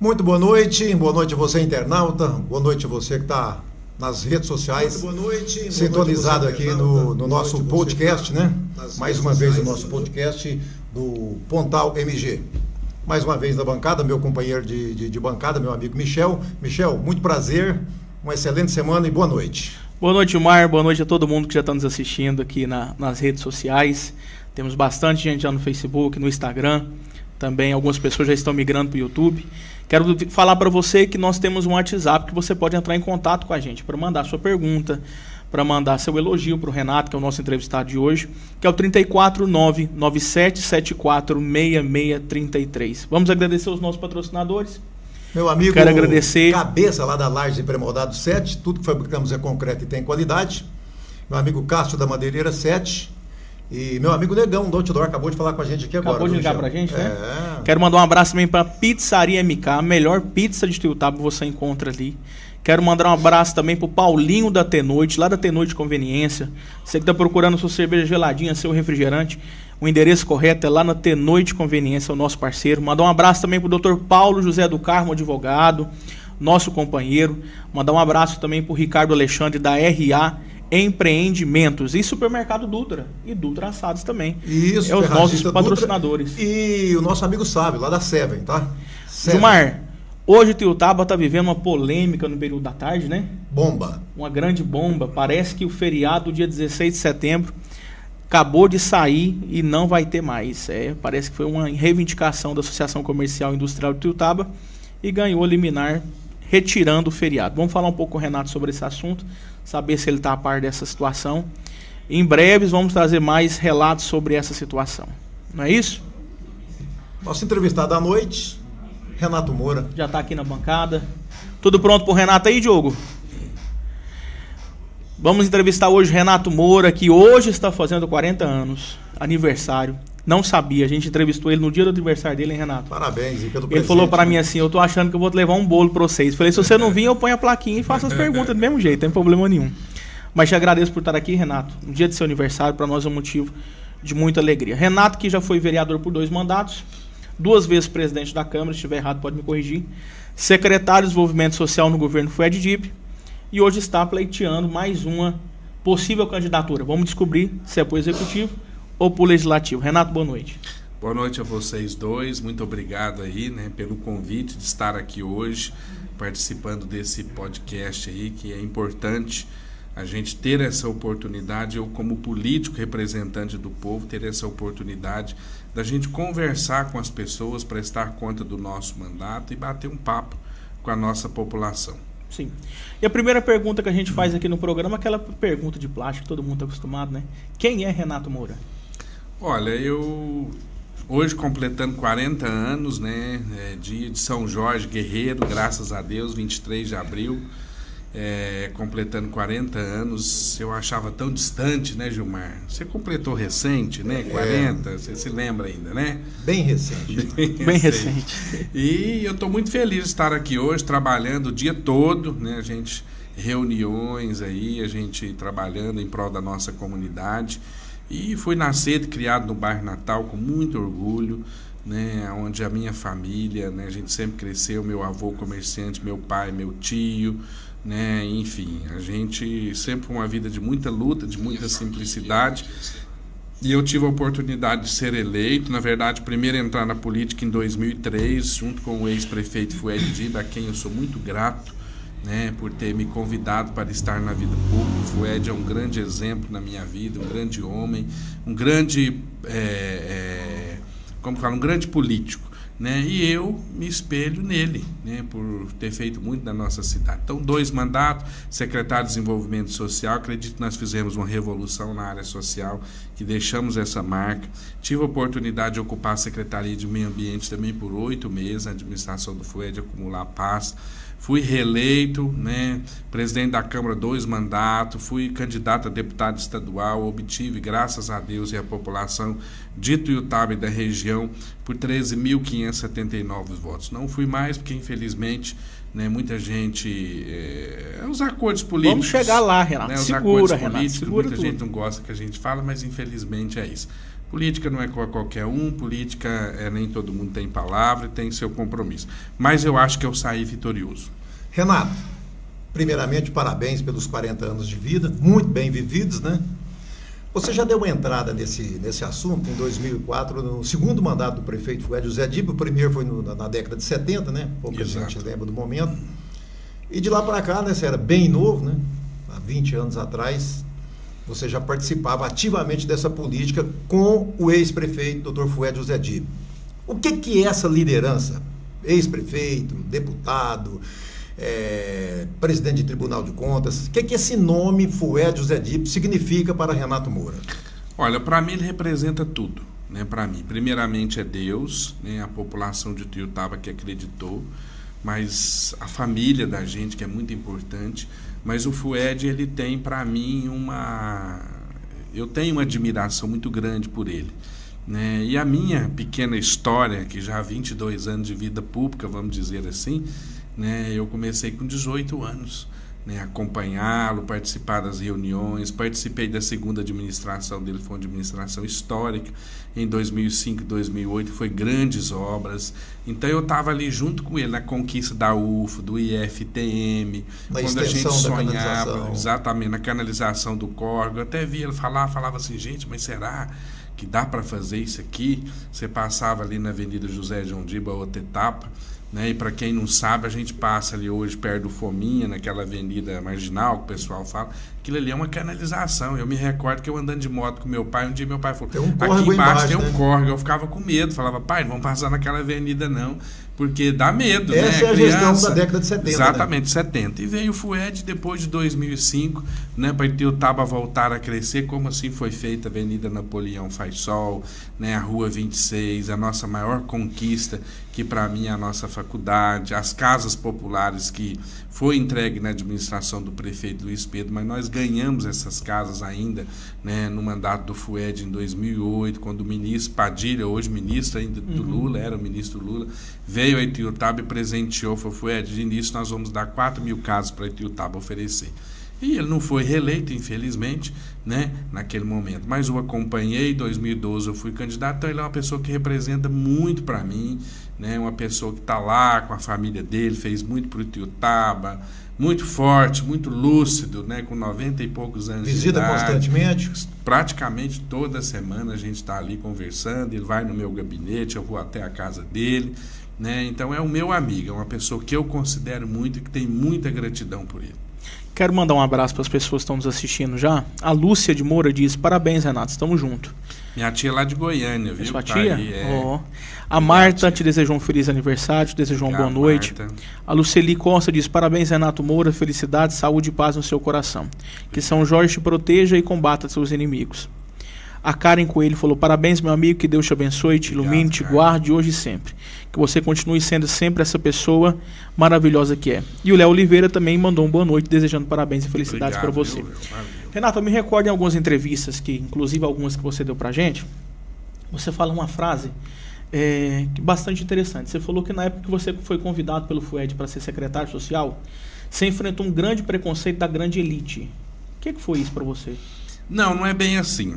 Muito boa noite a você internauta, boa noite a você que está nas redes sociais, sintonizado aqui no nosso podcast, né? Mais uma vez o nosso podcast do Pontal MG. Mais uma vez na bancada, meu companheiro de bancada, meu amigo Michel. Michel, muito prazer, uma excelente semana e boa noite. Boa noite, Gilmar, boa noite a todo mundo que já está nos assistindo aqui nas redes sociais. Temos bastante gente já no Facebook, no Instagram, também algumas pessoas já estão migrando para o YouTube. Quero falar para você que nós temos um WhatsApp que você pode entrar em contato com a gente para mandar sua pergunta, para mandar seu elogio para o Renato, que é o nosso entrevistado de hoje, que é o 349-9774-6633. Vamos agradecer os nossos patrocinadores. Meu amigo, quero agradecer. Cabeça lá da Laje Premodado 7, tudo que fabricamos é concreto e tem qualidade. Meu amigo Cássio da Madeireira 7. E meu amigo Negão, do Outdoor, acabou de falar com a gente aqui agora. Acabou de ligar pra gente, né? Quero mandar um abraço também pra Pizzaria MK, a melhor pizza de Tuiutaba você encontra ali. Quero mandar um abraço também pro Paulinho da T-Noite, lá da T-Noite Conveniência. Você que tá procurando sua cerveja geladinha, seu refrigerante, o endereço correto é lá na T-Noite Conveniência, o nosso parceiro. Mandar um abraço também pro Dr. Paulo José do Carmo, advogado, nosso companheiro. Mandar um abraço também pro Ricardo Alexandre da RA Empreendimentos e Supermercado Dutra e Dutra Assados também. Isso, os nossos patrocinadores. Dutra, e o nosso amigo Sábio, lá da Seven, tá? Gilmar, hoje Tuiutaba está vivendo uma polêmica no período da tarde, né? Bomba. Uma grande bomba. Parece que o feriado, dia 16 de setembro, acabou de sair e não vai ter mais. Parece que foi uma reivindicação da Associação Comercial e Industrial de Tuiutaba e ganhou liminar retirando o feriado. Vamos falar um pouco com o Renato sobre esse assunto, saber se ele está a par dessa situação. Em breve vamos trazer mais relatos sobre essa situação. Não é isso? Nosso entrevistado à noite, Renato Moura. Já está aqui na bancada. Tudo pronto para o Renato aí, Diogo? Vamos entrevistar hoje Renato Moura, que hoje está fazendo 40 anos, aniversário. Não sabia, a gente entrevistou ele no dia do aniversário dele, hein, Renato? Parabéns, e pelo presente. Ele falou para mim assim, eu tô achando que eu vou levar um bolo para vocês. Falei, se você não vir, eu ponho a plaquinha e faço as perguntas do mesmo jeito, não tem problema nenhum. Mas te agradeço por estar aqui, Renato. No dia de seu aniversário, para nós é um motivo de muita alegria. Renato, que já foi vereador por 2 mandatos, 2 vezes presidente da Câmara, se estiver errado pode me corrigir, secretário de Desenvolvimento Social no governo FUED-DIB, e hoje está pleiteando mais uma possível candidatura. Vamos descobrir se é para o Executivo ou para o Legislativo. Renato, boa noite. Boa noite a vocês dois, muito obrigado aí, né, pelo convite de estar aqui hoje, participando desse podcast aí, que é importante a gente ter essa oportunidade, eu como político representante do povo, ter essa oportunidade da gente conversar com as pessoas, prestar conta do nosso mandato e bater um papo com a nossa população. Sim. E a primeira pergunta que a gente faz aqui no programa é aquela pergunta de plástico que todo mundo está acostumado, né? Quem é Renato Moura? Olha, eu hoje completando 40 anos, né? Dia de São Jorge Guerreiro, graças a Deus, 23 de abril, completando 40 anos. Eu achava tão distante, né, Gilmar? Você completou recente, né? 40, você se lembra ainda, né? Bem recente. Bem recente. E eu estou muito feliz de estar aqui hoje, trabalhando o dia todo, né? A gente, reuniões aí, a gente trabalhando em prol da nossa comunidade. E fui nascido e criado no bairro Natal com muito orgulho, né, onde a minha família, né, a gente sempre cresceu, meu avô comerciante, meu pai, meu tio, né, enfim, a gente sempre uma vida de muita luta, de muita simplicidade. E eu tive a oportunidade de ser eleito, na verdade, primeiro entrar na política em 2003, junto com o ex-prefeito FUED-DIB, a quem eu sou muito grato, né, por ter me convidado para estar na vida pública. O FUED é um grande exemplo na minha vida, um grande homem, um grande, um grande político, né, e eu me espelho nele, né, por ter feito muito na nossa cidade. Então, 2 mandatos, secretário de Desenvolvimento Social, acredito que nós fizemos uma revolução na área social, que deixamos essa marca. Tive a oportunidade de ocupar a Secretaria de Meio Ambiente também por 8 meses, a administração do FUED, acumular paz. Fui reeleito, né, presidente da Câmara 2 mandatos, fui candidato a deputado estadual, obtive, graças a Deus e à população de Tuiutaba e da região, por 13.579 votos. Não fui mais porque, infelizmente, né, muita gente... os acordos políticos... Vamos chegar lá, Renato. Né, os segura, acordos Renato. políticos, Segura muita tudo. gente não gosta que a gente fala, mas infelizmente é isso. Política não é com qualquer um, política nem todo mundo tem palavra e tem seu compromisso. Mas eu acho que eu saí vitorioso. Renato, primeiramente, parabéns pelos 40 anos de vida, muito bem vividos, né? Você já deu uma entrada nesse assunto em 2004, no segundo mandato do prefeito Fued José Dib. O primeiro foi na década de 70, né? Pouca gente lembra do momento. E de lá para cá, né, você era bem novo, né? Há 20 anos atrás, você já participava ativamente dessa política com o ex-prefeito, Dr. Fued José Dib. O que é essa liderança? Ex-prefeito, deputado, presidente de Tribunal de Contas. O que esse nome Fued José Dib significa para Renato Moura? Olha, para mim ele representa tudo, né? Para mim, primeiramente é Deus, né? A população de Ituiutaba que acreditou, mas a família da gente, que é muito importante. Mas o Fued, ele tem para mim eu tenho uma admiração muito grande por ele, né? E a minha pequena história, que já há 22 anos de vida pública, vamos dizer assim, né? Eu comecei com 18 anos, né? Acompanhá-lo, participar das reuniões, participei da segunda administração dele, foi uma administração histórica, em 2005, 2008, foi grandes obras. Então eu estava ali junto com ele na conquista da UFO, do IFTM, quando a gente sonhava, exatamente, na canalização do córrego. Eu até via ele falava assim, gente, mas será que dá para fazer isso aqui? Você passava ali na Avenida José João Diba, outra etapa, né? E para quem não sabe, a gente passa ali hoje perto do Fominha, naquela avenida marginal que o pessoal fala, aquilo ali é uma canalização. Eu me recordo que eu andando de moto com meu pai, um dia meu pai falou, aqui embaixo tem um córrego. Eu ficava com medo, falava, pai, não vamos passar naquela avenida não, porque dá medo, né? Essa é a gestão da década de 70. Exatamente, né? 70. E veio o Fued depois de 2005, né, para Ituiutaba voltar a crescer, como assim foi feita a Avenida Napoleão Faisal, né, a Rua 26, a nossa maior conquista, que para mim é a nossa faculdade, as casas populares que foi entregue na administração do prefeito Luiz Pedro, mas nós ganhamos essas casas ainda, né, no mandato do Fued em 2008, quando o ministro Padilha, hoje ministro ainda do Lula, era o ministro Lula, veio a Ituiutaba e presenteou, falou, Fued, de início nós vamos dar 4.000 casas para Ituiutaba oferecer. E ele não foi reeleito, infelizmente, né, naquele momento. Mas o acompanhei, em 2012 eu fui candidato, então ele é uma pessoa que representa muito para mim, né, uma pessoa que está lá com a família dele, fez muito para o Ituiutaba, muito forte, muito lúcido, né, com 90 e poucos anos Visita de idade. Constantemente? Praticamente toda semana a gente está ali conversando, ele vai no meu gabinete, eu vou até a casa dele, né, então é o meu amigo, é uma pessoa que eu considero muito e que tem muita gratidão por ele. Quero mandar um abraço para as pessoas que estão nos assistindo já. A Lúcia de Moura diz, parabéns, Renato, estamos juntos. Minha tia lá de Goiânia, viu? Sua tia? Tá aí, A Marta te desejou um feliz aniversário, te desejou uma boa noite. Marta. A Luceli Costa diz, parabéns, Renato Moura, felicidade, saúde e paz no seu coração. Que São Jorge te proteja e combata seus inimigos. A Karen Coelho falou, parabéns, meu amigo, que Deus te abençoe, te ilumine, te guarde hoje e sempre. Que você continue sendo sempre essa pessoa maravilhosa que é. E o Léo Oliveira também mandou uma boa noite, desejando parabéns e felicidades para você. Renato, eu me recordo em algumas entrevistas, que inclusive algumas que você deu pra gente, você fala uma frase bastante interessante. Você falou que na época que você foi convidado pelo Fued para ser secretário social, você enfrentou um grande preconceito da grande elite. O que foi isso para você? Não é bem assim.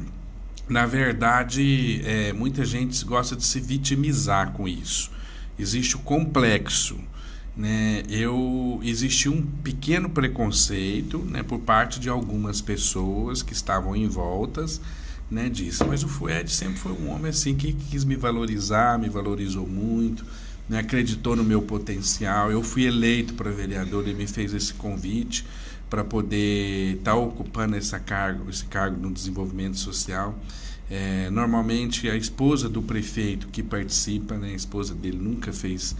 Na verdade, muita gente gosta de se vitimizar com isso. Existe o complexo, né? Existe um pequeno preconceito, né, por parte de algumas pessoas que estavam em voltas, né, disso. Mas o Fued sempre foi um homem assim que quis me valorizar, me valorizou muito, né, acreditou no meu potencial. Eu fui eleito para vereador, ele me fez esse convite para poder estar ocupando esse cargo no desenvolvimento social. Normalmente a esposa do prefeito que participa, né, a esposa dele nunca fez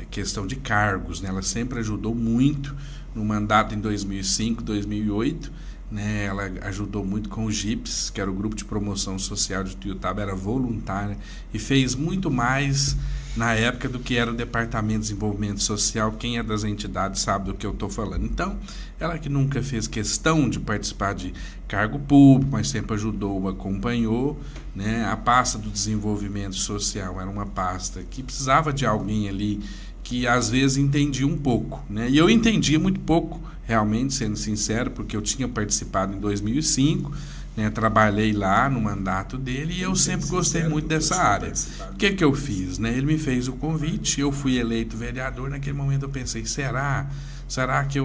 questão de cargos, né, ela sempre ajudou muito no mandato em 2005, 2008, né, ela ajudou muito com o GIPS, que era o Grupo de Promoção Social de Ituiutaba, era voluntária e fez muito mais na época do que era o Departamento de Desenvolvimento Social. Quem é das entidades sabe do que eu estou falando. Então, ela que nunca fez questão de participar de cargo público, mas sempre ajudou, acompanhou, né? A pasta do desenvolvimento social era uma pasta que precisava de alguém ali que às vezes entendia um pouco, né? E eu entendia muito pouco, realmente, sendo sincero, porque eu tinha participado em 2005, né? Trabalhei lá no mandato dele e eu sempre gostei muito dessa área. O que eu fiz, né? Ele me fez o convite, eu fui eleito vereador. Naquele momento eu pensei, será que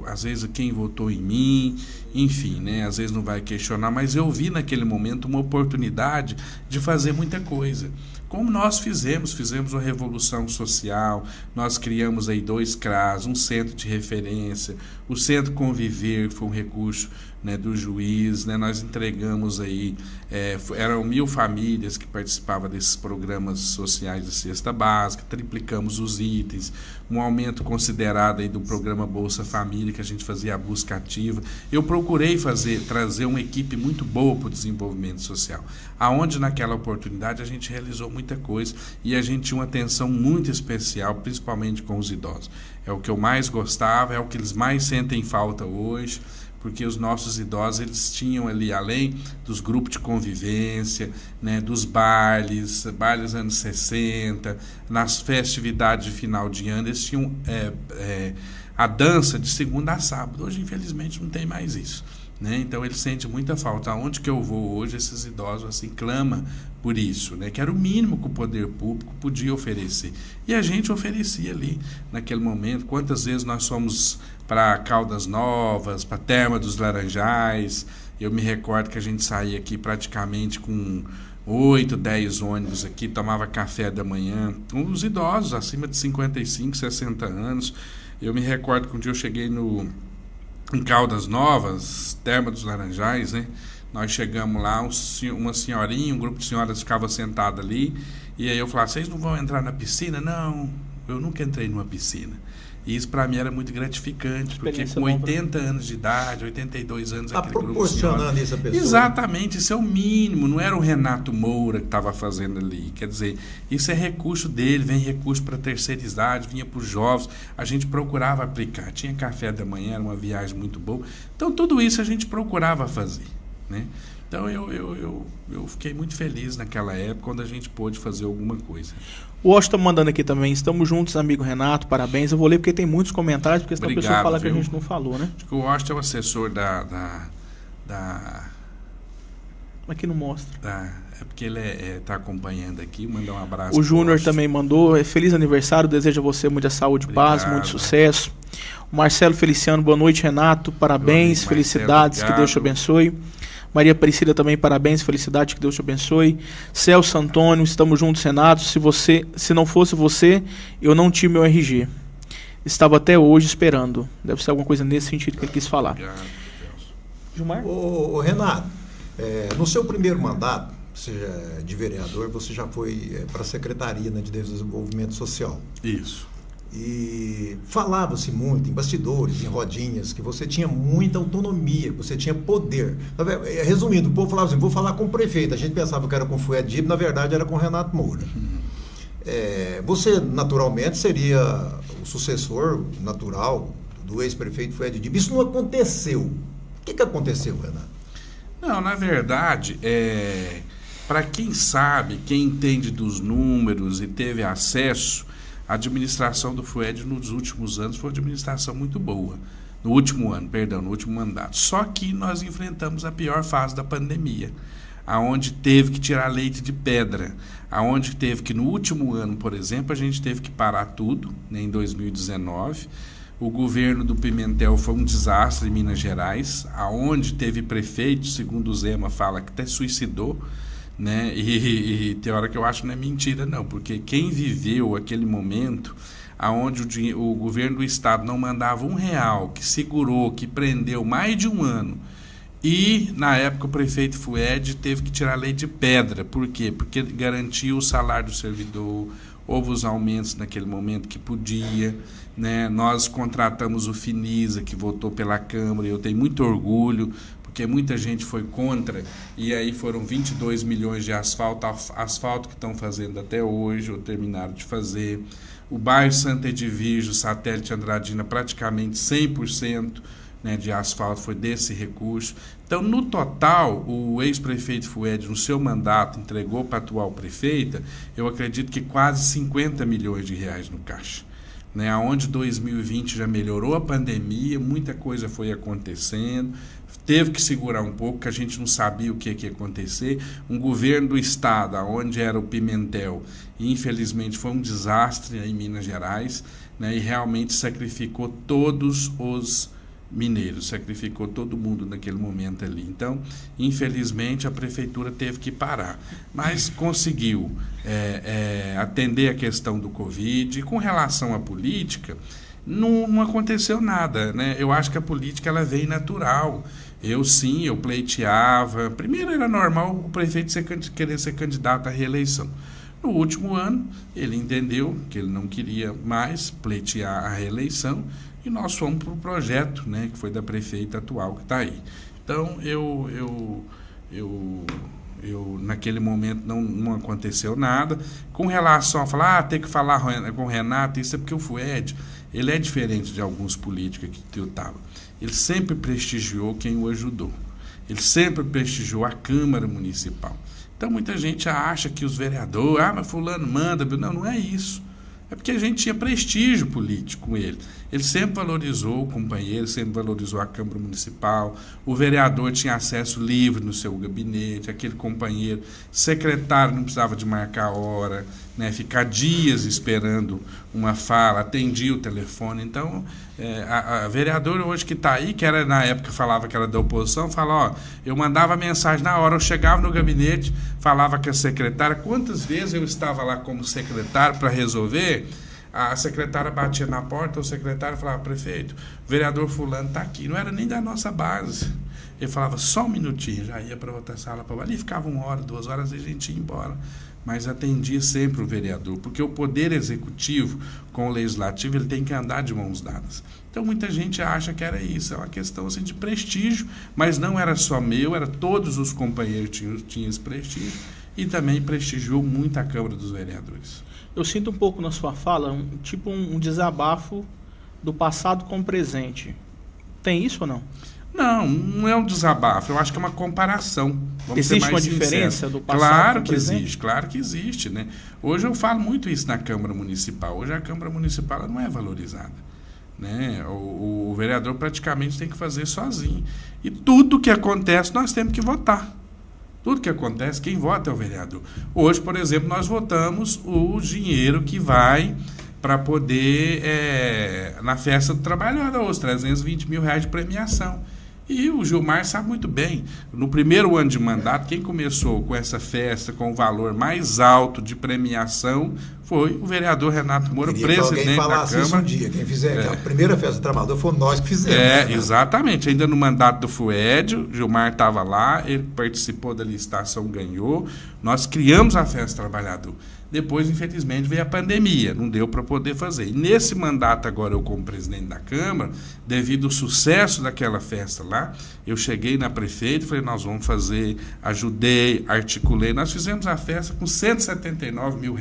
às vezes quem votou em mim, enfim, né? Às vezes não vai questionar, mas eu vi naquele momento uma oportunidade de fazer muita coisa. Como nós fizemos uma revolução social, nós criamos aí 2 CRAs, um centro de referência, o Centro Conviver, que foi um recurso, né, do juiz, né, nós entregamos aí, eram 1.000 famílias que participavam desses programas sociais de cesta básica, triplicamos os itens, um aumento considerado aí do programa Bolsa Família, que a gente fazia a busca ativa. Eu procurei trazer uma equipe muito boa para o desenvolvimento social, aonde naquela oportunidade a gente realizou muita coisa e a gente tinha uma atenção muito especial, principalmente com os idosos. É o que eu mais gostava, é o que eles mais sentem falta hoje, porque os nossos idosos, eles tinham ali, além dos grupos de convivência, né, dos bailes anos 60, nas festividades de final de ano, eles tinham a dança de segunda a sábado. Hoje, infelizmente, não tem mais isso, né? Então, ele sente muita falta. Aonde que eu vou hoje, esses idosos assim clamam por isso, né? Que era o mínimo que o poder público podia oferecer. E a gente oferecia ali, naquele momento. Quantas vezes nós fomos para Caldas Novas, para Terma dos Laranjais? Eu me recordo que a gente saía aqui praticamente com 8, 10 ônibus aqui, tomava café da manhã, com os idosos acima de 55, 60 anos. Eu me recordo que um dia eu cheguei em Caldas Novas, Terma dos Laranjais, né? Nós chegamos lá, uma senhorinha, um grupo de senhoras ficava sentado ali, e aí eu falava, vocês não vão entrar na piscina? Não, eu nunca entrei numa piscina. E isso para mim era muito gratificante, porque com 80 anos de idade, 82 anos, aquele grupo de senhoras... essa pessoa. Exatamente, isso é o mínimo, não era o Renato Moura que estava fazendo ali. Quer dizer, isso é recurso dele, vem recurso para a terceira idade, vinha para os jovens, a gente procurava aplicar. Tinha café da manhã, era uma viagem muito boa. Então, tudo isso a gente procurava fazer, né? Então, eu fiquei muito feliz naquela época, quando a gente pôde fazer alguma coisa. O Washington mandando aqui também, estamos juntos, amigo Renato, parabéns. Eu vou ler porque tem muitos comentários, porque senão a pessoa fala que a gente não falou, né? Acho que o Washington é o assessor da... Aqui não mostra. É porque ele está acompanhando aqui, mandar um abraço. O Júnior também mandou, feliz aniversário, desejo a você muita saúde, paz, muito sucesso. O Marcelo Feliciano, boa noite, Renato, parabéns, Marcelo, felicidades, obrigado. Que Deus te abençoe. Maria Priscila também, parabéns, felicidade, que Deus te abençoe. Celso Antônio, estamos juntos, Renato. Se não fosse você, eu não tinha meu RG. Estava até hoje esperando. Deve ser alguma coisa nesse sentido que ele quis falar. Gilmar? Ô Renato, no seu primeiro mandato, seja de vereador, você já foi para a Secretaria, né, de Desenvolvimento Social. Isso. E falava-se muito em bastidores, em rodinhas, que você tinha muita autonomia, que você tinha poder. Resumindo, o povo falava assim, vou falar com o prefeito. A gente pensava que era com o Fuedib, na verdade era com o Renato Moura. Você, naturalmente, seria o sucessor natural do ex-prefeito Fuedib. Isso não aconteceu. O que aconteceu, Renato? Não, na verdade, para quem sabe, quem entende dos números e teve acesso, a administração do FUED nos últimos anos foi uma administração muito boa. No último mandato. Só que nós enfrentamos a pior fase da pandemia, aonde teve que tirar leite de pedra, aonde teve que, no último ano, por exemplo, a gente teve que parar tudo, né, em 2019. O governo do Pimentel foi um desastre em Minas Gerais, aonde teve prefeito, segundo o Zema fala, que até suicidou, né? E tem hora que eu acho que não é mentira, não, porque quem viveu aquele momento onde o governo do estado não mandava R$1, que segurou, que prendeu mais de um ano, e na época o prefeito Fued teve que tirar lei de pedra. Por quê? Porque garantiu o salário do servidor, houve os aumentos naquele momento que podia, né? Nós contratamos o Finisa, que votou pela Câmara, e eu tenho muito orgulho, porque muita gente foi contra, e aí foram 22 milhões de asfalto que estão fazendo até hoje, ou terminaram de fazer. O bairro Santa Edvige, Satélite Andradina, praticamente 100%, né, de asfalto foi desse recurso. Então, no total, o ex-prefeito Fued, no seu mandato, entregou para a atual prefeita, eu acredito que quase 50 milhões de reais no caixa. né? Onde 2020 já melhorou a pandemia, muita coisa foi acontecendo, teve que segurar um pouco, que a gente não sabia o que ia acontecer. Um governo do estado, onde era o Pimentel, infelizmente foi um desastre em Minas Gerais, né? E realmente sacrificou todos os mineiros, sacrificou todo mundo naquele momento ali. Então, infelizmente, a prefeitura teve que parar, mas conseguiu atender a questão do Covid. E com relação à política, não aconteceu nada, né? Eu acho que a política ela veio natural. Eu pleiteava. Primeiro era normal o prefeito querer ser candidato à reeleição. No último ano, ele entendeu que ele não queria mais pleitear a reeleição, e nós fomos para o projeto, né, que foi da prefeita atual que está aí. Então, eu naquele momento não aconteceu nada. Com relação a falar, tem que falar com o Renato, isso é porque o FUED, ele é diferente de alguns políticos que eu estava. Ele sempre prestigiou quem o ajudou. Ele sempre prestigiou a Câmara Municipal. Então, muita gente acha que os vereadores, mas fulano manda. Não é isso. É porque a gente tinha prestígio político com ele. Ele sempre valorizou o companheiro, sempre valorizou a Câmara Municipal. O vereador tinha acesso livre no seu gabinete, aquele companheiro, secretário não precisava de marcar a hora, né, ficar dias esperando uma fala, atendia o telefone. Então, a vereadora hoje que está aí, que era na época falava que era da oposição, fala, eu mandava mensagem na hora, eu chegava no gabinete, falava com a secretária. Quantas vezes eu estava lá como secretário para resolver? A secretária batia na porta, o secretário falava, prefeito, o vereador fulano está aqui. Não era nem da nossa base. Ele falava, só um minutinho, já ia para outra sala. Ali ficava 1 hora, 2 horas, e a gente ia embora. Mas atendia sempre o vereador, porque o poder executivo com o legislativo, ele tem que andar de mãos dadas. Então, muita gente acha que era isso, é uma questão assim, de prestígio, mas não era só meu, era todos os companheiros tinham esse prestígio, e também prestigiou muito a Câmara dos Vereadores. Eu sinto um pouco na sua fala, um desabafo do passado com o presente. Tem isso ou não? Não é um desabafo, eu acho que é uma comparação. Existe uma diferença do passado com o presente? Claro que existe, né? Hoje eu falo muito isso na Câmara Municipal. Hoje a Câmara Municipal ela não é valorizada, né? O vereador praticamente tem que fazer sozinho. E tudo que acontece nós temos que votar. Tudo que acontece, quem vota é o vereador. Hoje, por exemplo, nós votamos o dinheiro que vai para poder, na festa do trabalhador, os R$320 mil de premiação. E o Gilmar sabe muito bem, no primeiro ano de mandato, quem começou com essa festa com o valor mais alto de premiação foi o vereador Renato Moura, presidente da Câmara. Isso um dia, quem fizer a primeira festa do trabalhador foi nós que fizemos. Né? Exatamente, ainda no mandato do FUED, o Gilmar estava lá, ele participou da licitação, ganhou, nós criamos a festa do trabalhador. Depois, infelizmente, veio a pandemia, não deu para poder fazer. E nesse mandato agora, eu como presidente da Câmara, devido ao sucesso daquela festa lá, eu cheguei na prefeita e falei, nós vamos fazer, ajudei, articulei. Nós fizemos a festa com R$179 mil,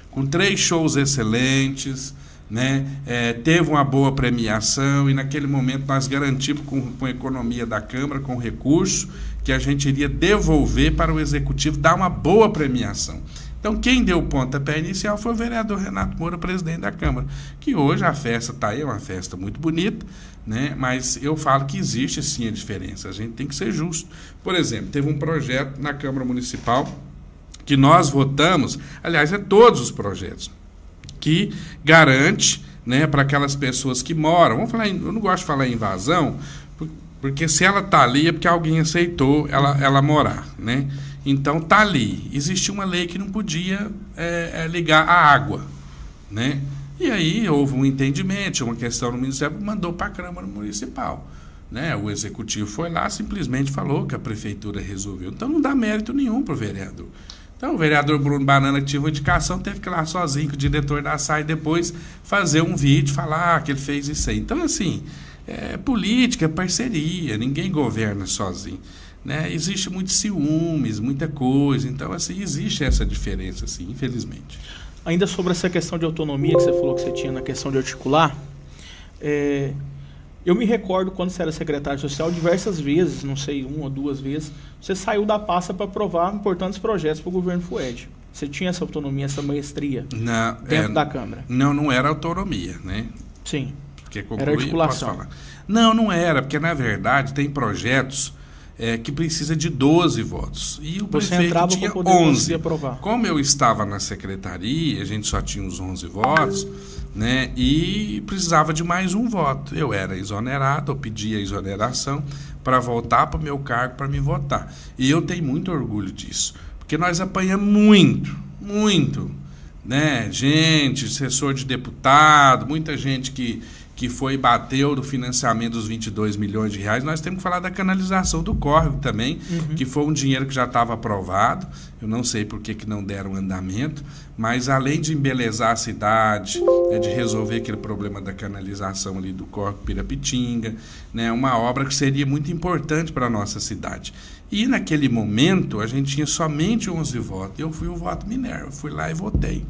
com 3 shows excelentes, né? Teve uma boa premiação, e naquele momento nós garantimos com a economia da Câmara, com recurso, que a gente iria devolver para o Executivo, dar uma boa premiação. Então, quem deu o pontapé inicial foi o vereador Renato Moura, presidente da Câmara, que hoje a festa está aí, é uma festa muito bonita, né? Mas eu falo que existe sim a diferença, a gente tem que ser justo. Por exemplo, teve um projeto na Câmara Municipal que nós votamos, aliás, todos os projetos, que garante, né, para aquelas pessoas que moram, eu não gosto de falar em invasão, porque se ela está ali é porque alguém aceitou ela morar, né? Então, está ali. Existia uma lei que não podia ligar a água, né? E aí houve um entendimento, uma questão no Ministério, mandou para a Câmara Municipal, né? O Executivo foi lá, simplesmente falou que a Prefeitura resolveu. Então, não dá mérito nenhum para o vereador. Então, o vereador Bruno Banana, que tinha uma indicação, teve que ir lá sozinho com o diretor da SAI depois fazer um vídeo, falar que ele fez isso aí. Então, assim, política, é parceria, ninguém governa sozinho. Né? Existe muitos ciúmes, muita coisa, então assim, existe essa diferença, assim, infelizmente. Ainda sobre essa questão de autonomia que você falou que você tinha na questão de articular, Eu me recordo quando você era secretário social, diversas vezes, não sei, 1 ou 2 vezes, você saiu da pasta para aprovar importantes projetos para o governo FUED. Você tinha essa autonomia, essa maestria dentro da Câmara? Não era autonomia, né? Sim. Porque era articulação. Posso falar. Não era, porque na verdade tem projetos que precisa de 12 votos. E o prefeito tinha 11. Aprovar. Como eu estava na secretaria, a gente só tinha os 11 votos, né? E precisava de mais um voto. Eu era exonerado, eu pedia exoneração para voltar para o meu cargo para me votar. E eu tenho muito orgulho disso, porque nós apanhamos muito, né? Gente, assessor de deputado, muita gente que foi e bateu do financiamento dos 22 milhões de reais. Nós temos que falar da canalização do córrego também, que foi um dinheiro que já estava aprovado. Eu não sei por que não deram andamento, mas além de embelezar a cidade, de resolver aquele problema da canalização ali do córrego Pirapitinga, né, uma obra que seria muito importante para a nossa cidade. E naquele momento a gente tinha somente 11 votos. Eu fui o voto Minerva, fui lá e votei.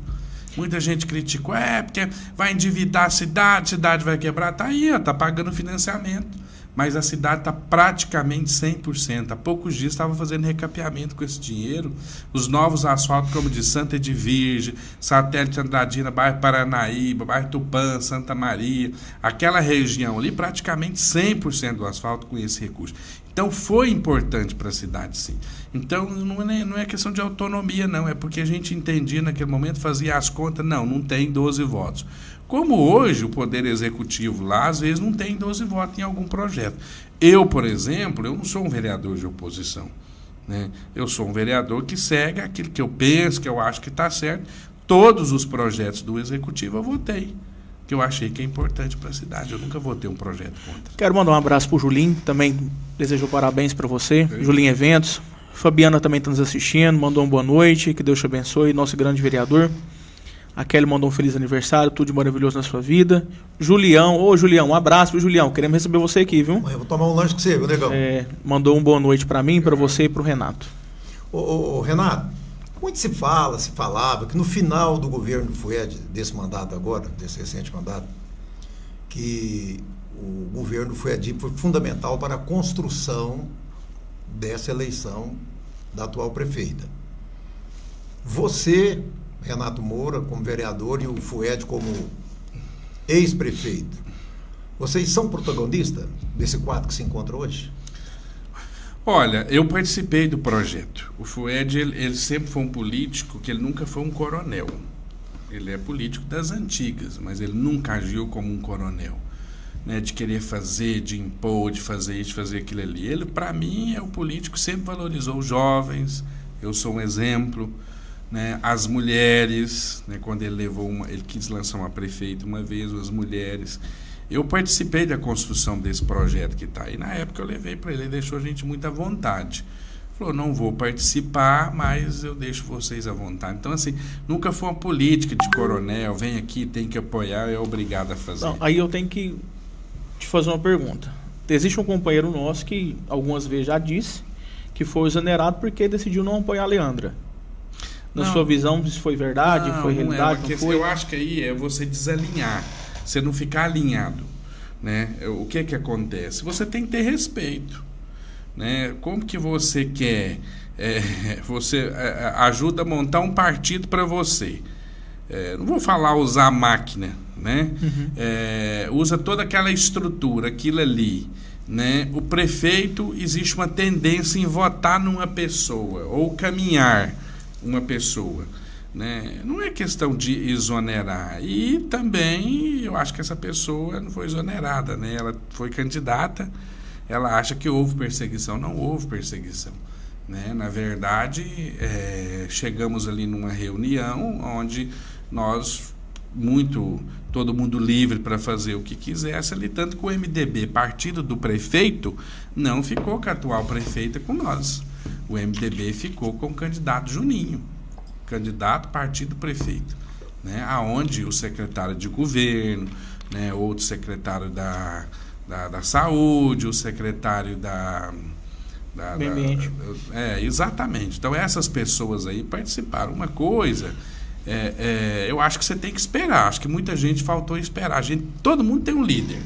Muita gente criticou, porque vai endividar a cidade vai quebrar. Está aí, está pagando financiamento. Mas a cidade está praticamente 100%. Há poucos dias estava fazendo recapeamento com esse dinheiro. Os novos asfaltos, como de Santa Edvirge, Satélite Andradina, bairro Paranaíba, bairro Tupã, Santa Maria, aquela região ali, praticamente 100% do asfalto com esse recurso. Então, foi importante para a cidade, sim. Então, não é questão de autonomia, não. É porque a gente entendia naquele momento, fazia as contas, não tem 12 votos. Como hoje o Poder Executivo lá, às vezes, não tem 12 votos em algum projeto. Eu, por exemplo, eu não sou um vereador de oposição, né? Eu sou um vereador que segue aquilo que eu penso, que eu acho que está certo. Todos os projetos do Executivo eu votei, que eu achei que é importante para a cidade. Eu nunca votei um projeto contra. Quero mandar um abraço para o Julinho, também desejou parabéns para você. Julinho Eventos. Fabiana também está nos assistindo, mandou uma boa noite, que Deus te abençoe, nosso grande vereador. A Kelly mandou um feliz aniversário, tudo de maravilhoso na sua vida. Julião, Julião, um abraço pro Julião, queremos receber você aqui, viu? Eu vou tomar um lanche com você, viu, negão? Mandou uma boa noite para mim, para você e pro Renato. Ô, Renato, muito se falava que no final do governo FUED, desse mandato agora, desse recente mandato, que o governo FUED foi fundamental para a construção dessa eleição da atual prefeita. Você, Renato Moura, como vereador, e o FUED como ex-prefeito, vocês são protagonistas desse quadro que se encontra hoje? Olha, eu participei do projeto. O FUED, ele sempre foi um político que ele nunca foi um coronel. Ele é político das antigas, mas ele nunca agiu como um coronel, né, de querer fazer, de impor, de fazer isso, de fazer aquilo ali. Ele, para mim, é um político que sempre valorizou os jovens. Eu sou um exemplo, né, as mulheres, né, quando ele quis lançar uma prefeita uma vez, as mulheres. Eu participei da construção desse projeto que está aí. Na época eu levei para ele deixou a gente muito à vontade. Falou, não vou participar, mas eu deixo vocês à vontade. Então, assim, nunca foi uma política de coronel, vem aqui, tem que apoiar, é obrigado a fazer. Não, aí eu tenho que te fazer uma pergunta. Existe um companheiro nosso que algumas vezes já disse que foi exonerado porque decidiu não apoiar a Leandra. Na sua visão, isso foi verdade, foi realidade? Não foi? Eu acho que aí é você desalinhar, você não ficar alinhado, né? O que acontece? Você tem que ter respeito, né? Como que você quer, você ajuda a montar um partido para você. Não vou falar usar a máquina, né? Usa toda aquela estrutura, aquilo ali, né? O prefeito, existe uma tendência em votar numa pessoa ou caminhar uma pessoa, né? Não é questão de exonerar. E também eu acho que essa pessoa não foi exonerada, né? Ela foi candidata, ela acha que houve perseguição. Não houve perseguição, né? Na verdade, chegamos ali numa reunião onde nós, todo mundo livre para fazer o que quisesse ali, tanto que o MDB, partido do prefeito, não ficou com a atual prefeita com nós. O MDB ficou com o candidato Juninho, candidato partido prefeito, né? Aonde o secretário de governo, né? Outro secretário da saúde, o secretário exatamente. Então essas pessoas aí participaram. Uma coisa, eu acho que você tem que esperar. Acho que muita gente faltou esperar. Todo mundo tem um líder.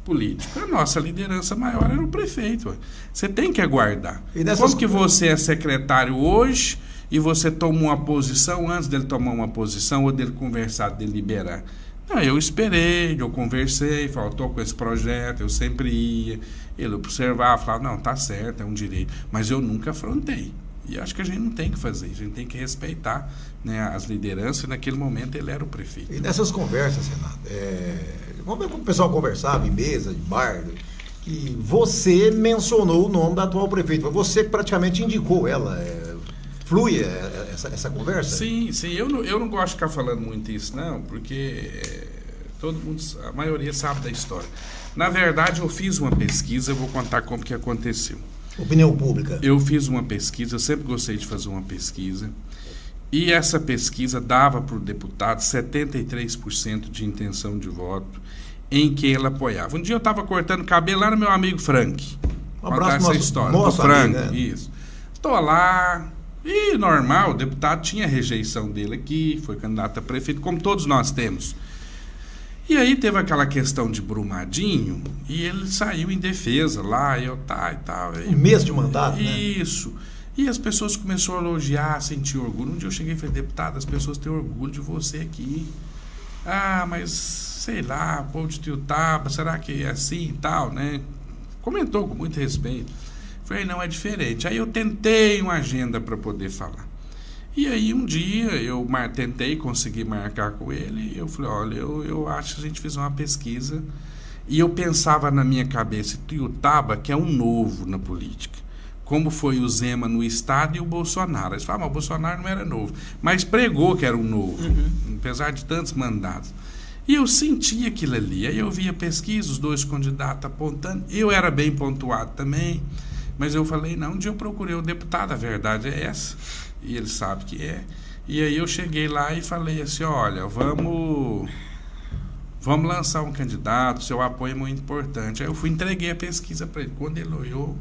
político. A nossa liderança maior era o prefeito. Você tem que aguardar. Como que você é secretário hoje e você toma uma posição antes dele tomar uma posição ou dele conversar, deliberar? Não, eu esperei, eu conversei, faltou com esse projeto, eu sempre ia, ele observava, falava, não, tá certo, é um direito, mas eu nunca afrontei. E acho que a gente não tem que fazer, a gente tem que respeitar, né, as lideranças, e naquele momento ele era o prefeito. E nessas conversas, Renato, como o pessoal conversava em mesa, de bar, que você mencionou o nome da atual prefeita, você que praticamente indicou ela, flui essa conversa? Sim, eu não gosto de ficar falando muito isso, não, porque todo mundo, a maioria sabe da história. Na verdade, eu fiz uma pesquisa, eu vou contar como que aconteceu. Opinião pública. Eu fiz uma pesquisa, eu sempre gostei de fazer uma pesquisa, e essa pesquisa dava para o deputado 73% de intenção de voto em que ele apoiava. Um dia eu estava cortando cabelo lá no meu amigo Frank. Um abraço essa história do Frank, né? Isso. Estou lá, e normal, o deputado tinha a rejeição dele aqui, foi candidato a prefeito, como todos nós temos. E aí teve aquela questão de Brumadinho, e ele saiu em defesa lá, e tal. Um mês de mandato, isso. Né? E as pessoas começaram a elogiar, a sentir orgulho. Um dia eu cheguei e falei, deputado, as pessoas têm orgulho de você aqui. Ah, mas, sei lá, povo de Tuiutaba, será que é assim e tal, né? Comentou com muito respeito. Falei, não, é diferente. Aí eu tentei uma agenda para poder falar. E aí um dia eu tentei conseguir marcar com ele, e eu falei, olha, eu acho que a gente fez uma pesquisa, e eu pensava na minha cabeça, Tuiutaba, que é um novo na política, como foi o Zema no estado e o Bolsonaro. Eles falavam, o Bolsonaro não era novo, mas pregou que era um novo, apesar de tantos mandatos. E eu senti aquilo ali, aí eu via pesquisa, os dois candidatos apontando, eu era bem pontuado também, mas eu falei, não, um dia eu procurei o deputado, a verdade é essa, e ele sabe que é. E aí eu cheguei lá e falei assim, olha, vamos lançar um candidato, seu apoio é muito importante. Aí eu entreguei a pesquisa para ele. Quando ele olhou,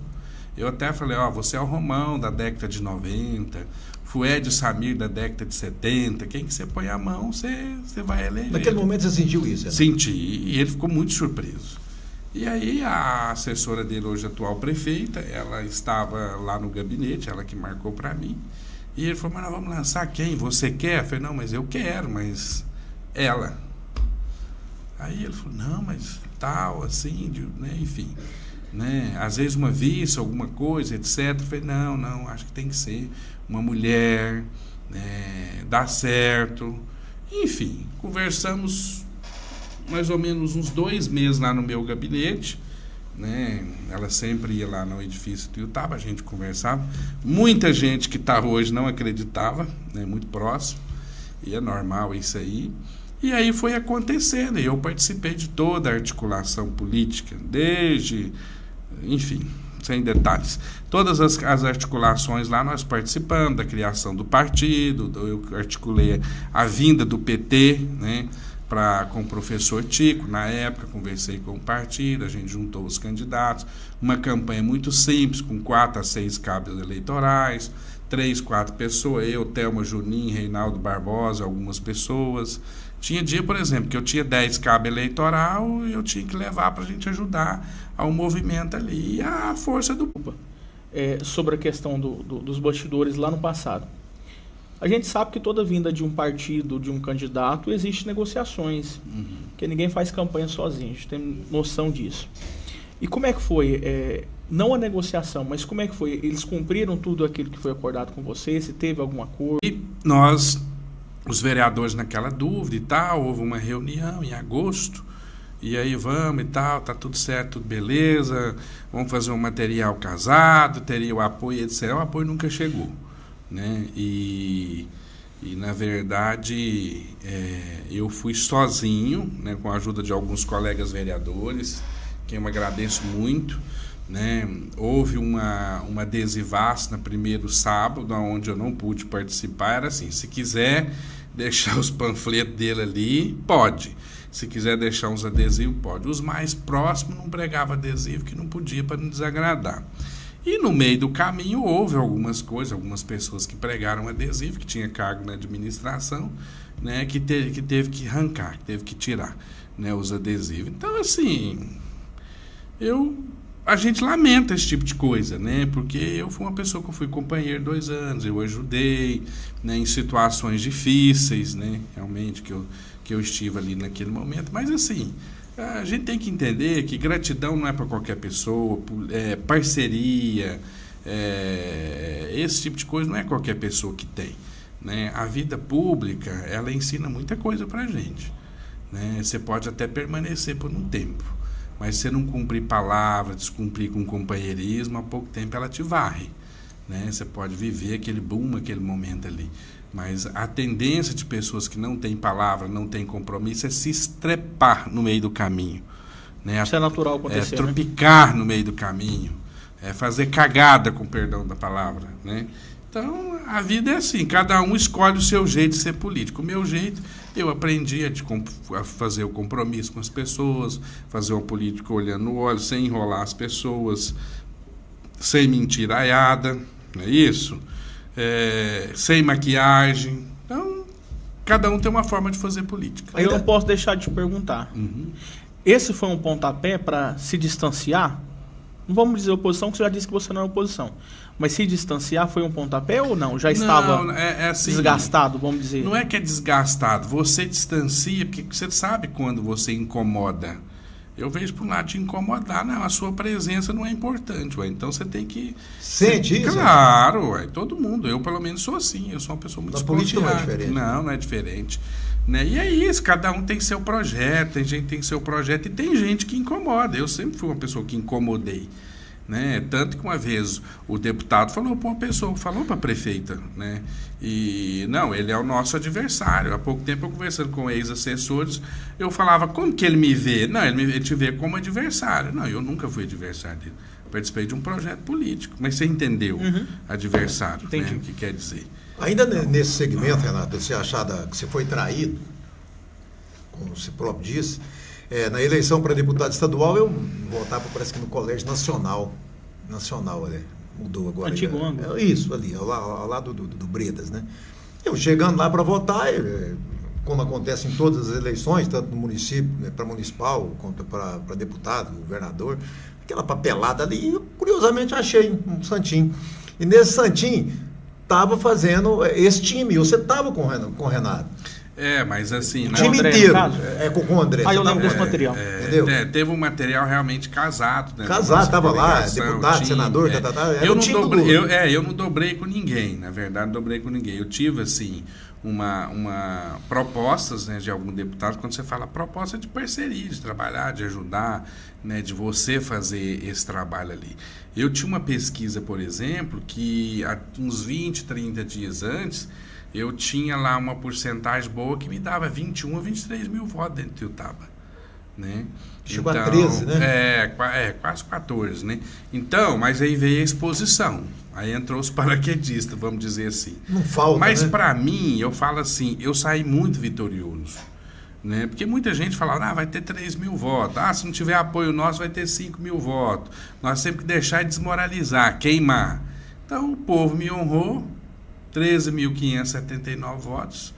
eu até falei, você é o Romão da década de 90, Fued Samir da década de 70, quem que você põe a mão, você vai eleger. Naquele momento você sentiu isso? Né? Senti, e ele ficou muito surpreso. E aí a assessora dele, hoje atual prefeita, ela estava lá no gabinete, ela que marcou para mim, e ele falou, mas nós vamos lançar quem? Você quer? Eu falei, não, mas eu quero, mas ela. Aí ele falou, não, mas tal, assim, né, enfim, né, às vezes uma vice, alguma coisa, etc. Eu falei, não, acho que tem que ser uma mulher, né, dá certo. Enfim, conversamos mais ou menos uns 2 meses lá no meu gabinete, né? Ela sempre ia lá no edifício Tuiutaba, a gente conversava. Muita gente que está hoje não acreditava, né? Muito próximo, e é normal isso aí. E aí foi acontecendo, e eu participei de toda a articulação política, desde, enfim, sem detalhes, todas as articulações lá nós participamos da criação do partido, eu articulei a vinda do PT, né? Com o professor Tico, na época, conversei com o partido, a gente juntou os candidatos, uma campanha muito simples, com 4 a 6 cabos eleitorais, 3, 4 pessoas, eu, Thelma Juninho, Reinaldo Barbosa, algumas pessoas. Tinha dia, por exemplo, que eu tinha 10 cabos eleitoral e eu tinha que levar para a gente ajudar ao movimento ali, e a força do... Sobre a questão dos bastidores lá no passado. A gente sabe que toda vinda de um partido, de um candidato, existe negociações, porque ninguém faz campanha sozinho, a gente tem noção disso. E como é que foi, não a negociação, mas como é que foi? Eles cumpriram tudo aquilo que foi acordado com você? Se teve algum acordo? E nós, os vereadores naquela dúvida e tal, houve uma reunião em agosto, e aí vamos e tal, tá tudo certo, tudo beleza, vamos fazer um material casado, teria o apoio, etc. O apoio nunca chegou. Né? E na verdade eu fui sozinho, né, com a ajuda de alguns colegas vereadores, quem eu agradeço muito, né? Houve uma adesivaço no primeiro sábado, onde eu não pude participar. Era assim, se quiser deixar os panfletos dele ali, pode. Se quiser deixar uns adesivos, pode. Os mais próximos não pregavam adesivo, que não podia, para não desagradar. E no meio do caminho houve algumas coisas, algumas pessoas que pregaram adesivo, que tinha cargo na administração, né, que teve que arrancar, que teve que tirar, né, os adesivos. Então, assim, a gente lamenta esse tipo de coisa, né? Porque eu fui uma pessoa que eu fui companheiro 2 anos, eu ajudei, né, em situações difíceis, né? Realmente que eu estive ali naquele momento. Mas assim, a gente tem que entender que gratidão não é para qualquer pessoa, parceria, esse tipo de coisa não é qualquer pessoa que tem, né? A vida pública, ela ensina muita coisa para a gente, né? Você pode até permanecer por um tempo, mas se você não cumprir palavra, descumprir com companheirismo, há pouco tempo ela te varre, né? Você pode viver aquele boom, aquele momento ali, mas a tendência de pessoas que não têm palavra, não têm compromisso, é se estrepar no meio do caminho, né? Isso é natural acontecer, tropicar, né? No meio do caminho, fazer cagada, com perdão da palavra, né? Então, a vida é assim, cada um escolhe o seu jeito de ser político. O meu jeito, eu aprendi a fazer o compromisso com as pessoas, fazer uma política olhando no olho, sem enrolar as pessoas, sem mentiraiada, não é isso? Sem maquiagem. Então, cada um tem uma forma de fazer política. Aí eu não posso deixar de te perguntar. Esse foi um pontapé para se distanciar? Não vamos dizer oposição, porque você já disse que você não é oposição. Mas se distanciar foi um pontapé ou não? Já estava assim, desgastado, vamos dizer? Não é que é desgastado. Você distancia, porque você sabe quando você incomoda. Eu vejo por um lado de incomodar. Não, a sua presença não é importante. Então você tem que... Sente isso? Claro, todo mundo. Eu, pelo menos, sou assim. Eu sou uma pessoa muito desconfiada. Na política não é diferente. Não é diferente. Né? E é isso, cada um tem seu projeto, tem gente que tem seu projeto e tem gente que incomoda. Eu sempre fui uma pessoa que incomodei, né? Tanto que uma vez o deputado falou para uma pessoa, falou para a prefeita, né? E não, ele é o nosso adversário. Há pouco tempo eu conversando com ex-assessores, eu falava, como que ele me vê? Não, ele te vê como adversário. Não, eu nunca fui adversário dele. Participei de um projeto político, mas você entendeu adversário, né? O que quer dizer? Ainda nesse segmento, Renato, você achada que você foi traído, como você próprio disse, na eleição para deputado estadual, eu votava, parece que no Colégio Nacional, ali, mudou agora. Antigo ângulo. Isso, ali, ao lado do Bredas, né? Eu chegando lá para votar, como acontece em todas as eleições, tanto no município, para municipal, quanto para deputado, governador, aquela papelada ali, eu curiosamente achei um santinho. E nesse santinho estava fazendo esse time. Você estava com o Renato. Mas assim... O time inteiro. Com o André. Eu lembro desse material. Entendeu? Teve um material realmente casado. Né, casado, estava lá, deputado, senador, eu não dobrei com ninguém, na verdade, não dobrei com ninguém. Eu tive, assim, uma propostas, né, de algum deputado, quando você fala proposta de parceria, de trabalhar, de ajudar, né, de você fazer esse trabalho ali. Eu tinha uma pesquisa, por exemplo, que há uns 20, 30 dias antes, eu tinha lá uma porcentagem boa que me dava 21 a 23 mil votos dentro de Itiutaba, né? Chegou a 13, né? Quase 14, né? Então, mas aí veio a exposição. Aí entrou os paraquedistas, vamos dizer assim. Não falta, mas né? para mim, eu falo assim, eu saí muito vitorioso, né? Porque muita gente fala, vai ter 3 mil votos. Se não tiver apoio nosso, vai ter 5 mil votos. Nós temos que deixar de desmoralizar, queimar. Então, o povo me honrou, 13.579 votos,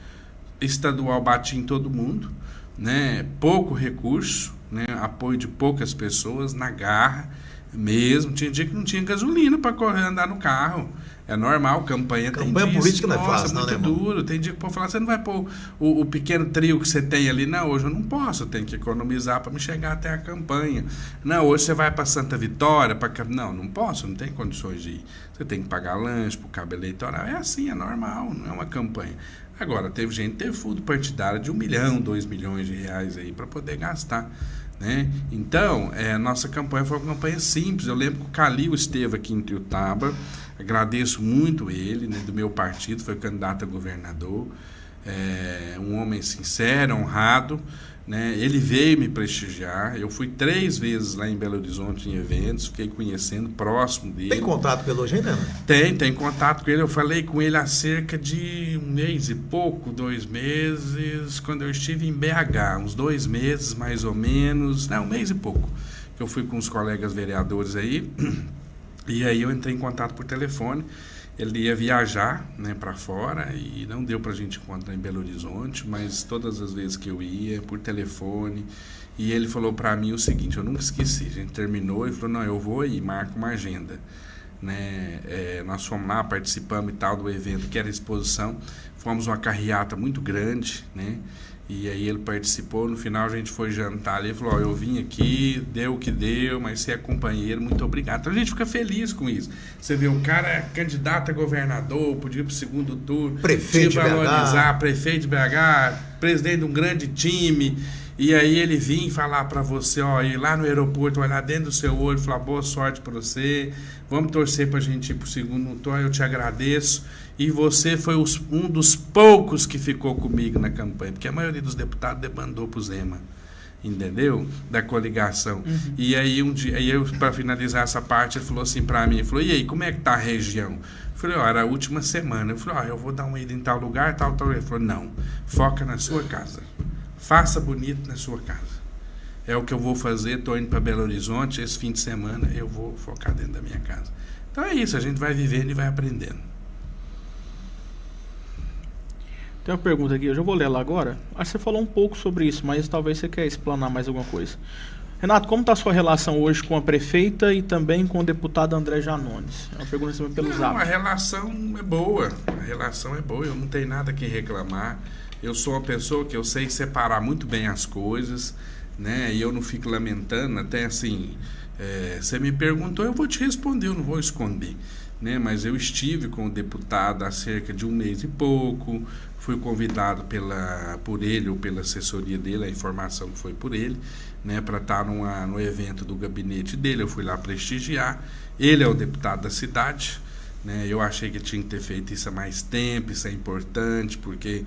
estadual bati em todo mundo, né? Pouco recurso, né? Apoio de poucas pessoas, na garra mesmo. Tinha dia que não tinha gasolina para andar no carro. É normal, campanha tem disso. Política não é fácil, muito duro. Tem dia que o povo fala, você não vai pôr o pequeno trio que você tem ali. Não, hoje eu não posso, eu tenho que economizar para me chegar até a campanha. Não, hoje você vai para Santa Vitória, não posso, não tem condições de ir. Você tem que pagar lanche para o cabo eleitoral. É assim, é normal, não é uma campanha. Agora, teve gente que teve fundo partidário de 1 milhão, 2 milhões de reais aí para poder gastar, né? Então, nossa campanha foi uma campanha simples. Eu lembro que o Calil esteve aqui em Itiutaba, agradeço muito ele, né, do meu partido, foi candidato a governador, um homem sincero, honrado, né? Ele veio me prestigiar. Eu fui 3 vezes lá em Belo Horizonte em eventos, fiquei conhecendo, próximo dele. Tem contato pelo hoje, né? Tem contato com ele. Eu falei com ele há cerca de 1 mês e pouco, 2 meses, quando eu estive em BH, uns 2 meses mais ou menos, 1 mês e pouco, que eu fui com os colegas vereadores aí, e aí eu entrei em contato por telefone. Ele ia viajar, né, para fora e não deu para a gente encontrar em Belo Horizonte, mas todas as vezes que eu ia, por telefone, e ele falou para mim o seguinte, eu nunca esqueci, a gente terminou e falou, não, eu vou aí, marca uma agenda. Né? Nós fomos lá, participamos e tal do evento, que era a exposição, fomos uma carreata muito grande, né? E aí ele participou, no final a gente foi jantar ali, ele falou, eu vim aqui, deu o que deu, mas você é companheiro, muito obrigado. Então a gente fica feliz com isso. Você vê, o cara é candidato a governador, podia ir para o segundo turno, prefeito de valorizar, prefeito de BH, presidente de um grande time, e aí ele vinha falar para você, ó, ir lá no aeroporto, olhar dentro do seu olho, falar boa sorte para você, vamos torcer para a gente ir para o segundo turno, eu te agradeço. E você foi um dos poucos que ficou comigo na campanha, porque a maioria dos deputados debandou para o Zema, entendeu? Da coligação. E aí, para finalizar essa parte, ele falou assim para mim, ele falou, e aí, como é que tá a região? Eu falei, ó, era a última semana. Eu falei, ó, eu vou dar uma ida em tal lugar, tal. Ele falou, não, foca na sua casa. Faça bonito na sua casa. É o que eu vou fazer, estou indo para Belo Horizonte, esse fim de semana eu vou focar dentro da minha casa. Então é isso, a gente vai vivendo e vai aprendendo. Tem uma pergunta aqui, eu já vou ler ela agora. Acho que você falou um pouco sobre isso, mas talvez você quer explanar mais alguma coisa. Renato, como está a sua relação hoje com a prefeita e também com o deputado André Janones? É uma pergunta assim pelo Zap. A relação é boa, eu não tenho nada que reclamar. Eu sou uma pessoa que eu sei separar muito bem as coisas, né? E eu não fico lamentando, até assim, você me perguntou, eu vou te responder, eu não vou esconder. Né? Mas eu estive com o deputado há cerca de 1 mês e pouco, fui convidado por ele ou pela assessoria dele, a informação foi por ele, né, para estar no evento do gabinete dele, eu fui lá prestigiar, ele é o deputado da cidade, né, eu achei que tinha que ter feito isso há mais tempo, isso é importante, porque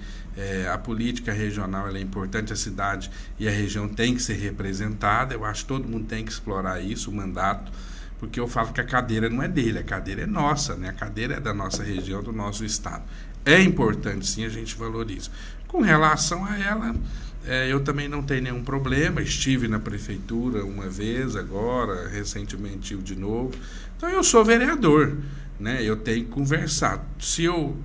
a política regional ela é importante, a cidade e a região tem que ser representada, eu acho que todo mundo tem que explorar isso, o mandato, porque eu falo que a cadeira não é dele, a cadeira é nossa, né? A cadeira é da nossa região, do nosso estado. É importante, sim, a gente valoriza. Com relação a ela, eu também não tenho nenhum problema, estive na prefeitura uma vez, agora, recentemente estive de novo. Então, eu sou vereador, né? Eu tenho que conversar. Se eu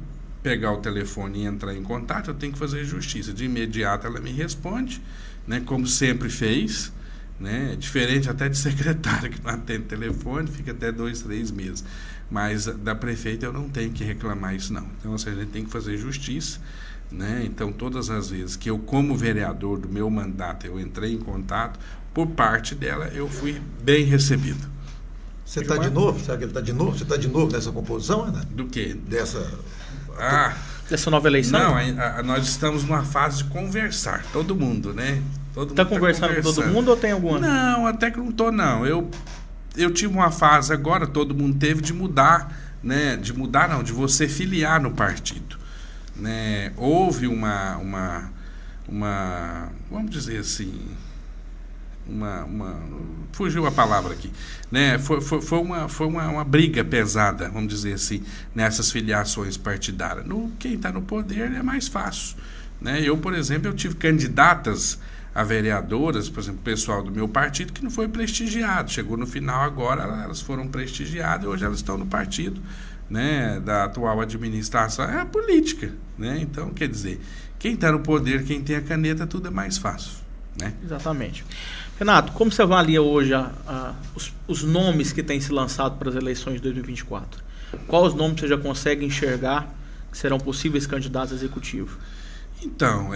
pegar o telefone e entrar em contato, eu tenho que fazer justiça. De imediato, ela me responde, né? Como sempre fez, né? Diferente até de secretária que não atende telefone, fica até 2, 3 meses, mas da prefeita eu não tenho que reclamar isso não, então assim, a gente tem que fazer justiça, né? Então todas as vezes que eu como vereador do meu mandato eu entrei em contato, por parte dela eu fui bem recebido. Você está de novo? Será que ele está de novo? Você está de novo nessa composição, Ana? Do quê? Dessa nova eleição? Não, nós estamos numa fase de conversar, todo mundo, né? Está conversando com todo mundo ou tem alguma? Não, até que não estou, não. Eu tive uma fase agora, todo mundo teve, de mudar, né? De você filiar no partido. Né? Houve uma vamos dizer assim, fugiu a palavra aqui, né? Foi uma briga pesada, vamos dizer assim, nessas filiações partidárias. Quem está no poder é mais fácil. Né? Eu, por exemplo, tive candidatas a vereadoras, por exemplo, o pessoal do meu partido que não foi prestigiado, chegou no final agora, elas foram prestigiadas e hoje elas estão no partido, né, da atual administração, é a política, né? Então, quer dizer, quem está no poder, quem tem a caneta, tudo é mais fácil, né? Exatamente. Renato, como você avalia hoje os nomes que têm se lançado para as eleições de 2024? Quais os nomes você já consegue enxergar que serão possíveis candidatos a executivo? Então,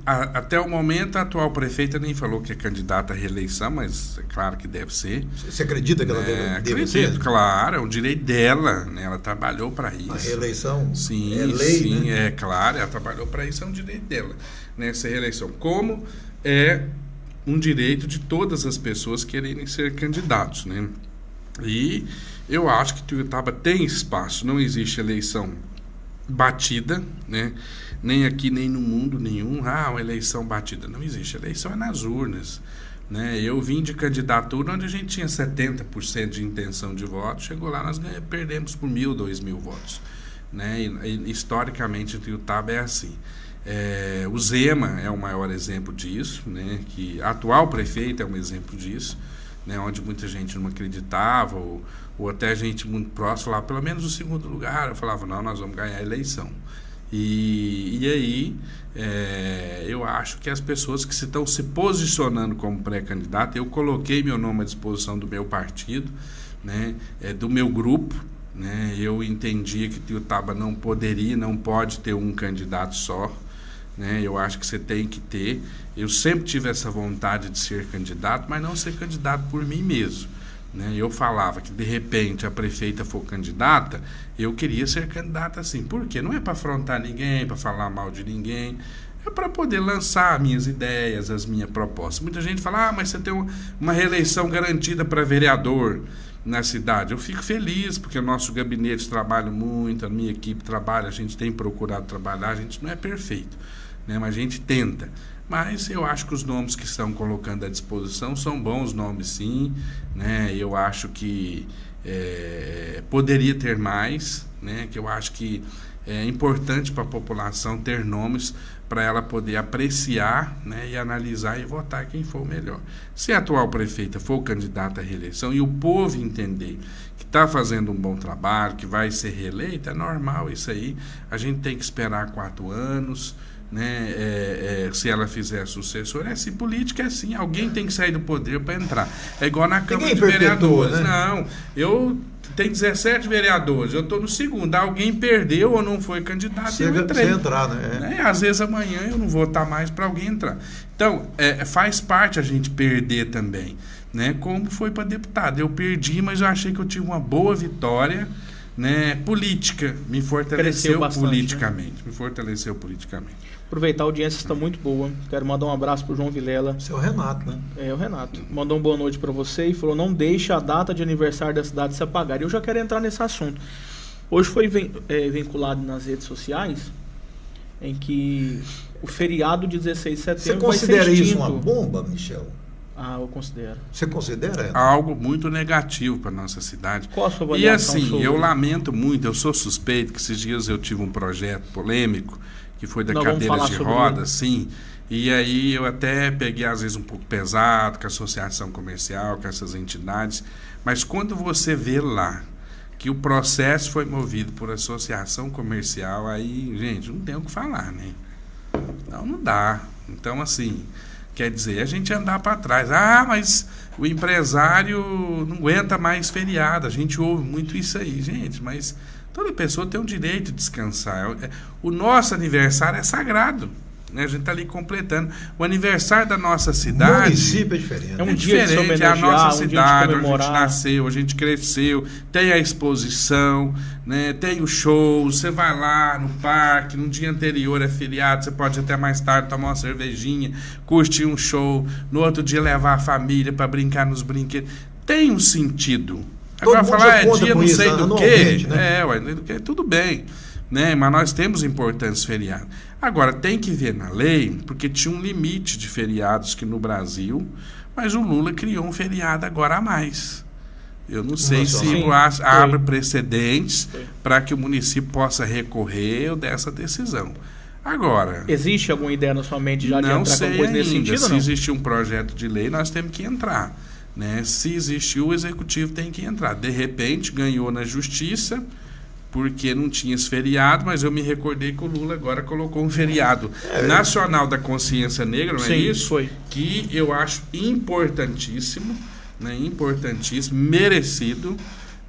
até o momento a atual prefeita nem falou que é candidata à reeleição, mas é claro que deve ser. Você acredita que ela deve ser? Acredito, claro, é um direito dela, né? Ela trabalhou para isso. A reeleição sim, é lei, sim, né? É claro, ela trabalhou para isso, é um direito dela, né? Essa reeleição. Como é um direito de todas as pessoas quererem ser candidatos, né? E eu acho que Tuiutaba tem espaço, não existe eleição batida, né? Nem aqui, nem no mundo nenhum, uma eleição batida. Não existe, a eleição é nas urnas, né? Eu vim de candidatura onde a gente tinha 70% de intenção de voto, chegou lá, nós perdemos por 1.000, 2.000 votos, né? E historicamente, o Tuiutaba é assim. O Zema é o maior exemplo disso, né? Que a atual prefeita é um exemplo disso, né, onde muita gente não acreditava, ou até gente muito próxima falava, pelo menos o segundo lugar. Eu falava, não, nós vamos ganhar a eleição. E aí, eu acho que as pessoas que estão se posicionando como pré-candidato, eu coloquei meu nome à disposição do meu partido, né, do meu grupo, né, eu entendia que Ituiutaba não pode ter um candidato só, né, eu acho que você tem que ter. Eu sempre tive essa vontade de ser candidato, mas não ser candidato por mim mesmo, né? Eu falava que de repente a prefeita for candidata, eu queria ser candidata assim. Por quê? Não é para afrontar ninguém, para falar mal de ninguém, é para poder lançar minhas ideias, as minhas propostas. Muita gente fala, mas você tem uma reeleição garantida para vereador na cidade. Eu fico feliz porque o nosso gabinete trabalha muito, a minha equipe trabalha, a gente tem procurado trabalhar, a gente não é perfeito, né? Mas a gente tenta. Mas eu acho que os nomes que estão colocando à disposição são bons nomes, sim, né? Eu acho que poderia ter mais, né? Que eu acho que é importante para a população ter nomes para ela poder apreciar, né? E analisar e votar quem for o melhor. Se a atual prefeita for candidata à reeleição e o povo entender que está fazendo um bom trabalho, que vai ser reeleita, é normal isso aí. A gente tem que esperar 4 anos... né? Se ela fizer sucessor, se política é assim, alguém tem que sair do poder para entrar. É igual na Câmara de Vereadores, né? Não, eu tenho 17 vereadores, eu estou no segundo, alguém perdeu ou não foi candidato, eu entrei. Você entrar, né? Às vezes amanhã eu não vou estar mais para alguém entrar. Então, faz parte a gente perder também, né? Como foi para deputado, eu perdi, mas eu achei que eu tive uma boa vitória, né? Política, me fortaleceu bastante, politicamente, né? Me fortaleceu politicamente. Aproveitar, a audiência está muito boa. Quero mandar um abraço para o João Vilela. Esse é o Renato, né? É o Renato. Mandou uma boa noite para você e falou, não deixe a data de aniversário da cidade se apagar. Eu já quero entrar nesse assunto. Hoje foi vinculado nas redes sociais em que o feriado de 16 de setembro vai ser extinto. Você considera isso uma bomba, Michel? Eu considero. Você considera? Algo muito negativo para nossa cidade. Qual a sua avaliação? E assim, eu lamento muito, eu sou suspeito que esses dias eu tive um projeto polêmico, que foi da cadeira de roda, sim. E aí eu até peguei, às vezes, um pouco pesado com a associação comercial, com essas entidades. Mas quando você vê lá que o processo foi movido por associação comercial, aí, gente, não tem o que falar, né? Não dá. Então, assim, quer dizer, a gente andar para trás. Mas o empresário não aguenta mais feriado. A gente ouve muito isso aí, gente, mas toda pessoa tem o direito de descansar. O nosso aniversário é sagrado, né? A gente está ali completando. O aniversário da nossa cidade... O município é diferente. É um dia de se homenagear, é a nossa cidade, onde a gente nasceu, a gente cresceu, tem a exposição, né? Tem o show, você vai lá no parque, no dia anterior é feriado, você pode até mais tarde tomar uma cervejinha, curtir um show, no outro dia levar a família para brincar nos brinquedos. Tem um sentido. Agora falar dia não sei do quê, né? Tudo bem, né? Mas nós temos importantes feriados. Agora, tem que ver na lei, porque tinha um limite de feriados aqui no Brasil, mas o Lula criou um feriado agora a mais. Eu não sei se abre precedentes para que o município possa recorrer dessa decisão. Agora... Existe alguma ideia na sua mente já de entrar com alguma coisa nesse sentido? Se existe um projeto de lei, nós temos que entrar, né? Se existiu, o executivo tem que entrar. De repente, ganhou na justiça, porque não tinha esse feriado, mas eu me recordei que o Lula agora colocou um feriado nacional da consciência negra, não é isso? Foi. Que eu acho importantíssimo, né? Importantíssimo, merecido,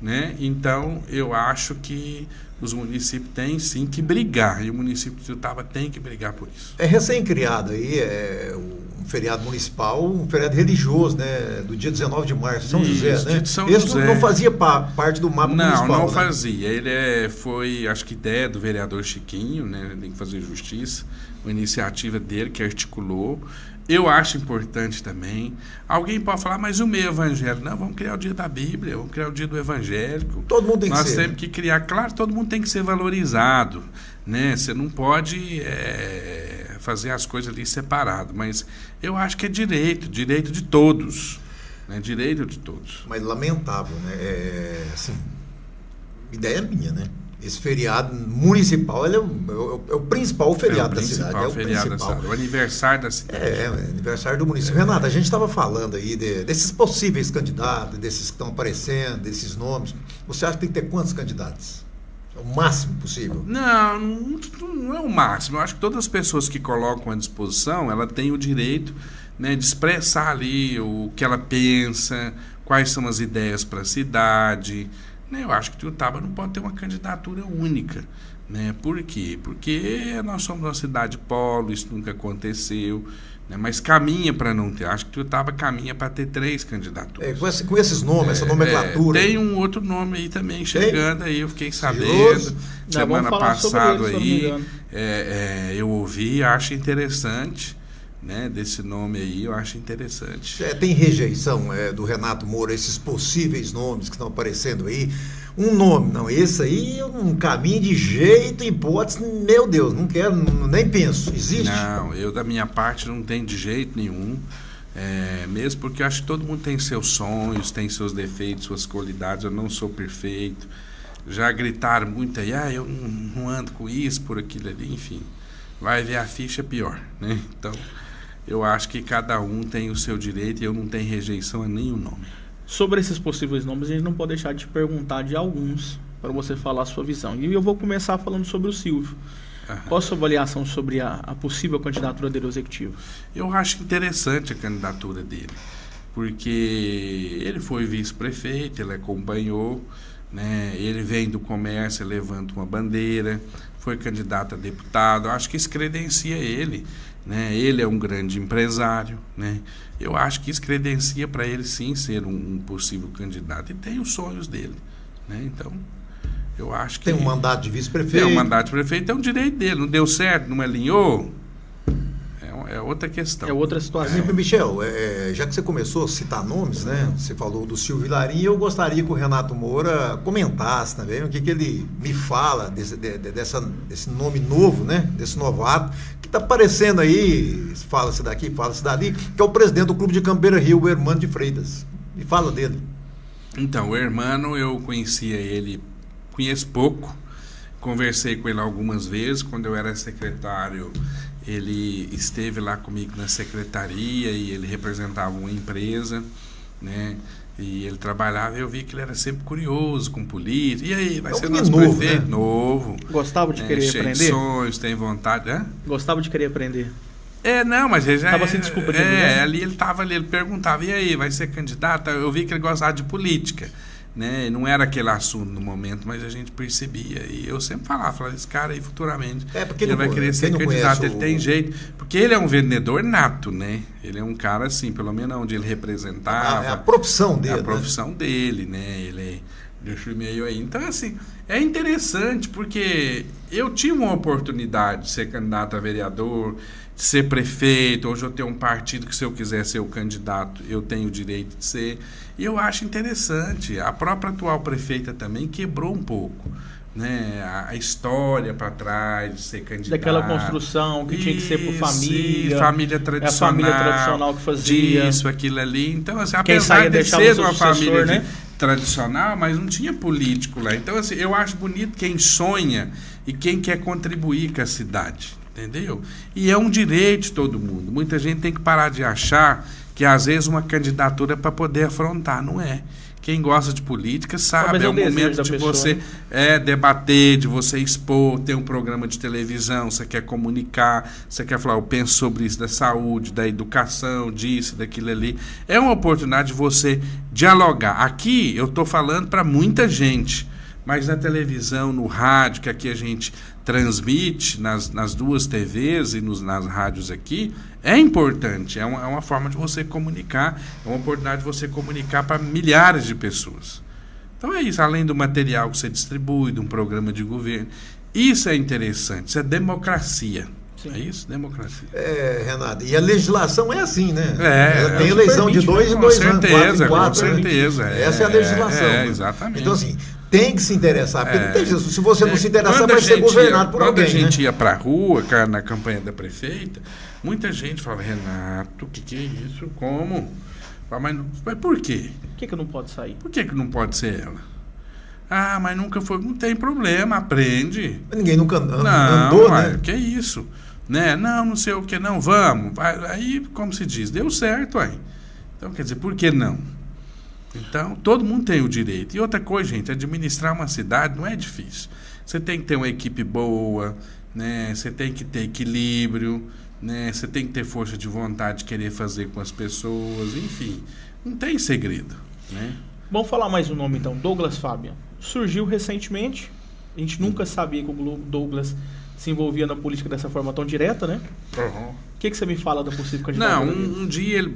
né? Então, eu acho que os municípios têm sim que brigar, e o município de Ituiutaba tem que brigar por isso. É recém-criado aí, um feriado municipal, um feriado religioso, né? Do dia 19 de março, São José, né? Esse não fazia parte do mapa municipal. Não fazia. Ele foi, acho que ideia do vereador Chiquinho, né? Tem que fazer justiça, uma iniciativa dele que articulou. Eu acho importante também. Alguém pode falar, mas o meio evangélico? Não, vamos criar o dia da Bíblia, vamos criar o dia do evangélico. Todo mundo tem que ser. Nós temos que criar, claro, todo mundo tem que ser valorizado, né? Você não pode fazer as coisas ali separado, mas eu acho que é direito de todos, né? Direito de todos. Mas lamentável, né? Assim, ideia minha, né? esse feriado municipal, ele é o principal feriado da cidade. É o principal. O aniversário da cidade. O aniversário do município. Renato, a gente estava falando aí desses possíveis candidatos, desses que estão aparecendo, desses nomes. Você acha que tem que ter quantos candidatos? É o máximo possível? Não é o máximo. Eu acho que todas as pessoas que colocam à disposição, ela tem o direito, né, de expressar ali o que ela pensa, quais são as ideias para a cidade. Eu acho que Tuiutaba não pode ter uma candidatura única. Né? Por quê? Porque nós somos uma cidade polo, isso nunca aconteceu, né? Mas caminha para não ter. Acho que Tuiutaba caminha para ter 3 candidaturas. Com esses nomes, essa nomenclatura. Tem um outro nome aí também chegando aí, eu fiquei sabendo. Semana passada aí, eu ouvi, acho interessante. Né, desse nome aí, eu acho interessante. Tem rejeição do Renato Moura, esses possíveis nomes que estão aparecendo aí. Um nome, não, esse aí eu não caminho de jeito, hipótese, meu Deus, não quero, nem penso. Existe? Não, eu da minha parte não tenho de jeito nenhum. Mesmo porque eu acho que todo mundo tem seus sonhos, tem seus defeitos, suas qualidades. Eu não sou perfeito. Já gritaram muito aí, eu não ando com isso, por aquilo ali, enfim. Vai ver a ficha pior, né? Então, eu acho que cada um tem o seu direito e eu não tenho rejeição a nenhum nome. Sobre esses possíveis nomes, a gente não pode deixar de perguntar de alguns para você falar a sua visão. E eu vou começar falando sobre o Silvio. Qual a sua avaliação sobre a possível candidatura dele ao executivo? Eu acho interessante a candidatura dele, porque ele foi vice-prefeito, ele acompanhou, né? Ele vem do comércio, levanta uma bandeira, foi candidato a deputado. Eu acho que isso credencia ele, né? Ele é um grande empresário, né? Eu acho que isso credencia para ele sim ser um possível candidato, e tem os sonhos dele, né? Então, eu acho que... Tem um mandato de vice-prefeito. Tem um mandato de prefeito, é um direito dele. Não deu certo, não alinhou, é outra questão. É outra situação. Michel, já que você começou a citar nomes, né? Você falou do Silvio Vilarim, eu gostaria que o Renato Moura comentasse também o que ele me fala desse nome novo, né? Desse novato, que está aparecendo aí, fala-se daqui, fala-se dali, que é o presidente do Clube de Campo Beira-Rio, o Hermano de Freitas. Me fala dele. Então, o Hermano, eu conhecia ele, conheço pouco, conversei com ele algumas vezes. Quando eu era secretário, ele esteve lá comigo na secretaria e ele representava uma empresa, né? E ele trabalhava, eu vi que ele era sempre curioso com política. E aí, vai ser nosso prefeito? Né? Novo. Gostava de querer aprender? Cheio de sonhos, tem vontade. Gostava de querer aprender. Não, mas ele já... Estava se descobrindo, né? Ali ele estava ali, ele perguntava, e aí, vai ser candidato? Eu vi que ele gostava de política, né? Não era aquele assunto no momento, mas a gente percebia. E eu sempre falava, esse cara aí futuramente, ele vai querer ser candidato, ele tem jeito. Porque ele é um vendedor nato, né? Ele é um cara assim, pelo menos onde ele representava. É a profissão dele. É a profissão dele, né? Ele deixa o meio aí. Então, assim, é interessante, porque eu tive uma oportunidade de ser candidato a vereador, de ser prefeito. Hoje eu tenho um partido que, se eu quiser ser o candidato, eu tenho o direito de ser. E eu acho interessante. A própria atual prefeita também quebrou um pouco, né? A história para trás de ser candidato. Daquela construção que tinha que ser por família. Família tradicional. É a família tradicional que fazia. Isso, aquilo ali. Então, assim, quem apesar de ser uma família, né? Tradicional, mas não tinha político lá. Então, assim, eu acho bonito quem sonha e quem quer contribuir com a cidade, entendeu? E é um direito de todo mundo. Muita gente tem que parar de achar que, às vezes, uma candidatura é para poder afrontar. Não é. Quem gosta de política sabe, é o momento de você debater, de você expor, ter um programa de televisão, você quer comunicar, você quer falar, eu penso sobre isso, da saúde, da educação, disso, daquilo ali. É uma oportunidade de você dialogar. Aqui eu estou falando para muita gente, mas na televisão, no rádio, que aqui a gente transmite, nas duas TVs e nas rádios aqui, é importante, é uma forma de você comunicar, é uma oportunidade de você comunicar para milhares de pessoas. Então é isso, além do material que você distribui, de um programa de governo, isso é interessante, isso é democracia. Sim. É isso? Democracia. Renato, e a legislação é assim, né? Ela tem eleição de 2 em 2 anos, 4 em 4. Com certeza. Essa é a legislação. Exatamente. Então, assim, tem que se interessar. Porque se você não se interessar, vai ser governado por alguém. Quando a gente ia para a rua, na campanha da prefeita, muita gente falava, Renato, o que é isso? Como? Mas por quê? Por que não pode sair? Por que não pode ser ela? Ah, mas nunca foi. Não tem problema, aprende. Ninguém nunca andou, né? Que é isso? Né? Não sei o que, não, vamos. Aí, como se diz, deu certo aí. Então, quer dizer, por que não? Então, todo mundo tem o direito. E outra coisa, gente, administrar uma cidade não é difícil. Você tem que ter uma equipe boa, né? Você tem que ter equilíbrio, né? Você tem que ter força de vontade de querer fazer com as pessoas, enfim. Não tem segredo, né? Vamos falar mais um nome então, Douglas Fabian. Surgiu recentemente, a gente nunca sabia que o Douglas se envolvia na política dessa forma tão direta, né? Uhum. O que você me fala da possível candidatura? Não, um dia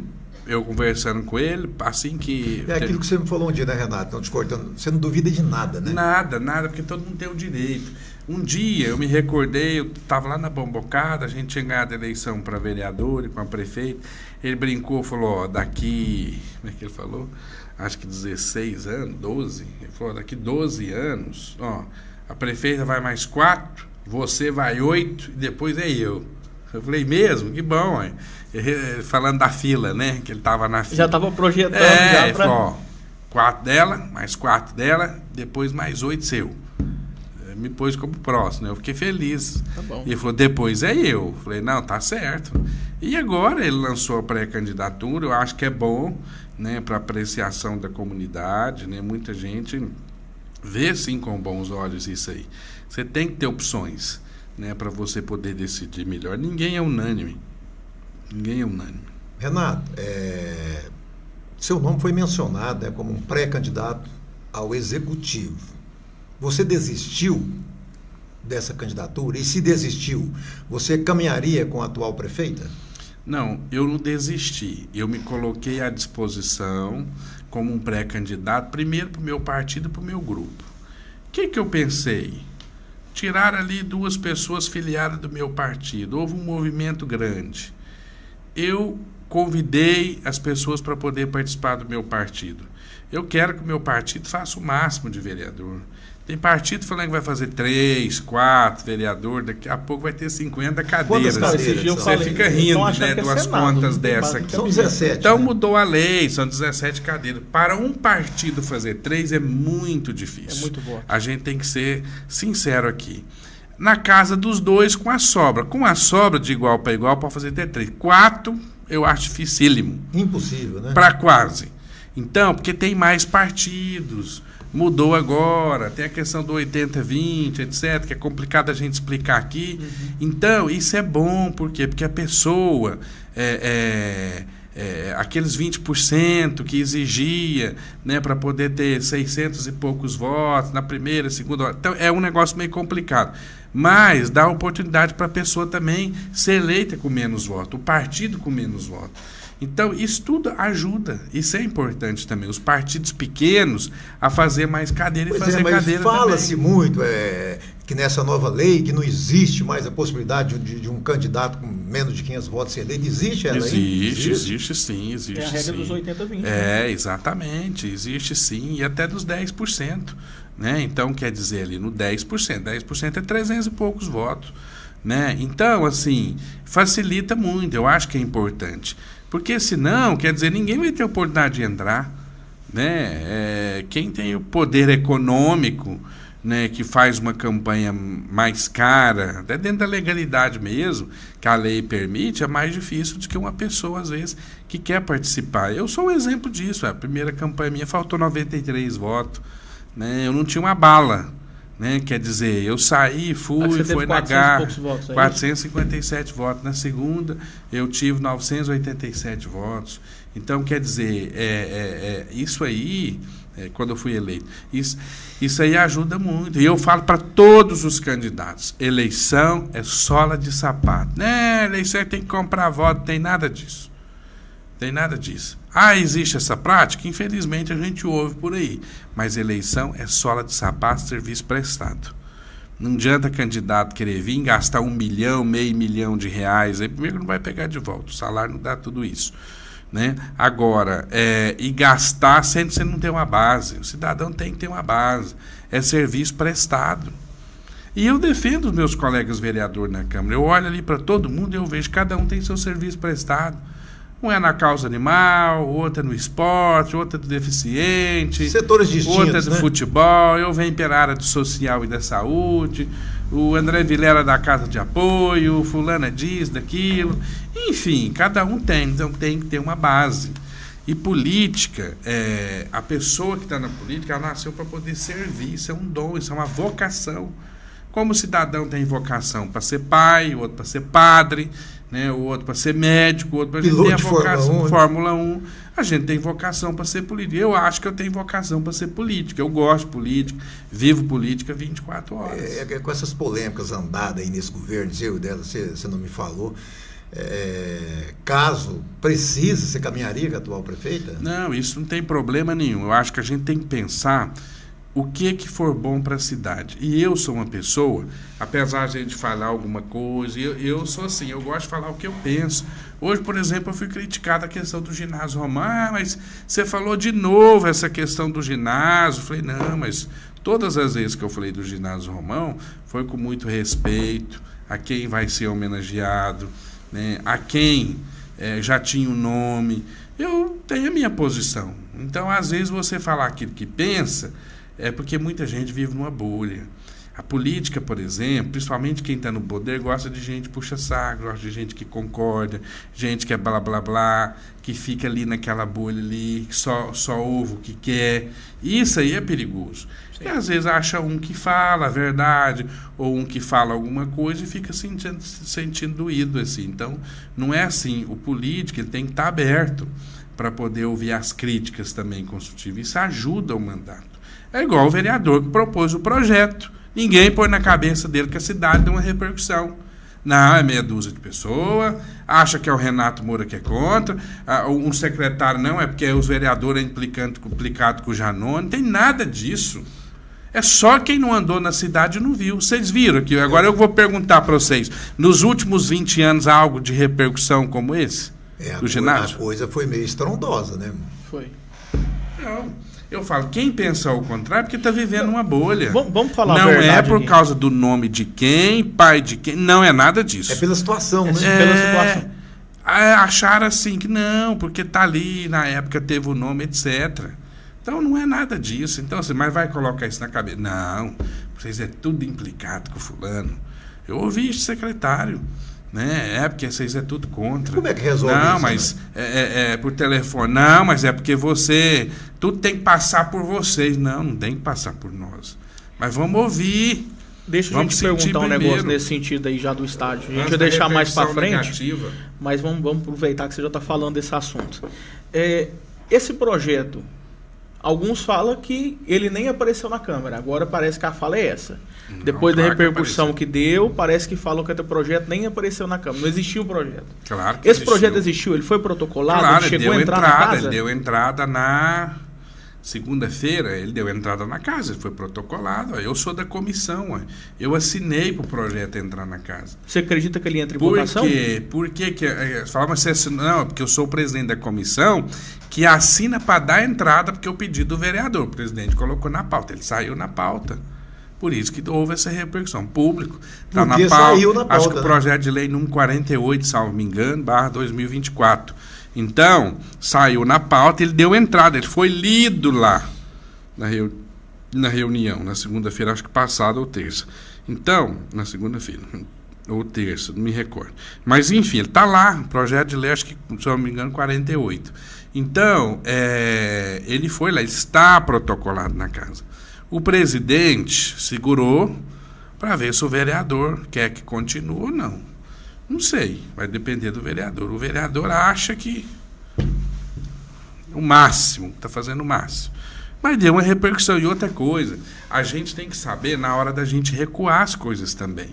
eu conversando com ele, assim que... É aquilo que você me falou um dia, né, Renato? Não te cortando. Você não duvida de nada, né? Nada, porque todo mundo tem o direito. Um dia eu me recordei, eu estava lá na Bombocada, a gente tinha ganhado a eleição para vereador e com a prefeita. Ele brincou, falou, ó, daqui... Como é que ele falou? Acho que 16 anos, 12. Ele falou, daqui 12 anos, ó, a prefeita vai mais 4, você vai 8 e depois é eu. Eu falei, mesmo? Que bom, hein? Falando da fila, né? Que ele estava na fila. Já estava projetando. Ele falou, ó, 4 dela, mais 4 dela, depois mais 8 seu. Me pôs como próximo, né? Eu fiquei feliz. Tá bom. E ele falou, depois é eu. Eu falei, não, tá certo. E agora ele lançou a pré-candidatura, eu acho que é bom, né, para apreciação da comunidade, né? Muita gente vê sim com bons olhos isso aí. Você tem que ter opções, né, para você poder decidir melhor. Ninguém é unânime. Renato, seu nome foi mencionado, né, como um pré-candidato ao executivo. Você desistiu dessa candidatura? E se desistiu, você caminharia com a atual prefeita? Não, eu não desisti. Eu me coloquei à disposição como um pré-candidato, primeiro para o meu partido e para o meu grupo. O que eu pensei? Tirar ali 2 pessoas filiadas do meu partido. Houve um movimento grande. Eu convidei as pessoas para poder participar do meu partido. Eu quero que o meu partido faça o máximo de vereador. Tem partido falando que vai fazer 3, 4 vereador, daqui a pouco vai ter 50 cadeiras. Você fica rindo, né, de umas contas dessa aqui. São 17. Então, né? Mudou a lei, são 17 cadeiras. Para um partido fazer 3 é muito difícil. É muito voto. A gente tem que ser sincero aqui. Na casa dos 2 com a sobra. Com a sobra de igual para igual, pode fazer até 3. 4, eu acho dificílimo. Impossível, né? Para quase. Então, porque tem mais partidos. Mudou agora, tem a questão do 80-20, etc., que é complicado a gente explicar aqui. Uhum. Então, isso é bom, por quê? Porque a pessoa, aqueles 20% que exigia, né, para poder ter 600 e poucos votos na primeira, segunda... Então, é um negócio meio complicado. Mas dá oportunidade para a pessoa também ser eleita com menos votos, o partido com menos votos. Então, isso tudo ajuda. Isso é importante também. Os partidos pequenos a fazer mais cadeira e fazer cadeira também. Fala-se muito que nessa nova lei, que não existe mais a possibilidade de um candidato com menos de 500 votos ser eleito. Existe ela aí? Existe sim. Existe, é a regra dos 80-20. Exatamente. Existe sim. E até dos 10%. Né? Então, quer dizer ali no 10%. 10% é 300 e poucos votos. Né? Então, assim, facilita muito. Eu acho que é importante. Porque senão, quer dizer, ninguém vai ter oportunidade de entrar, né? Quem tem o poder econômico, né, que faz uma campanha mais cara, até dentro da legalidade mesmo, que a lei permite, é mais difícil do que uma pessoa, às vezes, que quer participar. Eu sou um exemplo disso. A primeira campanha minha faltou 93 votos, né? Eu não tinha uma bala. Né? Quer dizer, eu saí, foi na garra, 457 votos. Na segunda, eu tive 987 votos. Então, quer dizer, isso aí, quando eu fui eleito, isso aí ajuda muito. E eu falo para todos os candidatos, eleição é sola de sapato. Né? Eleição tem que comprar voto, tem nada disso. Tem nada disso. Existe essa prática? Infelizmente a gente ouve por aí. Mas eleição é sola de sapato, serviço prestado. Não adianta candidato querer vir gastar 1 milhão, meio milhão de reais. Aí primeiro não vai pegar de volta. O salário não dá tudo isso. Né? Agora, e gastar sendo que você não tem uma base. O cidadão tem que ter uma base. É serviço prestado. E eu defendo os meus colegas vereadores na Câmara. Eu olho ali para todo mundo e eu vejo que cada um tem seu serviço prestado. Um é na causa animal, outro é no esporte, outro é do deficiente. Setores distintos, outro é do futebol, eu venho pela área do social e da saúde, o André Vilela da casa de apoio, o fulano é disso, daquilo. Enfim, cada um tem, então tem que ter uma base. E política, a pessoa que está na política, ela nasceu para poder servir, isso é um dom, isso é uma vocação. Como o cidadão tem vocação para ser pai, o outro para ser padre, né, o outro para ser médico, o outro para gente ter a vocação Fórmula 1. A gente tem vocação para ser político. Eu acho que eu tenho vocação para ser político. Eu gosto de política, vivo política 24 horas. Com essas polêmicas andadas aí nesse governo, eu dela, você não me falou. Caso precise, você caminharia com a atual prefeita? Não, isso não tem problema nenhum. Eu acho que a gente tem que pensar o que for bom para a cidade. E eu sou uma pessoa, apesar de a gente falar alguma coisa, eu sou assim, eu gosto de falar o que eu penso. Hoje, por exemplo, eu fui criticado a questão do ginásio Romão, mas você falou de novo essa questão do ginásio. Eu falei, não, mas todas as vezes que eu falei do ginásio Romão, foi com muito respeito a quem vai ser homenageado, né, a quem já tinha um nome. Eu tenho a minha posição. Então, às vezes, você falar aquilo que pensa, é porque muita gente vive numa bolha. A política, por exemplo, principalmente quem está no poder, gosta de gente puxa-saco, gosta de gente que concorda, gente que é blá, blá, blá, que fica ali naquela bolha ali, que só ouve o que quer. Isso aí é perigoso. E às vezes acha um que fala a verdade, ou um que fala alguma coisa e fica sentindo doído, assim. Então, não é assim. O político ele tem que estar aberto para poder ouvir as críticas também construtivas. Isso ajuda o mandato. É igual o vereador que propôs o projeto. Ninguém põe na cabeça dele que a cidade tem uma repercussão. Não, é meia dúzia de pessoas, acha que é o Renato Moura que é contra, um secretário não, é porque os vereadores é implicado com o Janone, não tem nada disso. É só quem não andou na cidade não viu. Vocês viram aqui, agora eu vou perguntar para vocês, nos últimos 20 anos há algo de repercussão como esse? Do ginásio? A coisa foi meio estrondosa, né? Foi. Não. Eu falo, quem pensa ao contrário é porque está vivendo uma bolha. Vamos falar não a verdade. Não é por causa do nome de quem, pai de quem, não é nada disso. É pela situação, né? Pela situação. Acharam assim que não, porque está ali, na época teve o nome, etc. Então não é nada disso. Então, assim, mas vai colocar isso na cabeça. Não, vocês é tudo implicado com o fulano. Eu ouvi isso, secretário. Né? Porque vocês é tudo contra. Como é que resolve isso? Não, mas é por telefone. Não, mas é porque você... Tudo tem que passar por vocês. Não tem que passar por nós. Mas vamos ouvir. Deixa eu te perguntar um negócio nesse sentido aí já do estádio. A gente vai deixar mais para frente, negativa. Mas vamos aproveitar que você já está falando desse assunto. Esse projeto, alguns falam que ele nem apareceu na Câmara. Agora parece que a fala é essa. Não, depois da repercussão que deu, parece que falam que o projeto nem apareceu na Câmara. Não existiu o projeto. Claro que esse projeto existiu, ele foi protocolado, claro, ele chegou a entrar na casa? Ele deu entrada na segunda-feira, ele deu entrada na casa, ele foi protocolado. Eu sou da comissão, eu assinei para o projeto entrar na casa. Você acredita que ele entra em votação? Por que fala, mas você assinou? Não, porque eu sou o presidente da comissão que assina para dar entrada, porque eu pedi do vereador. O presidente colocou na pauta, ele saiu na pauta. Por isso que houve essa repercussão. Público está na pauta. Acho que o projeto de lei número 48, salvo me engano, /2024. Então, saiu na pauta, ele deu entrada, ele foi lido lá na reunião, na segunda-feira, acho que passada ou terça. Então, na segunda-feira, ou terça, não me recordo. Mas, enfim, ele está lá, projeto de lei, acho que, se eu não me engano, 48. Então, ele foi lá, ele está protocolado na casa. O presidente segurou para ver se o vereador quer que continue ou não. Não sei, vai depender do vereador. O vereador acha que o máximo, está fazendo o máximo. Mas deu uma repercussão. E outra coisa, a gente tem que saber na hora da gente recuar as coisas também.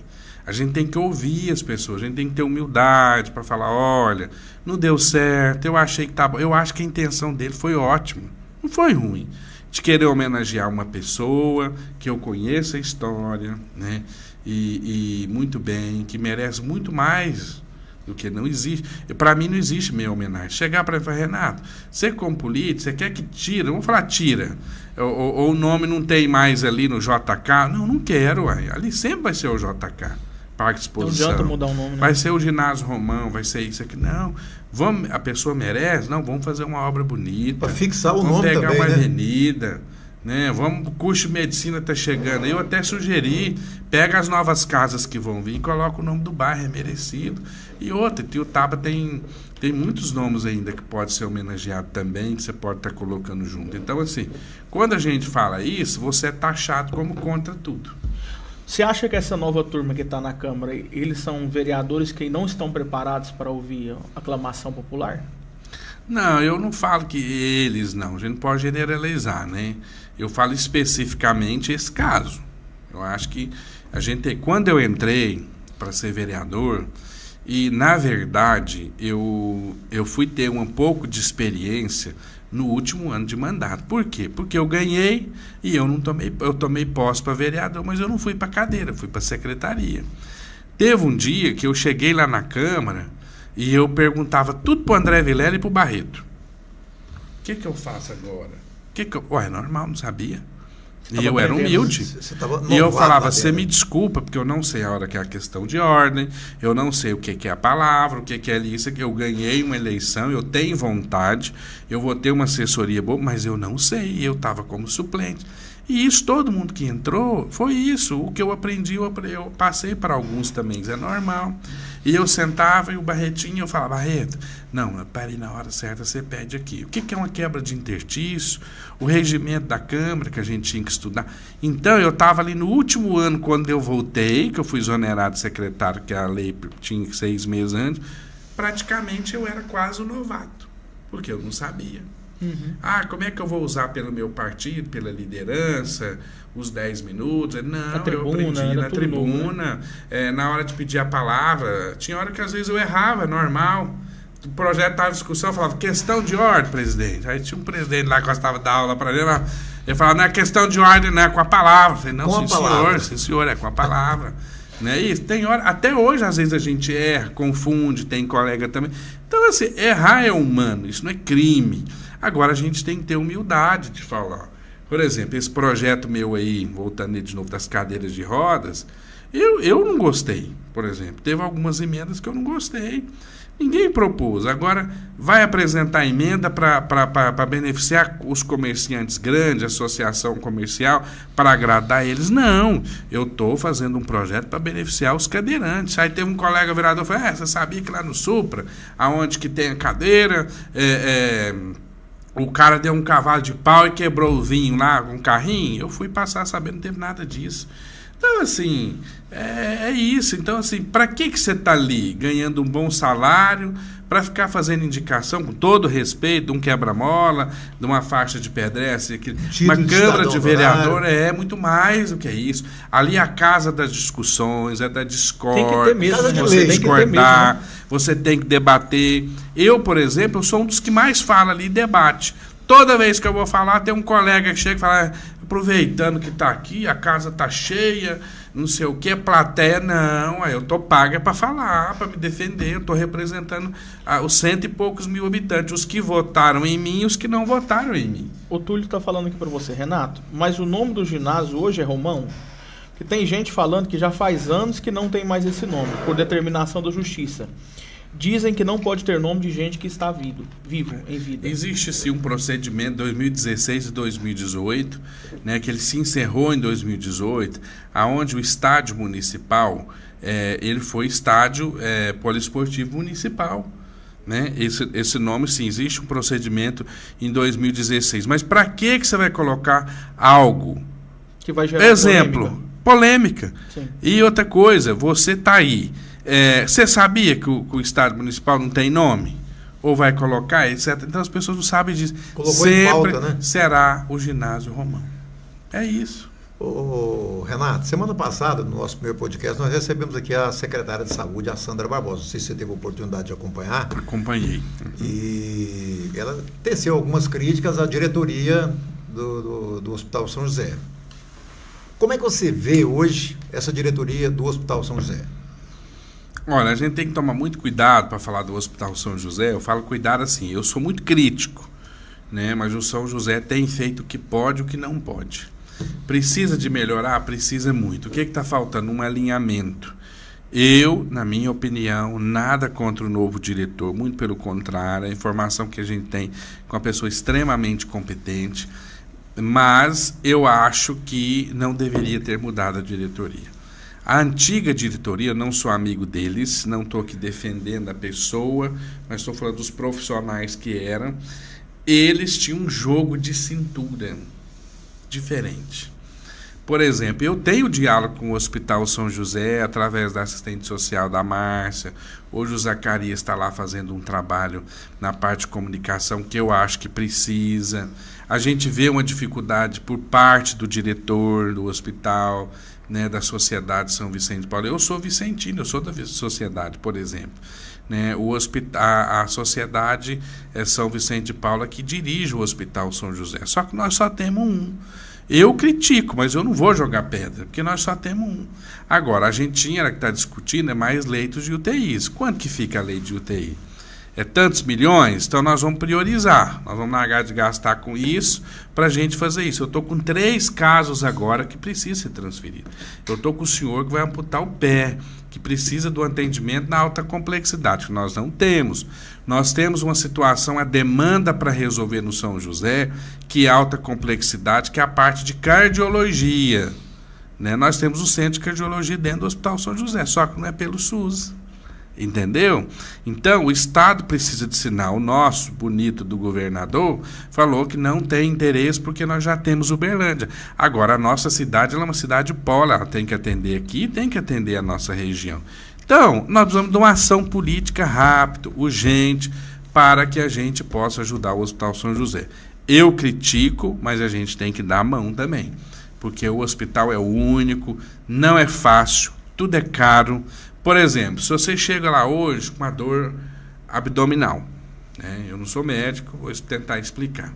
A gente tem que ouvir as pessoas, a gente tem que ter humildade para falar, olha, não deu certo, eu achei que tá bom. Eu acho que a intenção dele foi ótima, não foi ruim. De querer homenagear uma pessoa que eu conheço a história, né? E muito bem, que merece muito mais do que não existe. Para mim não existe meia homenagem. Chegar para mim e falar, Renato, você como político, você quer que tira, vamos falar tira, ou o nome não tem mais ali no JK, não quero, ali sempre vai ser o JK, Parque de Exposição. Não adianta mudar o nome, né? Vai ser o Ginásio Romão, vai ser isso aqui. Não, a pessoa merece? Não, vamos fazer uma obra bonita. Para fixar o nome também, Vamos pegar uma né? avenida, né? O curso de medicina está chegando. Eu até sugeri, pega as novas casas que vão vir e coloca o nome do bairro, é merecido. E outra, Itiutaba tem muitos nomes ainda que pode ser homenageado também, que você pode estar colocando junto. Então, assim, quando a gente fala isso, você é taxado como contra tudo. Você acha que essa nova turma que está na Câmara, eles são vereadores que não estão preparados para ouvir a aclamação popular? Não, eu não falo que eles não. A gente não pode generalizar, né? Eu falo especificamente esse caso. Eu acho que quando eu entrei para ser vereador, e na verdade eu fui ter um pouco de experiência no último ano de mandato. Por quê? Porque eu ganhei e eu tomei posse para vereador, mas eu não fui para cadeira, fui para secretaria. Teve um dia que eu cheguei lá na Câmara e eu perguntava tudo para o André Vilela e para o Barreto. O que eu faço agora? Ué, normal, não sabia. E eu era humilde. E eu falava, você me desculpa, porque eu não sei a hora que é a questão de ordem, eu não sei o que é a palavra, o que é isso, que eu ganhei uma eleição, eu tenho vontade, eu vou ter uma assessoria boa, mas eu não sei, eu estava como suplente. E isso, todo mundo que entrou, foi isso. O que eu aprendi, eu passei para alguns também, isso é normal. E eu sentava e o Barretinho, eu falava, Barreto, não, parei na hora certa, você pede aqui. O que é uma quebra de interstício? O regimento da Câmara, que a gente tinha que estudar. Então, eu estava ali no último ano, quando eu voltei, que eu fui exonerado de secretário, que a lei tinha 6 meses antes, praticamente eu era quase um novato, porque eu não sabia. Uhum. Como é que eu vou usar pelo meu partido, pela liderança, os 10 minutos? Não, eu aprendi na tribuna, na hora de pedir a palavra. Tinha hora que às vezes eu errava, normal. O projeto estava em discussão, eu falava, questão de ordem, presidente. Aí tinha um presidente lá que gostava de dar aula para ele, ele falava, não é questão de ordem, não é com a palavra. Eu falei, não, sim senhor, é com a palavra. Né? E tem hora, até hoje às vezes a gente erra, confunde, tem colega também. Então assim, errar é humano, isso não é crime. Agora a gente tem que ter humildade de falar. Por exemplo, esse projeto meu aí, voltando de novo das cadeiras de rodas, eu não gostei, por exemplo. Teve algumas emendas que eu não gostei. Ninguém propôs. Agora, vai apresentar emenda para beneficiar os comerciantes grandes, associação comercial, para agradar eles? Não. Eu estou fazendo um projeto para beneficiar os cadeirantes. Aí teve um colega vereador que falou, você sabia que lá no Supra, aonde que tem a cadeira, o cara deu um cavalo de pau e quebrou o vinho lá com um carrinho? Eu fui passar sabendo, não teve nada disso. Então, assim, é isso. Então, assim, para que você está ali ganhando um bom salário, para ficar fazendo indicação, com todo respeito, de um quebra-mola, de uma faixa de pedestre, uma Câmara de Vereador é muito mais do que isso. Ali é a casa das discussões, é da discórdia, tem que ter mesmo, você discordar, você tem que debater. Eu, por exemplo, eu sou um dos que mais fala ali debate. Toda vez que eu vou falar, tem um colega que chega e fala, aproveitando que está aqui, a casa está cheia, não sei o que, plateia, não, eu estou paga para falar, para me defender, eu estou representando os 100 e poucos mil habitantes, os que votaram em mim e os que não votaram em mim. O Túlio está falando aqui para você, Renato, mas o nome do ginásio hoje é Romão? Que tem gente falando que já faz anos que não tem mais esse nome, por determinação da justiça. Dizem que não pode ter nome de gente que está vivo em vida. Existe sim um procedimento 2016 e 2018, né, que ele se encerrou em 2018, aonde o estádio municipal, ele foi estádio poliesportivo municipal. Né? Esse nome, sim, existe um procedimento em 2016. Mas para que você vai colocar algo? Que vai gerar polêmica. Sim. E outra coisa, você está aí. Você sabia que o Estado Municipal não tem nome? Ou vai colocar, etc. Então as pessoas não sabem disso. Colocou sempre em pauta, né? Será o Ginásio Romão. É isso. Renato, semana passada, no nosso primeiro podcast, nós recebemos aqui a secretária de Saúde, a Sandra Barbosa. Não sei se você teve a oportunidade de acompanhar. Acompanhei. E ela teceu algumas críticas à diretoria do Hospital São José. Como é que você vê hoje essa diretoria do Hospital São José? Olha, a gente tem que tomar muito cuidado para falar do Hospital São José. Eu falo cuidado assim, eu sou muito crítico, né? Mas o São José tem feito o que pode e o que não pode. Precisa de melhorar? Precisa muito. O que está faltando? Um alinhamento. Eu, na minha opinião, nada contra o novo diretor, muito pelo contrário, a informação que a gente tem com uma pessoa extremamente competente, mas eu acho que não deveria ter mudado a diretoria. A antiga diretoria, eu não sou amigo deles, não estou aqui defendendo a pessoa, mas estou falando dos profissionais que eram, eles tinham um jogo de cintura diferente. Por exemplo, eu tenho diálogo com o Hospital São José através da assistente social da Márcia. Hoje o Zacarias está lá fazendo um trabalho na parte de comunicação que eu acho que precisa. A gente vê uma dificuldade por parte do diretor do hospital, né, da Sociedade São Vicente de Paula. Eu sou vicentino, eu sou da Sociedade, por exemplo. Né, a Sociedade São Vicente de Paula que dirige o Hospital São José. Só que nós só temos um. Eu critico, mas eu não vou jogar pedra, porque nós só temos um. Agora, a gente tinha que estar discutindo mais leitos de UTIs. Quanto que fica a lei de UTI? É tantos milhões? Então nós vamos priorizar. Nós vamos largar de gastar com isso para a gente fazer isso. Eu estou com 3 casos agora que precisa ser transferido. Eu estou com o senhor que vai amputar o pé, que precisa do atendimento na alta complexidade, que nós não temos. Nós temos uma situação, a demanda para resolver no São José, que é alta complexidade, que é a parte de cardiologia. Né? Nós temos o centro de cardiologia dentro do Hospital São José, só que não é pelo SUS. Entendeu? Então, o Estado precisa de sinal. O nosso, bonito do governador, falou que não tem interesse porque nós já temos Uberlândia. Agora, a nossa cidade ela é uma cidade polo, ela tem que atender aqui e tem que atender a nossa região. Então, nós precisamos de uma ação política rápida, urgente, para que a gente possa ajudar o Hospital São José. Eu critico, mas a gente tem que dar a mão também, porque o hospital é o único, não é fácil, tudo é caro. Por exemplo, se você chega lá hoje com uma dor abdominal, né? Eu não sou médico, vou tentar explicar.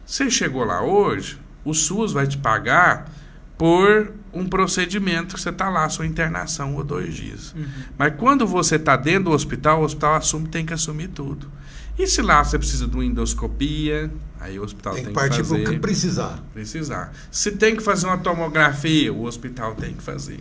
Você chegou lá hoje, o SUS vai te pagar por um procedimento que você está lá, sua internação ou 2 dias. Uhum. Mas quando você está dentro do hospital, o hospital tem que assumir tudo. E se lá você precisa de uma endoscopia, aí o hospital tem que fazer. Tem que partir para o que precisar. Se tem que fazer uma tomografia, o hospital tem que fazer.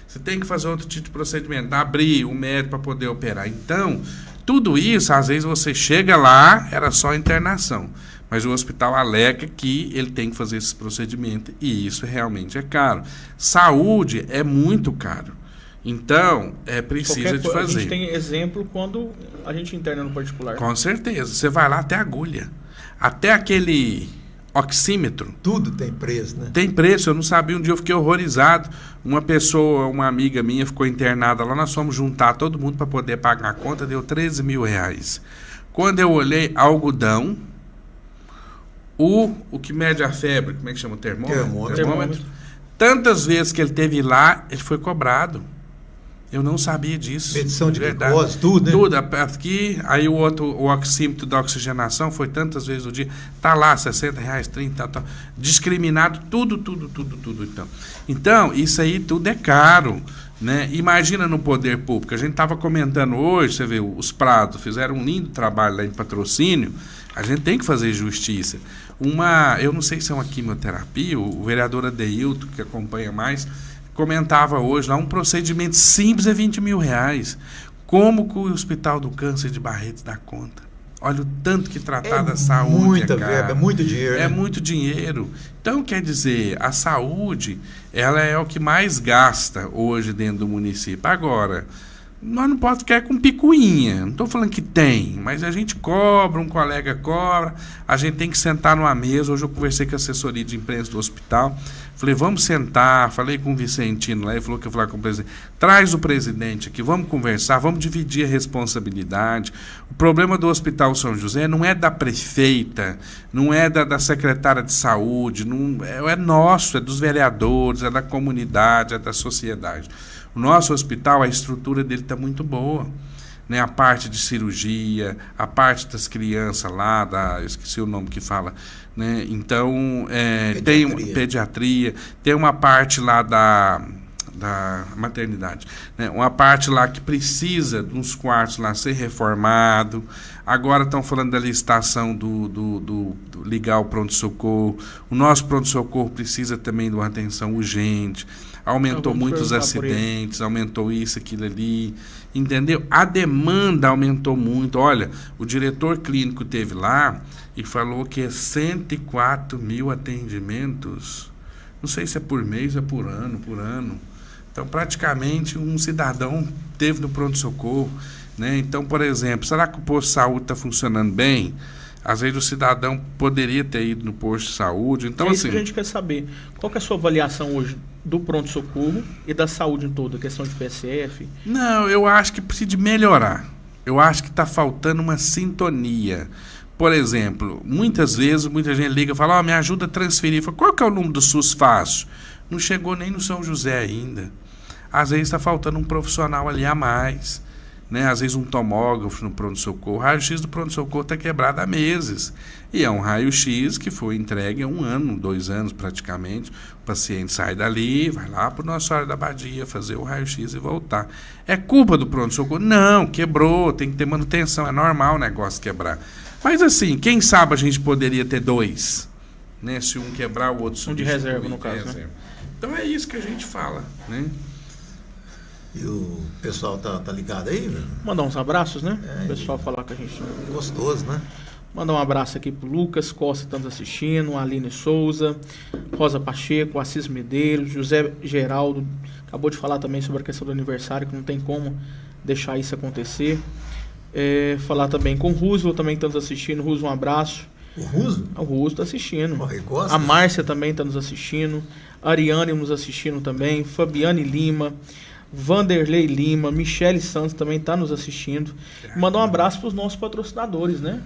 Você tem que fazer outro tipo de procedimento, abrir o médico para poder operar. Então, tudo isso, às vezes você chega lá, era só internação. Mas o hospital alega que ele tem que fazer esse procedimento e isso realmente é caro. Saúde é muito caro. Então, precisa de fazer. A gente tem exemplo quando a gente interna no particular. Com certeza. Você vai lá até agulha. Até aquele oxímetro. Tudo tem preço, né? Tem preço, eu não sabia, um dia eu fiquei horrorizado. Uma pessoa, uma amiga minha ficou internada lá, nós fomos juntar todo mundo para poder pagar a conta, deu R$13 mil. Quando eu olhei, algodão, o que mede a febre, como é que chama? Termômetro. Tantas vezes que ele teve lá, ele foi cobrado. Eu não sabia disso. Medição de glicose, tudo, né? Tudo. Aqui, aí o oxímetro da oxigenação foi tantas vezes no dia. Está lá, R$60, R$30, tá. Discriminado, tudo. Então, isso aí tudo é caro. Né? Imagina no poder público. A gente estava comentando hoje, você vê, os Prados fizeram um lindo trabalho lá em Patrocínio. A gente tem que fazer justiça. Eu não sei se é uma quimioterapia, o vereador Adeilton, que acompanha mais, comentava hoje lá, um procedimento simples é R$20 mil. Como que o Hospital do Câncer de Barretos dá conta? Olha o tanto que tratar da saúde muita verba, é muito dinheiro. É muito dinheiro. Então, quer dizer, a saúde, ela é o que mais gasta hoje dentro do município. Agora, nós não podemos ficar com picuinha. Não estou falando que tem, mas a gente cobra, um colega cobra, a gente tem que sentar numa mesa. Hoje eu conversei com a assessoria de imprensa do hospital, falei, vamos sentar, falei com o Vicentino lá, ele falou que eu ia falar com o presidente, traz o presidente aqui, vamos conversar, vamos dividir a responsabilidade. O problema do Hospital São José não é da prefeita, não é da secretária de saúde, não, é nosso, é dos vereadores, é da comunidade, é da sociedade. O nosso hospital, a estrutura dele está muito boa. Né? A parte de cirurgia, a parte das crianças lá, eu esqueci o nome que fala. Né? Então, tem pediatria, tem uma parte lá da maternidade, né? Uma parte lá que precisa de uns quartos lá ser reformado. Agora estão falando da licitação do ligar o pronto-socorro. O nosso pronto-socorro precisa também de uma atenção urgente. Aumentou muitos acidentes, aumentou isso, aquilo ali, entendeu? A demanda aumentou muito. Olha, o diretor clínico teve lá e falou que é 104 mil atendimentos. Não sei se é por mês ou por ano. Então, praticamente, um cidadão teve no pronto-socorro, né? Então, por exemplo, será que o posto de saúde está funcionando bem? Às vezes o cidadão poderia ter ido no posto de saúde. Então, é isso que a gente quer saber. Qual que é a sua avaliação hoje do pronto-socorro e da saúde em toda? A questão de PSF? Não, eu acho que precisa de melhorar. Eu acho que está faltando uma sintonia. Por exemplo, muitas vezes, muita gente liga e fala, me ajuda a transferir. Falo, qual que é o número do SUS fácil? Não chegou nem no São José ainda. Às vezes está faltando um profissional ali a mais, né? Às vezes um tomógrafo no pronto-socorro. O raio-x do pronto-socorro está quebrado há meses. E é um raio-x que foi entregue há 1 ano, 2 anos praticamente. O paciente sai dali, vai lá para o Nossa Senhora da Abadia fazer o raio-x e voltar. É culpa do pronto-socorro? Não, quebrou, tem que ter manutenção, é normal o negócio quebrar. Mas assim, quem sabe a gente poderia ter 2, né? Se um quebrar, o outro substituir. Um de reserva, no caso, né? Então é isso que a gente fala, né? E o pessoal tá ligado aí, velho? Mandar uns abraços, né? O pessoal falar com a gente. Gostoso, né? Mandar um abraço aqui pro Lucas Costa, estamos assistindo, Aline Souza, Rosa Pacheco, Assis Medeiros, José Geraldo, acabou de falar também sobre a questão do aniversário, que não tem como deixar isso acontecer. Falar também com o Roosevelt, também estamos assistindo. Roosevelt, um abraço. O Roosevelt? O Roosevelt está assistindo. Oh, a Márcia também está nos assistindo. A Ariane nos assistindo também. Fabiane Lima. Vanderlei Lima. Michele Santos também está nos assistindo. Mandar um abraço para os nossos patrocinadores, né?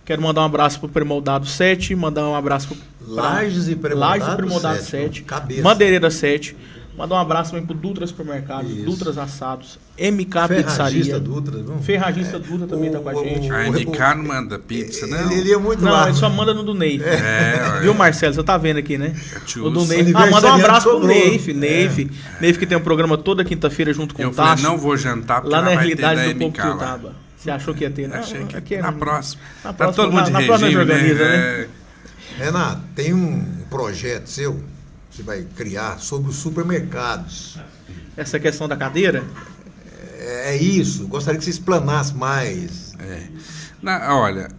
Quero mandar um abraço para o Premoldado 7. Mandar um abraço para Lages e Premoldado 7. Madeireira 7. Mandar um abraço também pro Dutra Supermercados, Dutras Assados, MK Pizzaria. Ferragista Dutra também tá com a gente. A MK não manda pizza, não? Ele é muito lá. Não, ele só manda no do Neif. Viu, Marcelo? Você tá vendo aqui, né? O do Neif. Manda um abraço pro Neif. Neif que tem um programa toda quinta-feira junto com o Tasso. Eu falei, não vou jantar porque lá na vai realidade ter do Povo Tiltaba. Você achou que ia ter, né? Achei que ia ter. Na próxima. Tá todo mundo de regime, né? Renato, tem um projeto seu... Você vai criar sobre os supermercados. Essa questão da cadeira? É isso. Gostaria que você explanasse mais. Olha,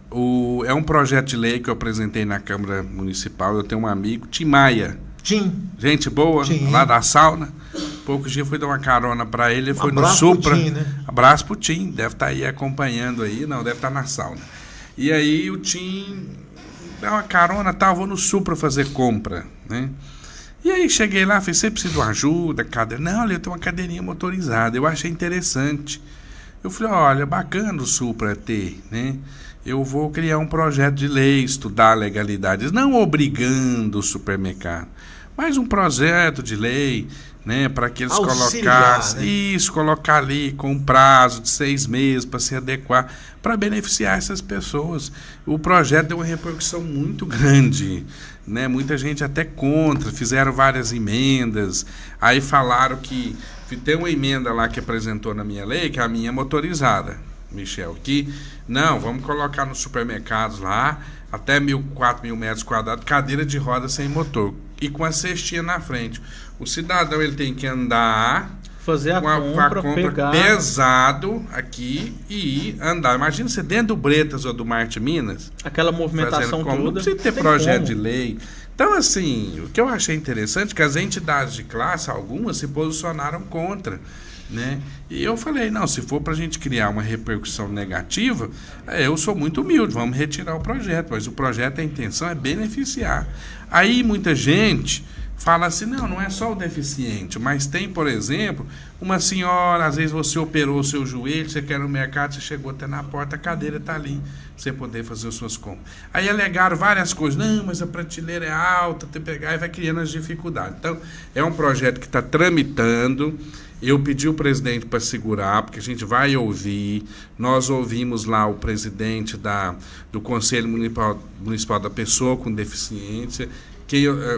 é um projeto de lei que eu apresentei na Câmara Municipal. Eu tenho um amigo, Tim Maia. Gente boa, lá da sauna. Poucos dias fui dar uma carona para ele. Ele foi no Supra. Tim, né? Abraço pro Tim. Deve estar aí acompanhando aí. Não, deve estar na sauna. E aí o Tim dá uma carona, vou no Supra fazer compra, né? E aí cheguei lá, falei, você precisa de uma ajuda, cadeira? Não, olha, eu tenho uma cadeirinha motorizada, eu achei interessante. Eu falei, olha, bacana o Supra ter, né? Eu vou criar um projeto de lei, estudar legalidades, não obrigando o supermercado, mas um projeto de lei, né, para que eles colocassem, né? Colocar ali com um prazo de 6 meses para se adequar, para beneficiar essas pessoas. O projeto deu uma repercussão muito grande, né? Muita gente até contra, fizeram várias emendas, aí falaram que tem uma emenda lá que apresentou na minha lei, que é a minha motorizada, Michel, que não, vamos colocar nos supermercados lá, até 4.000 metros quadrados, cadeira de roda sem motor, e com a cestinha na frente. O cidadão ele tem que andar, fazer a compra pegar... pesado aqui e andar. Imagina você dentro do Bretas ou do Marte Minas. Aquela movimentação toda. Não precisa ter projeto de lei. Então, assim, o que eu achei interessante é que as entidades de classe, algumas, se posicionaram contra, né? E eu falei, não, se for para a gente criar uma repercussão negativa, eu sou muito humilde, vamos retirar o projeto. Mas o projeto, a intenção é beneficiar. Aí muita gente... fala assim, não é só o deficiente, mas tem, por exemplo, uma senhora, às vezes você operou o seu joelho, você quer ir no mercado, você chegou até na porta, a cadeira está ali, pra você poder fazer as suas compras. Aí alegaram várias coisas, não, mas a prateleira é alta, tem que pegar e vai criando as dificuldades. Então, é um projeto que está tramitando, eu pedi o presidente para segurar, porque a gente vai ouvir, nós ouvimos lá o presidente do Conselho Municipal da Pessoa com Deficiência,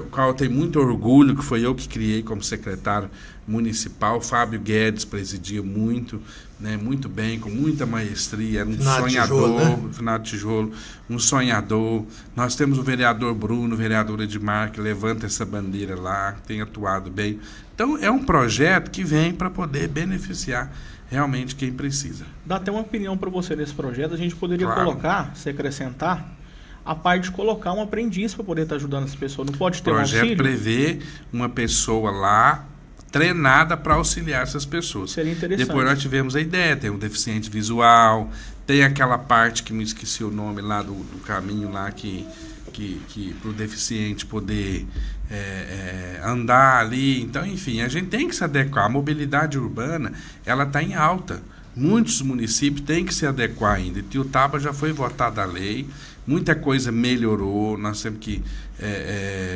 qual eu tenho muito orgulho, que foi eu que criei como secretário municipal. Fábio Guedes presidia muito, né, muito bem, com muita maestria, era um sonhador, Finado Tijolo, um sonhador. Nós temos o vereador Bruno, o vereador Edmar, que levanta essa bandeira lá, tem atuado bem. Então, é um projeto que vem para poder beneficiar realmente quem precisa. Dá até uma opinião para você nesse projeto. A gente poderia colocar, se acrescentar, a parte de colocar um aprendiz para poder estar ajudando as pessoas. Não pode ter um auxílio? O projeto prevê uma pessoa lá treinada para auxiliar essas pessoas. Seria interessante. Depois nós tivemos a ideia, tem um deficiente visual, tem aquela parte que me esqueci o nome lá do caminho lá que para o deficiente poder andar ali. Então, enfim, a gente tem que se adequar. A mobilidade urbana, ela está em alta. Muitos municípios têm que se adequar ainda. Em Itiutaba já foi votada a lei, muita coisa melhorou. Nós temos que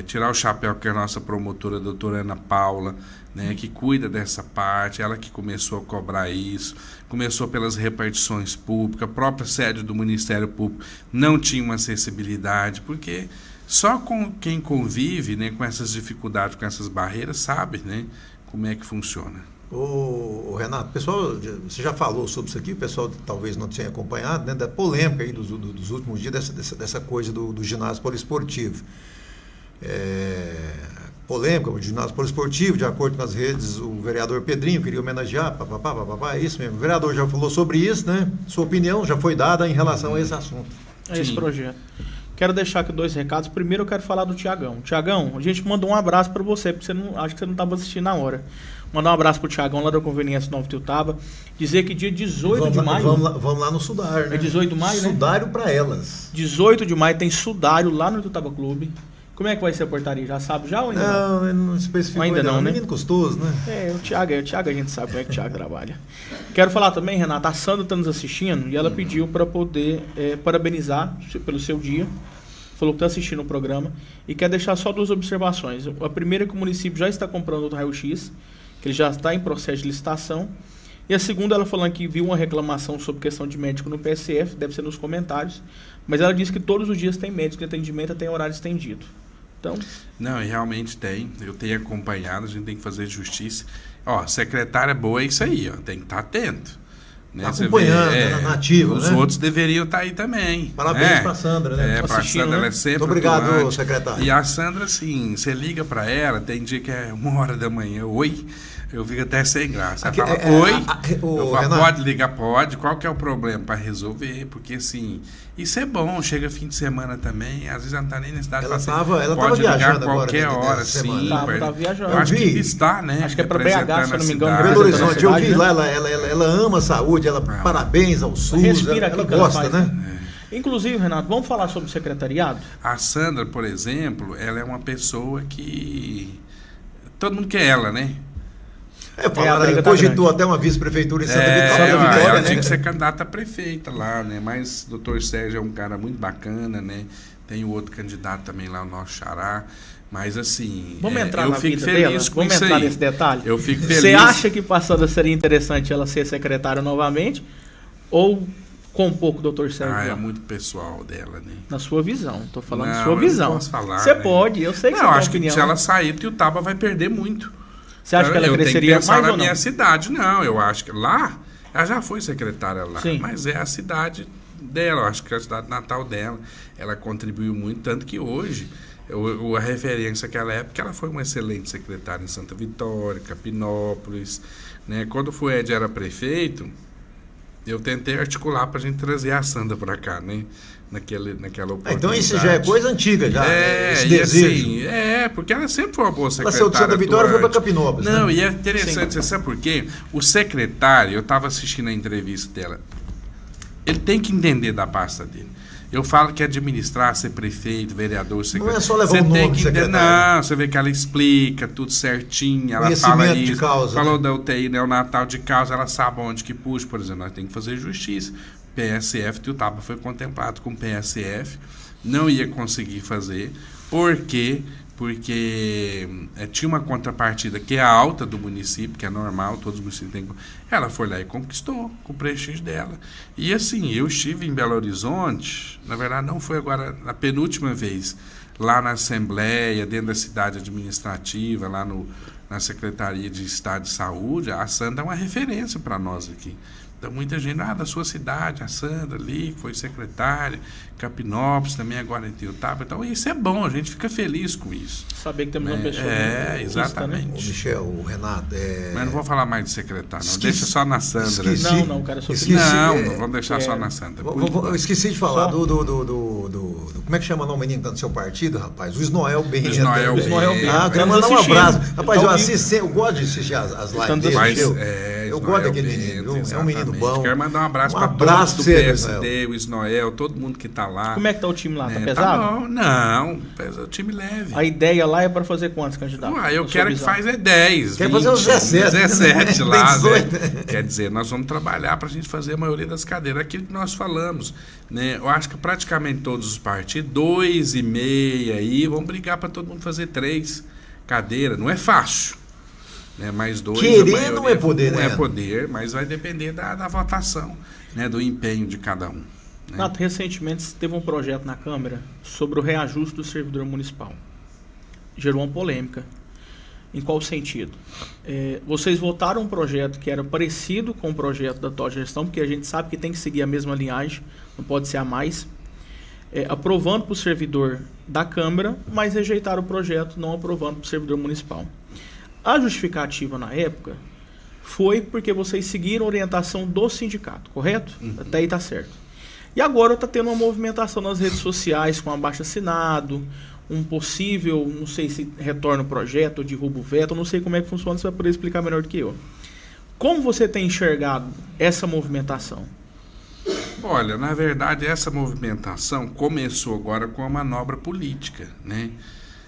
tirar o chapéu que é a nossa promotora, a doutora Ana Paula, né, que cuida dessa parte, ela que começou a cobrar isso, começou pelas repartições públicas, a própria sede do Ministério Público não tinha uma acessibilidade, porque só com quem convive, né, com essas dificuldades, com essas barreiras, sabe, né, como é que funciona. Ô Renato, pessoal, você já falou sobre isso aqui, o pessoal talvez não tenha acompanhado, né, da polêmica aí dos últimos dias, dessa coisa do ginásio poliesportivo. Polêmica, o ginásio poliesportivo, de acordo com as redes, o vereador Pedrinho queria homenagear, é isso mesmo. O vereador já falou sobre isso, né? Sua opinião já foi dada em relação a esse assunto. A esse projeto. Quero deixar aqui 2 recados. Primeiro eu quero falar do Tiagão. Tiagão, a gente mandou um abraço para você, porque acho que você não estava assistindo na hora. Mandar um abraço pro Tiagão lá da Conveniência Nova Itiutaba. Dizer que dia 18 de maio... Vamos lá no Sudário, né? É 18 de maio, Sudário, né? Para elas. 18 de maio tem Sudário lá no Itiutaba Clube. Como é que vai ser a portaria? Já sabe já ou ainda não? Não, ele não especificou ainda não, né? Menino custoso, né? O Thiago a gente sabe como é que o Thiago trabalha. Quero falar também, Renata, a Sandra está nos assistindo e ela pediu para poder parabenizar pelo seu dia. Falou que está assistindo o programa e quer deixar só 2 observações. A primeira é que o município já está comprando outro raio-x, que ele já está em processo de licitação. E a segunda, ela falando que viu uma reclamação sobre questão de médico no PSF, deve ser nos comentários, mas ela disse que todos os dias tem médico de atendimento, tem horário estendido. Então... Não, e realmente tem. Eu tenho acompanhado, a gente tem que fazer justiça. Ó, secretária boa é isso aí, ó, tem que estar atento. Né? Acompanhando, na ativa, os né? outros deveriam estar aí também. Parabéns para a Sandra, né? Para a Sandra, ela é sempre muito obrigado, atuante. Secretário. E a Sandra, assim, você liga para ela, tem dia que é 1h da manhã, oi, eu fico até sem graça. Ela fala, oi, eu falo, pode ligar, pode, qual que é o problema para resolver? Porque, assim, isso é bom, chega fim de semana também, às vezes ela não está nem na cidade. Ela pode ligar qualquer agora, hora, sim. Tá viajando. Eu acho que está, né? Acho que é para BH, se eu não me engano. Belo Horizonte, eu vi lá, ela ama a saúde, ela parabéns ao SUS, respira ela aqui gosta, né? Inclusive, Renato, vamos falar sobre o secretariado? A Sandra, por exemplo, ela é uma pessoa que todo mundo quer ela, né? Cogitou até uma vice-prefeitura em Santa Vitória. Ela tinha que ser candidata a prefeita lá, né? Mas o Dr. Sérgio é um cara muito bacana, né? Tem o outro candidato também lá, o nosso xará. Mas assim, vamos entrar eu na fico vida feliz dela? com vamos isso entrar aí. Nesse detalhe? Eu fico feliz. Você acha que passando seria interessante ela ser secretária novamente? Ou com um pouco do Dr. Sérgio? É muito pessoal dela, né? Na sua visão, tô falando não, da sua visão. Eu não posso falar, você né? pode, eu sei que não, você tem acho opinião. Que se ela sair, o Itiutaba vai perder muito. Você acha que ela cresceria mais ou não? Eu tenho que pensar na minha cidade, não. Eu acho que lá, ela já foi secretária lá. Sim. Mas é a cidade dela, eu acho que é a cidade natal dela. Ela contribuiu muito, tanto que hoje, a referência naquela época, ela foi uma excelente secretária em Santa Vitória, Capinópolis, né? Quando o Fued era prefeito, eu tentei articular para a gente trazer a Sandra para cá, né? Naquela oportunidade. Então isso já é coisa antiga, já. Esse desejo. Assim, porque ela sempre foi uma boa secretária. Ela saiu de Santa Vitória e foi para Capinópolis. Não, né? E é interessante, você sabe por quê? O secretário, eu estava assistindo a entrevista dela, ele tem que entender da pasta dele. Eu falo que administrar, ser prefeito, vereador, secretário. Não é só levar o nome de secretário. Não, você vê que ela explica tudo certinho, ela fala isso. De causa, falou né? da UTI neonatal de causa, ela sabe onde que puxa, por exemplo, nós temos que fazer justiça. PSF, Itiutaba foi contemplado com PSF, não ia conseguir fazer, porque tinha uma contrapartida que é alta do município, que é normal, todos os municípios têm. Ela foi lá e conquistou com o prestígio dela. E assim, eu estive em Belo Horizonte, na verdade não foi agora, na penúltima vez, lá na Assembleia, dentro da cidade administrativa, lá na Secretaria de Estado de Saúde, a Sandra é uma referência para nós aqui. Então, muita gente, da sua cidade, a Sandra ali, foi secretária, Capinópolis também, agora em Itiutaba. Então, isso é bom, a gente fica feliz com isso. Saber que temos uma pessoa. Exatamente. O Michel, o Renato. Mas não vou falar mais de secretário, não. Deixa só na Sandra. Não, cara, não vamos deixar só na Sandra. Eu esqueci de falar como é que chama o menino que tá no seu partido, rapaz? O Isnoel Bento. Isnoel Bento. Quero mandar um abraço. Rapaz, eu gosto de assistir as lives dele. Eu gosto daquele menino, é um menino bom. Quero mandar um abraço para todos do PSD, o Isnoel, todo mundo que tá lá. Como é que tá o time lá? Tá pesado? Tá bom. Não, o time leve. A ideia lá é para fazer quantos candidatos? Eu quero que faz 10. Quer fazer os 17 lá, né? Quer dizer, nós vamos trabalhar para a gente fazer a maioria das cadeiras. Aquilo que nós falamos, né? Eu acho que praticamente todos os partidos, 2,5 aí, vão brigar para todo mundo fazer 3 cadeiras. Não é fácil. Né, mais 2, querer não é poder, não né? é poder, mas vai depender da votação, né, do empenho de cada um. Né? Nato, recentemente teve um projeto na Câmara sobre o reajuste do servidor municipal. Gerou uma polêmica. Em qual sentido? Vocês votaram um projeto que era parecido com o projeto da atual gestão, porque a gente sabe que tem que seguir a mesma linhagem, não pode ser a mais, aprovando para o servidor da Câmara, mas rejeitaram o projeto, não aprovando para o servidor municipal. A justificativa na época foi porque vocês seguiram a orientação do sindicato, correto? Até aí está certo. E agora está tendo uma movimentação nas redes sociais com abaixo-assinado, um possível, não sei se retorna o projeto ou derruba o veto, não sei como é que funciona, você vai poder explicar melhor do que eu. Como você tem enxergado essa movimentação? Olha, na verdade, essa movimentação começou agora com a manobra política, né?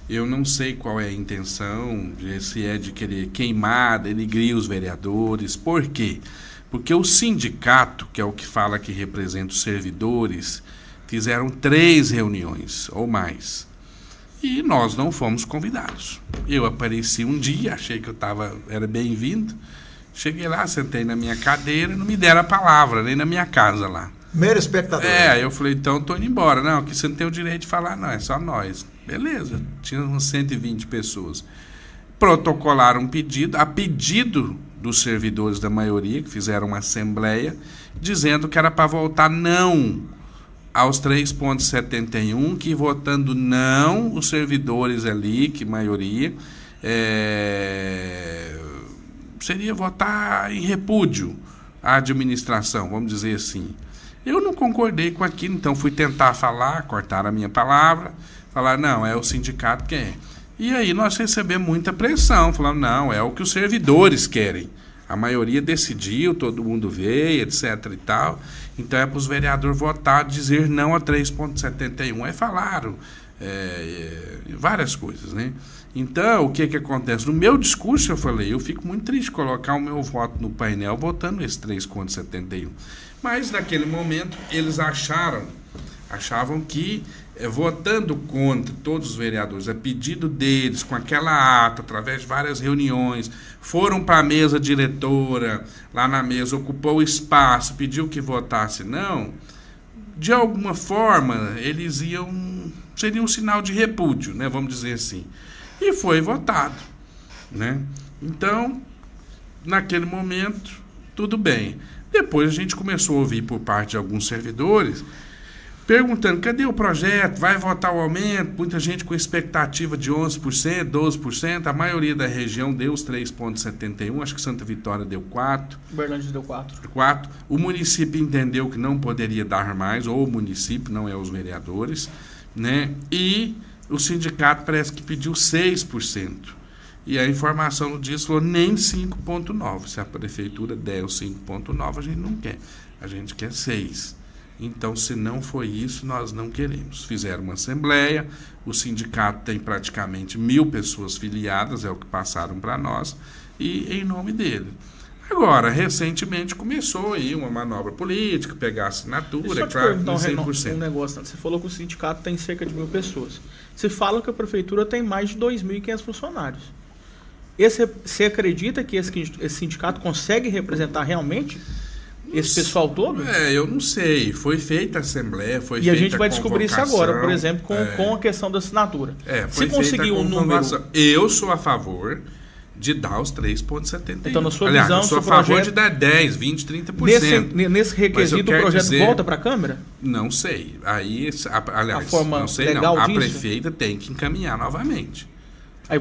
Eu não sei qual é a intenção, se é de querer queimar, denigrir os vereadores. Por quê? Porque o sindicato, que é o que fala que representa os servidores, fizeram 3 reuniões ou mais. E nós não fomos convidados. Eu apareci um dia, achei que era bem-vindo. Cheguei lá, sentei na minha cadeira, não me deram a palavra, nem na minha casa lá. Mero espectador. Eu falei, então estou indo embora. Não, que você não tem o direito de falar, não, é só nós. Beleza, tinha uns 120 pessoas. Protocolaram um pedido, a pedido dos servidores da maioria, que fizeram uma assembleia, dizendo que era para votar não aos 3,71, que votando não, os servidores ali, que maioria, seria votar em repúdio à administração, vamos dizer assim. Eu não concordei com aquilo, então fui tentar falar, cortaram a minha palavra, falar, não, é o sindicato que é. E aí nós recebemos muita pressão, falando, não, é o que os servidores querem. A maioria decidiu, todo mundo veio, etc. e tal. Então é para os vereadores votar, dizer não a 3,71. Aí falaram várias coisas, né? Então, o que acontece? No meu discurso eu falei, eu fico muito triste de colocar o meu voto no painel votando esse 3,71. Mas naquele momento eles achavam que votando contra todos os vereadores, a pedido deles, com aquela ata, através de várias reuniões, foram para a mesa diretora, lá na mesa, ocupou o espaço, pediu que votasse não, de alguma forma, eles seria um sinal de repúdio, né, vamos dizer assim. E foi votado, né? Então, naquele momento, tudo bem. Depois a gente começou a ouvir por parte de alguns servidores perguntando, cadê o projeto? Vai votar o aumento? Muita gente com expectativa de 11%, 12%. A maioria da região deu os 3,71%. Acho que Santa Vitória deu 4%. Uberlândia deu 4%. O município entendeu que não poderia dar mais, ou o município, não é os vereadores, né? E o sindicato parece que pediu 6%. E a informação disso falou nem 5,9%. Se a prefeitura der o 5,9%, a gente não quer. A gente quer 6%. Então, se não foi isso, nós não queremos. Fizeram uma assembleia, o sindicato tem praticamente 1.000 pessoas filiadas, é o que passaram para nós, e em nome dele. Agora, recentemente começou aí uma manobra política, pegar assinatura, é claro, 100%. Um negócio, você falou que o sindicato tem cerca de 1.000 pessoas. Você fala que a prefeitura tem mais de 2.500 funcionários. Você acredita que esse sindicato consegue representar realmente? Esse pessoal todo? Eu não sei. Foi feita a assembleia, foi feita a convocação. E a gente vai descobrir isso agora, por exemplo, com a questão da assinatura. Se conseguir um número... Eu sou a favor de dar os 3,71. Então, na sua visão, eu sou a favor de dar 10, 20, 30%. Nesse requisito, o projeto volta para a Câmara? Não sei. Aí, aliás, a forma não sei legal não. A disso? prefeita tem que encaminhar novamente. Aí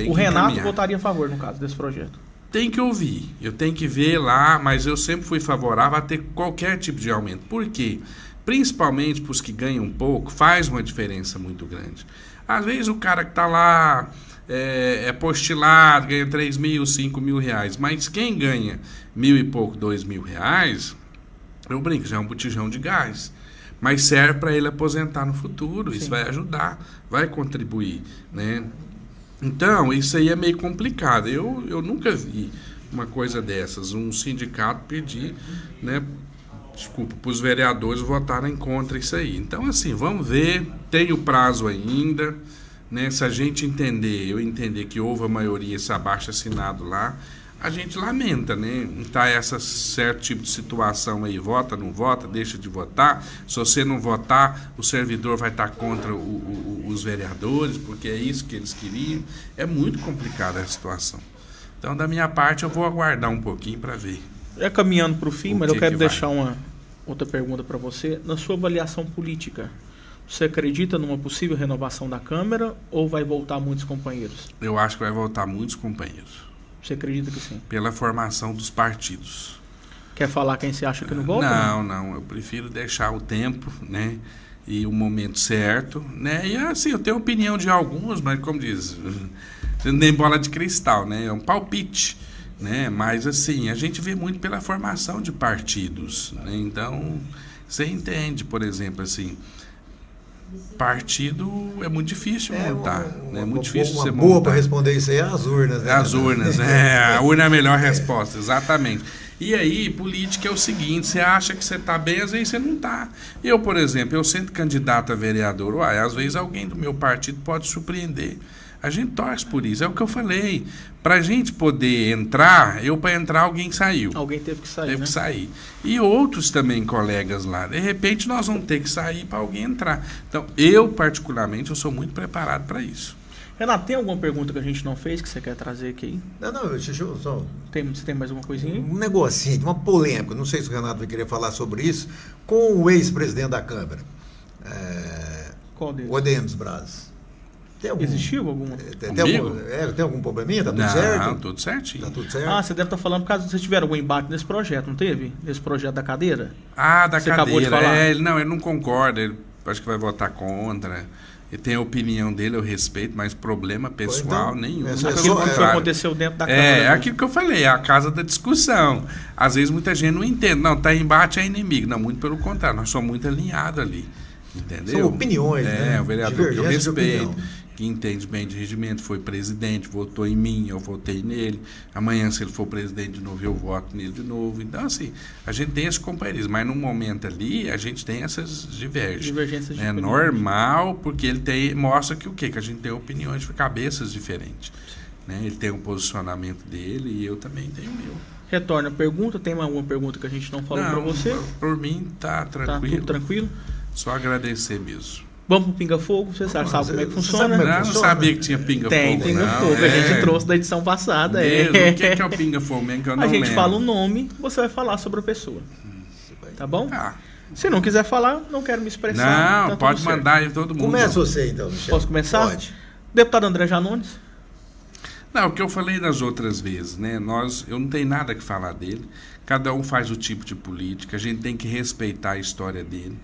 o Renato votaria a favor, no caso, desse projeto? Tem que ouvir. Eu tenho que ver lá, mas eu sempre fui favorável a ter qualquer tipo de aumento. Por quê? Principalmente para os que ganham um pouco, faz uma diferença muito grande. Às vezes o cara que está lá... É postilado, ganha 3 mil, 5 mil reais. Mas quem ganha 1.000 e pouco, 2 mil reais, eu brinco, já é um botijão de gás. Mas serve para ele aposentar no futuro. Sim. Isso vai ajudar, vai contribuir, né? Então, isso aí é meio complicado. Eu nunca vi uma coisa dessas. Um sindicato pedir, né, para os vereadores votarem contra isso aí. Então, assim, vamos ver. Tem o prazo ainda. Né, se a gente eu entender que houve a maioria, esse abaixo-assinado lá, a gente lamenta, né? Tá essa certo tipo de situação aí, vota, não vota, deixa de votar. Se você não votar, o servidor vai estar contra os vereadores, porque é isso que eles queriam. É muito complicada a situação. Então, da minha parte, eu vou aguardar um pouquinho para ver. Já caminhando para o fim, mas eu quero deixar uma outra pergunta para você. Na sua avaliação política, você acredita numa possível renovação da Câmara ou vai voltar muitos companheiros? Eu acho que vai voltar muitos companheiros. Você acredita que sim? Pela formação dos partidos. Quer falar quem você acha que não volta? Não. Eu prefiro deixar o tempo, né? E o momento certo, né? E assim, eu tenho opinião de alguns, mas como diz, nem bola de cristal, né? É um palpite, né? Mas assim, a gente vê muito pela formação de partidos, né? Então, você entende, por exemplo, assim... Partido é muito difícil montar. É muito difícil você montar. Uma boa para responder isso aí é as urnas, né? As urnas, a urna é a melhor resposta, exatamente. E aí, política é o seguinte, você acha que você está bem, às vezes você não está. Eu, por exemplo, eu sendo candidato a vereador, às vezes alguém do meu partido pode surpreender. A gente torce por isso, é o que eu falei. Para a gente poder entrar, para entrar alguém saiu. Alguém teve que sair, Teve que sair. E outros também colegas lá. De repente nós vamos ter que sair para alguém entrar. Então, eu particularmente, eu sou muito preparado para isso. Renato, tem alguma pergunta que a gente não fez que você quer trazer aqui? Não, deixa eu só... Você tem mais alguma coisinha aí? Um negocinho, uma polêmica, não sei se o Renato vai querer falar sobre isso, com o ex-presidente da Câmara. Qual deles? O Odemes Braz. Existiu algum? Tem algum probleminha? Tá tudo certo? Não, tudo certinho. Tá tudo certo? Você deve estar falando por causa que vocês tiveram algum embate nesse projeto, não teve? Nesse projeto da cadeira? Da você cadeira. Acabou de falar. Ele não concorda, ele acho que vai votar contra. Ele tem a opinião dele, eu respeito, mas problema pessoal nenhum. Aquilo que aconteceu dentro da Câmara. É aquilo que eu falei, é a casa da discussão. Às vezes muita gente não entende. Não, tá em embate, é inimigo. Não, muito pelo contrário, nós somos muito alinhados ali. Entendeu? São opiniões, né? O vereador que eu respeito, que entende bem de regimento, foi presidente, votou em mim, eu votei nele. Amanhã, se ele for presidente de novo, eu voto nele de novo. Então, assim, a gente tem esse companheirismo, mas no momento ali, a gente tem essas divergências. É normal, porque ele mostra que o quê? Que a gente tem opiniões de cabeças diferentes. Né? Ele tem um posicionamento dele e eu também tenho o meu. Retorna a pergunta, tem alguma pergunta que a gente não falou para você? Por mim, tá tranquilo. Tá tudo tranquilo? Só agradecer mesmo. Vamos pro Pinga Fogo? Você sabe como é que funciona? Não sabia que tinha Pinga Fogo. Tem Pinga Fogo. A gente trouxe da edição passada. O que é o Pinga Fogo mesmo que eu não lembro? A gente fala o nome, você vai falar sobre a pessoa. Tá bom? Se não quiser falar, não quero me expressar. Não, pode mandar aí todo mundo. Começa você então, Michel. Posso começar? Pode. Deputado André Janones. Não, o que eu falei nas outras vezes, né? Eu não tenho nada que falar dele. Cada um faz o tipo de política, a gente tem que respeitar a história dele.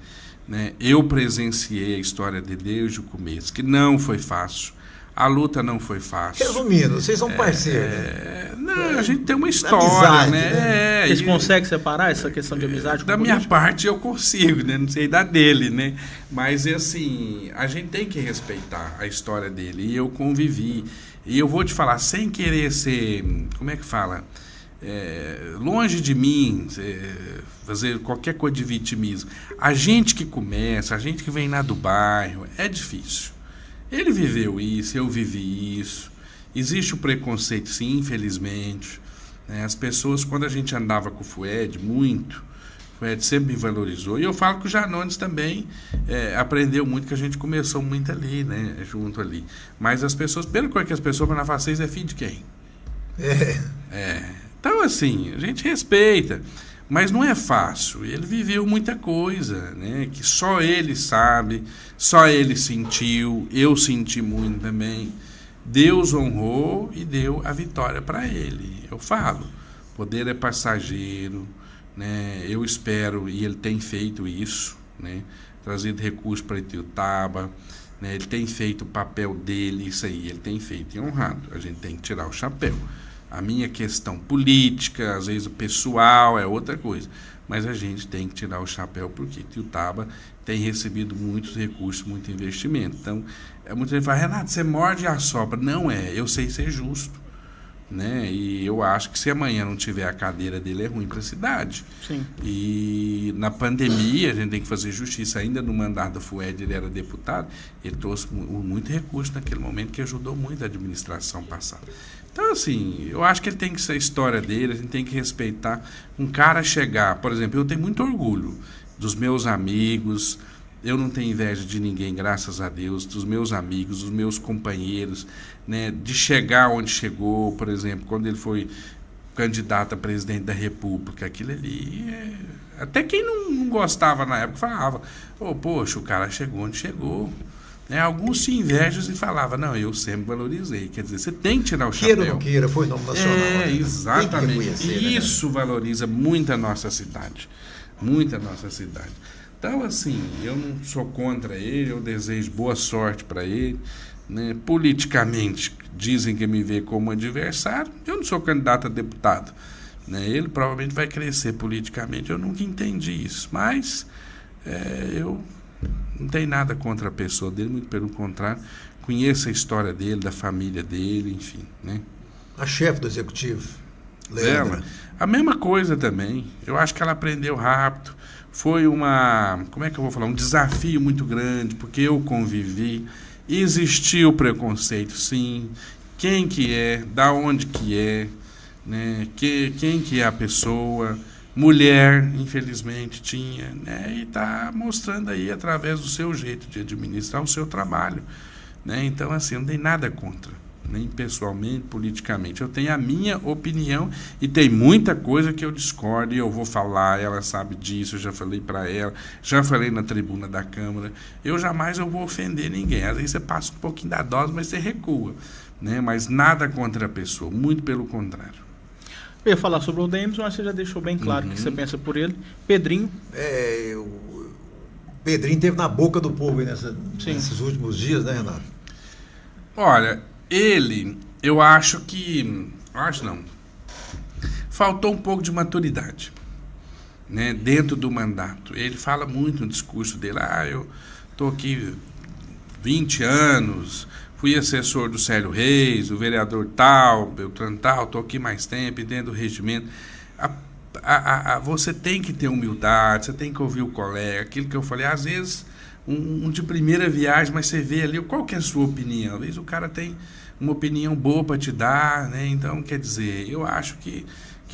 Né? Eu presenciei a história dele desde o começo, que não foi fácil. A luta não foi fácil. Resumindo, vocês são parceiros, né? Não, a gente tem uma história, amizade, né? Vocês conseguem separar essa questão de amizade? Da minha parte eu consigo, né? Não sei da dele, né? Mas assim, a gente tem que respeitar a história dele. E eu convivi. E eu vou te falar, sem querer ser, como é que fala? Longe de mim, fazer qualquer coisa de vitimismo. A gente que começa, a gente que vem lá do bairro, é difícil. Ele viveu isso, eu vivi isso. Existe o preconceito, sim, infelizmente. Né? As pessoas, quando a gente andava com o FUED, muito, o FUED sempre me valorizou. E eu falo que o Janones também aprendeu muito, que a gente começou muito ali, né? Junto ali. Mas as pessoas, pelo que as pessoas, quando falam, vocês é filho de quem? Então, assim, a gente respeita. Mas não é fácil. Ele viveu muita coisa, né? Que só ele sabe, só ele sentiu. Eu senti muito também. Deus honrou e deu a vitória para ele. Eu falo, poder é passageiro, né? Eu espero, e ele tem feito isso, né? Trazido recursos para Ituiutaba, né? Ele tem feito o papel dele, isso aí, ele tem feito e honrado. A gente tem que tirar o chapéu. A minha questão política, às vezes o pessoal, é outra coisa. Mas a gente tem que tirar o chapéu, porque Ituiutaba tem recebido muitos recursos, muito investimento. Então, muita gente fala, Renato, você morde e assopra. Não eu sei ser justo. Né? E eu acho que se amanhã não tiver a cadeira dele, é ruim para a cidade. Sim. E na pandemia, a gente tem que fazer justiça. Ainda no mandato do FUED, ele era deputado, ele trouxe muito recurso naquele momento, que ajudou muito a administração passada. Então, assim, eu acho que ele tem que ser a história dele, a gente tem que respeitar. Um cara chegar, por exemplo, eu tenho muito orgulho dos meus amigos, eu não tenho inveja de ninguém, graças a Deus, dos meus amigos, dos meus companheiros, né, de chegar onde chegou, por exemplo, quando ele foi candidato a presidente da República, aquilo ali, até quem não gostava na época falava, poxa, o cara chegou onde chegou. Né? Alguns se invejam e falavam, não, eu sempre valorizei. Quer dizer, você tem que tirar o chapéu. Queira ou não queira, foi nome nacional. Né? Exatamente. E isso valoriza muito a nossa cidade. Muito a nossa cidade. Então, assim, eu não sou contra ele, eu desejo boa sorte para ele. Né? Politicamente, dizem que me vê como adversário, eu não sou candidato a deputado. Né? Ele provavelmente vai crescer politicamente, eu nunca entendi isso. Mas eu não tenho nada contra a pessoa dele, muito pelo contrário. Conheço a história dele, da família dele, enfim. Né? A chefe do executivo, Leandra. A mesma coisa também. Eu acho que ela aprendeu rápido. Foi um desafio muito grande, porque eu convivi. Existiu preconceito, sim. Quem que é, da onde que é, né? Quem que é a pessoa. Mulher, infelizmente, tinha, né? E está mostrando aí através do seu jeito de administrar o seu trabalho. Né? Então, assim, não tem nada contra. Nem pessoalmente, politicamente. Eu tenho a minha opinião e tem muita coisa que eu discordo e eu vou falar, ela sabe disso, eu já falei para ela, já falei na tribuna da Câmara. Eu jamais vou ofender ninguém. Às vezes você passa um pouquinho da dose, mas você recua. Né? Mas nada contra a pessoa, muito pelo contrário. Eu ia falar sobre o Denis, mas você já deixou bem claro o que você pensa por ele. Pedrinho. O Pedrinho esteve na boca do povo aí nesses últimos dias, né, Renato? Olha, eu acho que... faltou um pouco de maturidade, né, dentro do mandato. Ele fala muito no discurso dele, eu estou aqui 20 anos, fui assessor do Célio Reis, o vereador tal, Beltrano tal, estou aqui mais tempo, dentro do regimento. Você tem que ter humildade, você tem que ouvir o colega, aquilo que eu falei, às vezes... Um de primeira viagem, mas você vê ali qual que é a sua opinião. Às vezes o cara tem uma opinião boa para te dar, né? Então, quer dizer, eu acho que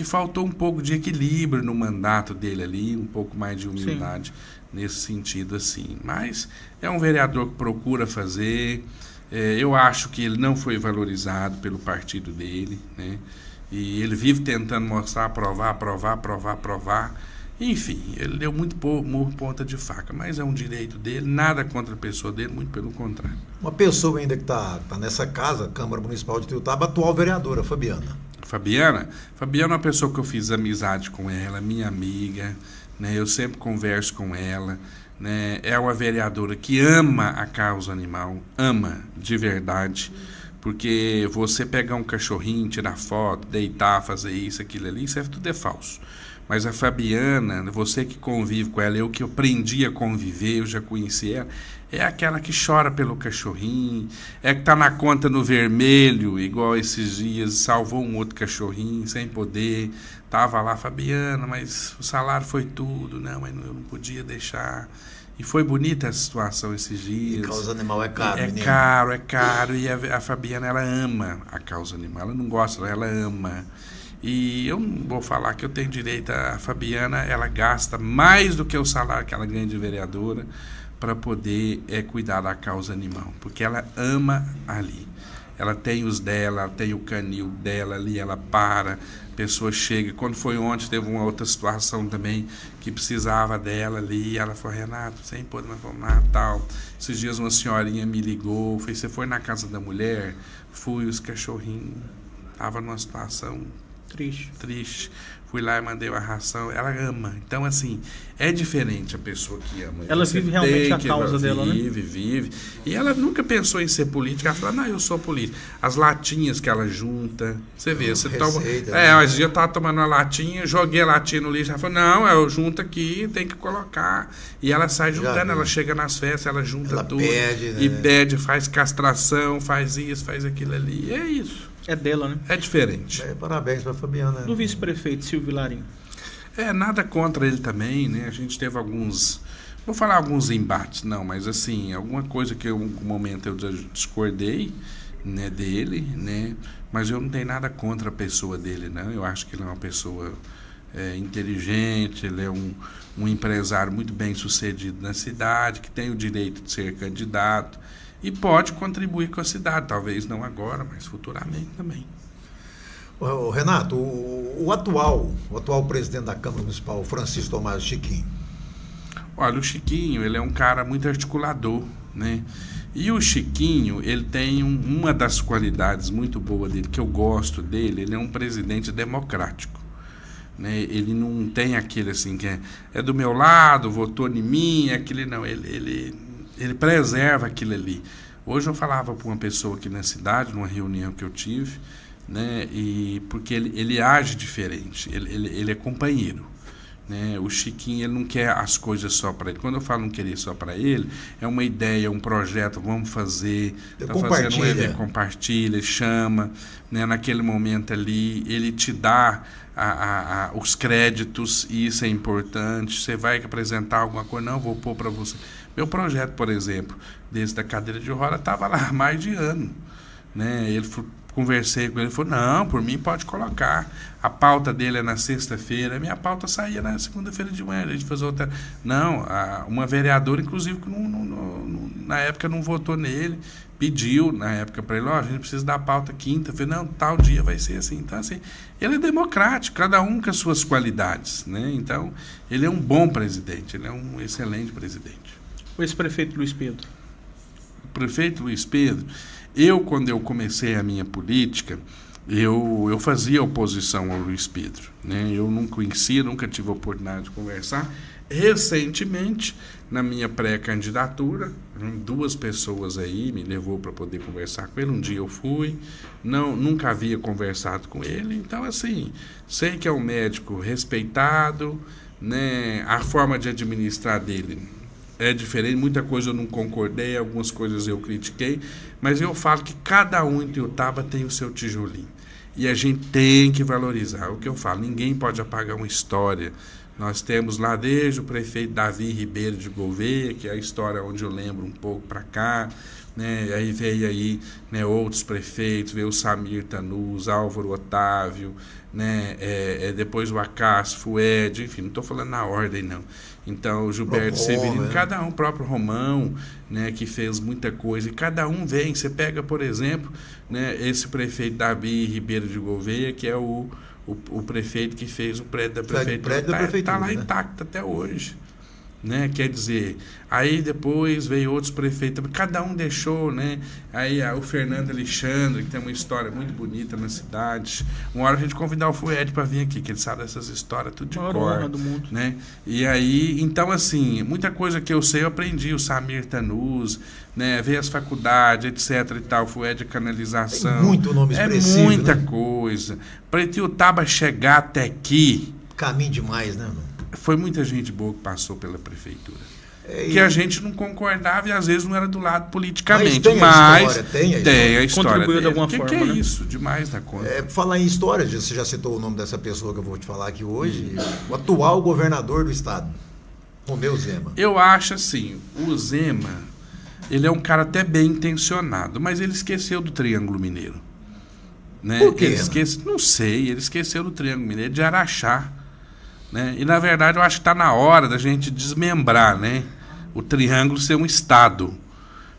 faltou um pouco de equilíbrio no mandato dele ali, um pouco mais de humildade. Sim. Nesse sentido, assim. Mas é um vereador que procura fazer. Eu acho que ele não foi valorizado pelo partido dele, né? E ele vive tentando mostrar, aprovar. Enfim, ele deu muito murro ponta de faca, mas é um direito dele, nada contra a pessoa dele, muito pelo contrário. Uma pessoa ainda que está nessa casa, Câmara Municipal de Ituiutaba, atual vereadora, Fabiana. Fabiana é uma pessoa que eu fiz amizade com ela, minha amiga, né? Eu sempre converso com ela, né? É uma vereadora que ama a causa animal, ama de verdade, porque você pegar um cachorrinho, tirar foto, deitar, fazer isso, aquilo ali, isso tudo é falso. Mas a Fabiana, você que convive com ela, eu que aprendi a conviver, eu já conheci ela, é aquela que chora pelo cachorrinho, é que está na conta no vermelho, igual esses dias, salvou um outro cachorrinho sem poder, estava lá, Fabiana, mas o salário foi tudo, não, mas eu não podia deixar. E foi bonita a situação esses dias. E causa animal é caro, menino. É caro, e a Fabiana, ela ama a causa animal, ela não gosta, ela ama. E eu não vou falar que eu tenho direito. A Fabiana, ela gasta mais do que o salário que ela ganha de vereadora para poder cuidar da causa animal, porque ela ama ali. Ela tem os dela, ela tem o canil dela ali, ela para, a pessoa chega. Quando foi ontem, teve uma outra situação também que precisava dela ali. Ela falou: Renato, sem poder, mas vamos lá, tal. Esses dias uma senhorinha me ligou, fez: você foi na casa da mulher? Fui, os cachorrinhos estavam numa situação triste. Fui lá e mandei uma ração. Ela ama. Então, assim, é diferente a pessoa que ama. Ela vive realmente a causa dela, né? Vive. E ela nunca pensou em ser política. Ela fala: não, eu sou política. As latinhas que ela junta. Você vê, você toma. Às vezes eu tava tomando uma latinha, joguei a latinha no lixo. Ela falou: não, eu junto aqui, tem que colocar. E ela sai juntando, ela chega nas festas, ela junta ela tudo. Pede, né? E pede, faz castração, faz isso, faz aquilo ali. E é isso. É dela, né? É diferente. Parabéns para a Fabiana. Do vice-prefeito Silvio Vilarinho. Nada contra ele também, né? A gente teve alguns, vou falar alguns embates, não, mas assim, alguma coisa que em algum momento eu discordei, né, dele, né? Mas eu não tenho nada contra a pessoa dele, não. Eu acho que ele é uma pessoa inteligente, ele é um empresário muito bem sucedido na cidade, que tem o direito de ser candidato e pode contribuir com a cidade, talvez não agora, mas futuramente também. Renato, o atual presidente da Câmara Municipal, Francisco Tomás Chiquinho. Olha, o Chiquinho, ele é um cara muito articulador, né? E o Chiquinho, ele tem uma das qualidades muito boas dele, que eu gosto dele, ele é um presidente democrático, né? Ele não tem aquele assim, que é do meu lado, votou em mim, aquele não, ele preserva aquilo ali. Hoje eu falava para uma pessoa aqui na cidade, numa reunião que eu tive, né, e porque ele age diferente, ele é companheiro, né? O Chiquinho, ele não quer as coisas só para ele. Quando eu falo não querer só para ele, é uma ideia, um projeto, vamos fazer, está fazendo um evento, compartilha, chama, né? Naquele momento ali, ele te dá os créditos, e isso é importante. Você vai apresentar alguma coisa, não, vou pôr para você. Meu projeto, por exemplo, desde a cadeira de roda, estava lá há mais de ano, né? Conversei com ele, ele falou: não, por mim pode colocar. A pauta dele é na sexta-feira, a minha pauta saía na segunda-feira de manhã. A gente fazia outra. Não, uma vereadora, inclusive, que na época não votou nele, pediu na época para ele: a gente precisa dar a pauta quinta. Eu falei: não, tal dia vai ser assim. Então, assim, ele é democrático, cada um com as suas qualidades, né? Então, ele é um bom presidente, ele é um excelente presidente. O ex-prefeito Luiz Pedro. O prefeito Luiz Pedro. Quando eu comecei a minha política, eu fazia oposição ao Luiz Pedro, né? Eu não conhecia, nunca tive a oportunidade de conversar. Recentemente, na minha pré-candidatura, 2 pessoas aí me levou para poder conversar com ele. Um dia eu fui, nunca havia conversado com ele. Então, assim, sei que é um médico respeitado, né? A forma de administrar dele é diferente, muita coisa eu não concordei, algumas coisas eu critiquei, mas eu falo que cada um em Ituiutaba tem o seu tijolinho. E a gente tem que valorizar. O que eu falo, ninguém pode apagar uma história. Nós temos lá desde o prefeito Davi Ribeiro de Gouveia, que é a história onde eu lembro um pouco para cá, né? Aí veio aí, né, outros prefeitos, veio o Samir Tanus, Álvaro Otávio, né? Depois o Acácio, Fued, enfim, não estou falando na ordem, não. Então, o Gilberto Severino, né? Cada um, o próprio Romão, né, que fez muita coisa, e cada um vem. Você pega, por exemplo, né, esse prefeito Davi Ribeiro de Gouveia, que é o prefeito que fez o prédio da prefeitura. Está lá, né? Intacto até hoje. Né? Quer dizer, aí depois veio outros prefeitos, cada um deixou, né? Aí o Fernando Alexandre, que tem uma história muito bonita na cidade. Uma hora a gente convidar o Fued para vir aqui, que ele sabe dessas histórias tudo de cor, do mundo, né? E aí, então, assim, muita coisa que eu sei eu aprendi. O Samir Tanus, né? Veio as faculdades, etc e tal, Fued, canalização. Tem muito nome expressivo, muita, né? Coisa. Para Ituiutaba chegar até aqui, caminho demais, né, mano? Foi muita gente boa que passou pela prefeitura. Que a gente não concordava e às vezes não era do lado politicamente. Mas tem a história. Contribuiu de alguma forma. Que é, né? Isso? Demais da conta. Falar em história, você já citou o nome dessa pessoa que eu vou te falar aqui hoje. O atual governador do estado, Romeu Zema. Eu acho assim, o Zema, ele é um cara até bem intencionado, mas ele esqueceu do Triângulo Mineiro. Né? Por quê? Não sei, ele esqueceu do Triângulo Mineiro de Araxá. Né? E, na verdade, eu acho que está na hora da gente desmembrar, né? O Triângulo ser um estado.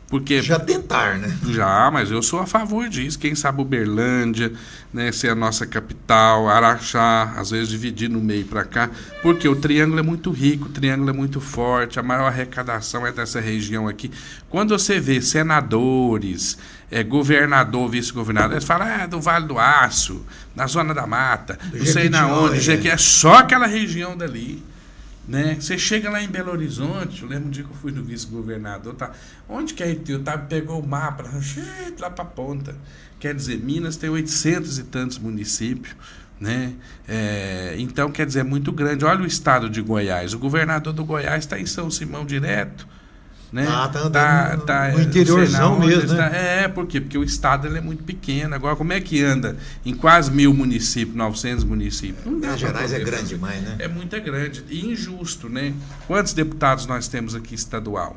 Porque, já tentar, né? Já, mas eu sou a favor disso. Quem sabe Uberlândia, né, ser a nossa capital, Araxá, às vezes dividir no meio para cá, porque o Triângulo é muito rico, o Triângulo é muito forte, a maior arrecadação é dessa região aqui. Quando você vê senadores, governador, vice-governador, eles falam, do Vale do Aço, na Zona da Mata, não sei na onde, que é só aquela região dali. Né? Você chega lá em Belo Horizonte, eu lembro um dia que eu fui no vice-governador, tá? Onde que é Rio? Pegou o mapa, lá para a ponta. Quer dizer, Minas tem 800 e tantos municípios, né? Então, quer dizer, é muito grande. Olha o estado de Goiás. O governador do Goiás está em São Simão direto. Né? Tá no interiorzão mesmo, né? Por quê? Porque o estado ele é muito pequeno. Agora, como é que anda em quase 1.000 municípios, 900 municípios? Minas Gerais é grande demais, né? É muito grande e injusto, né? Quantos deputados nós temos aqui estadual?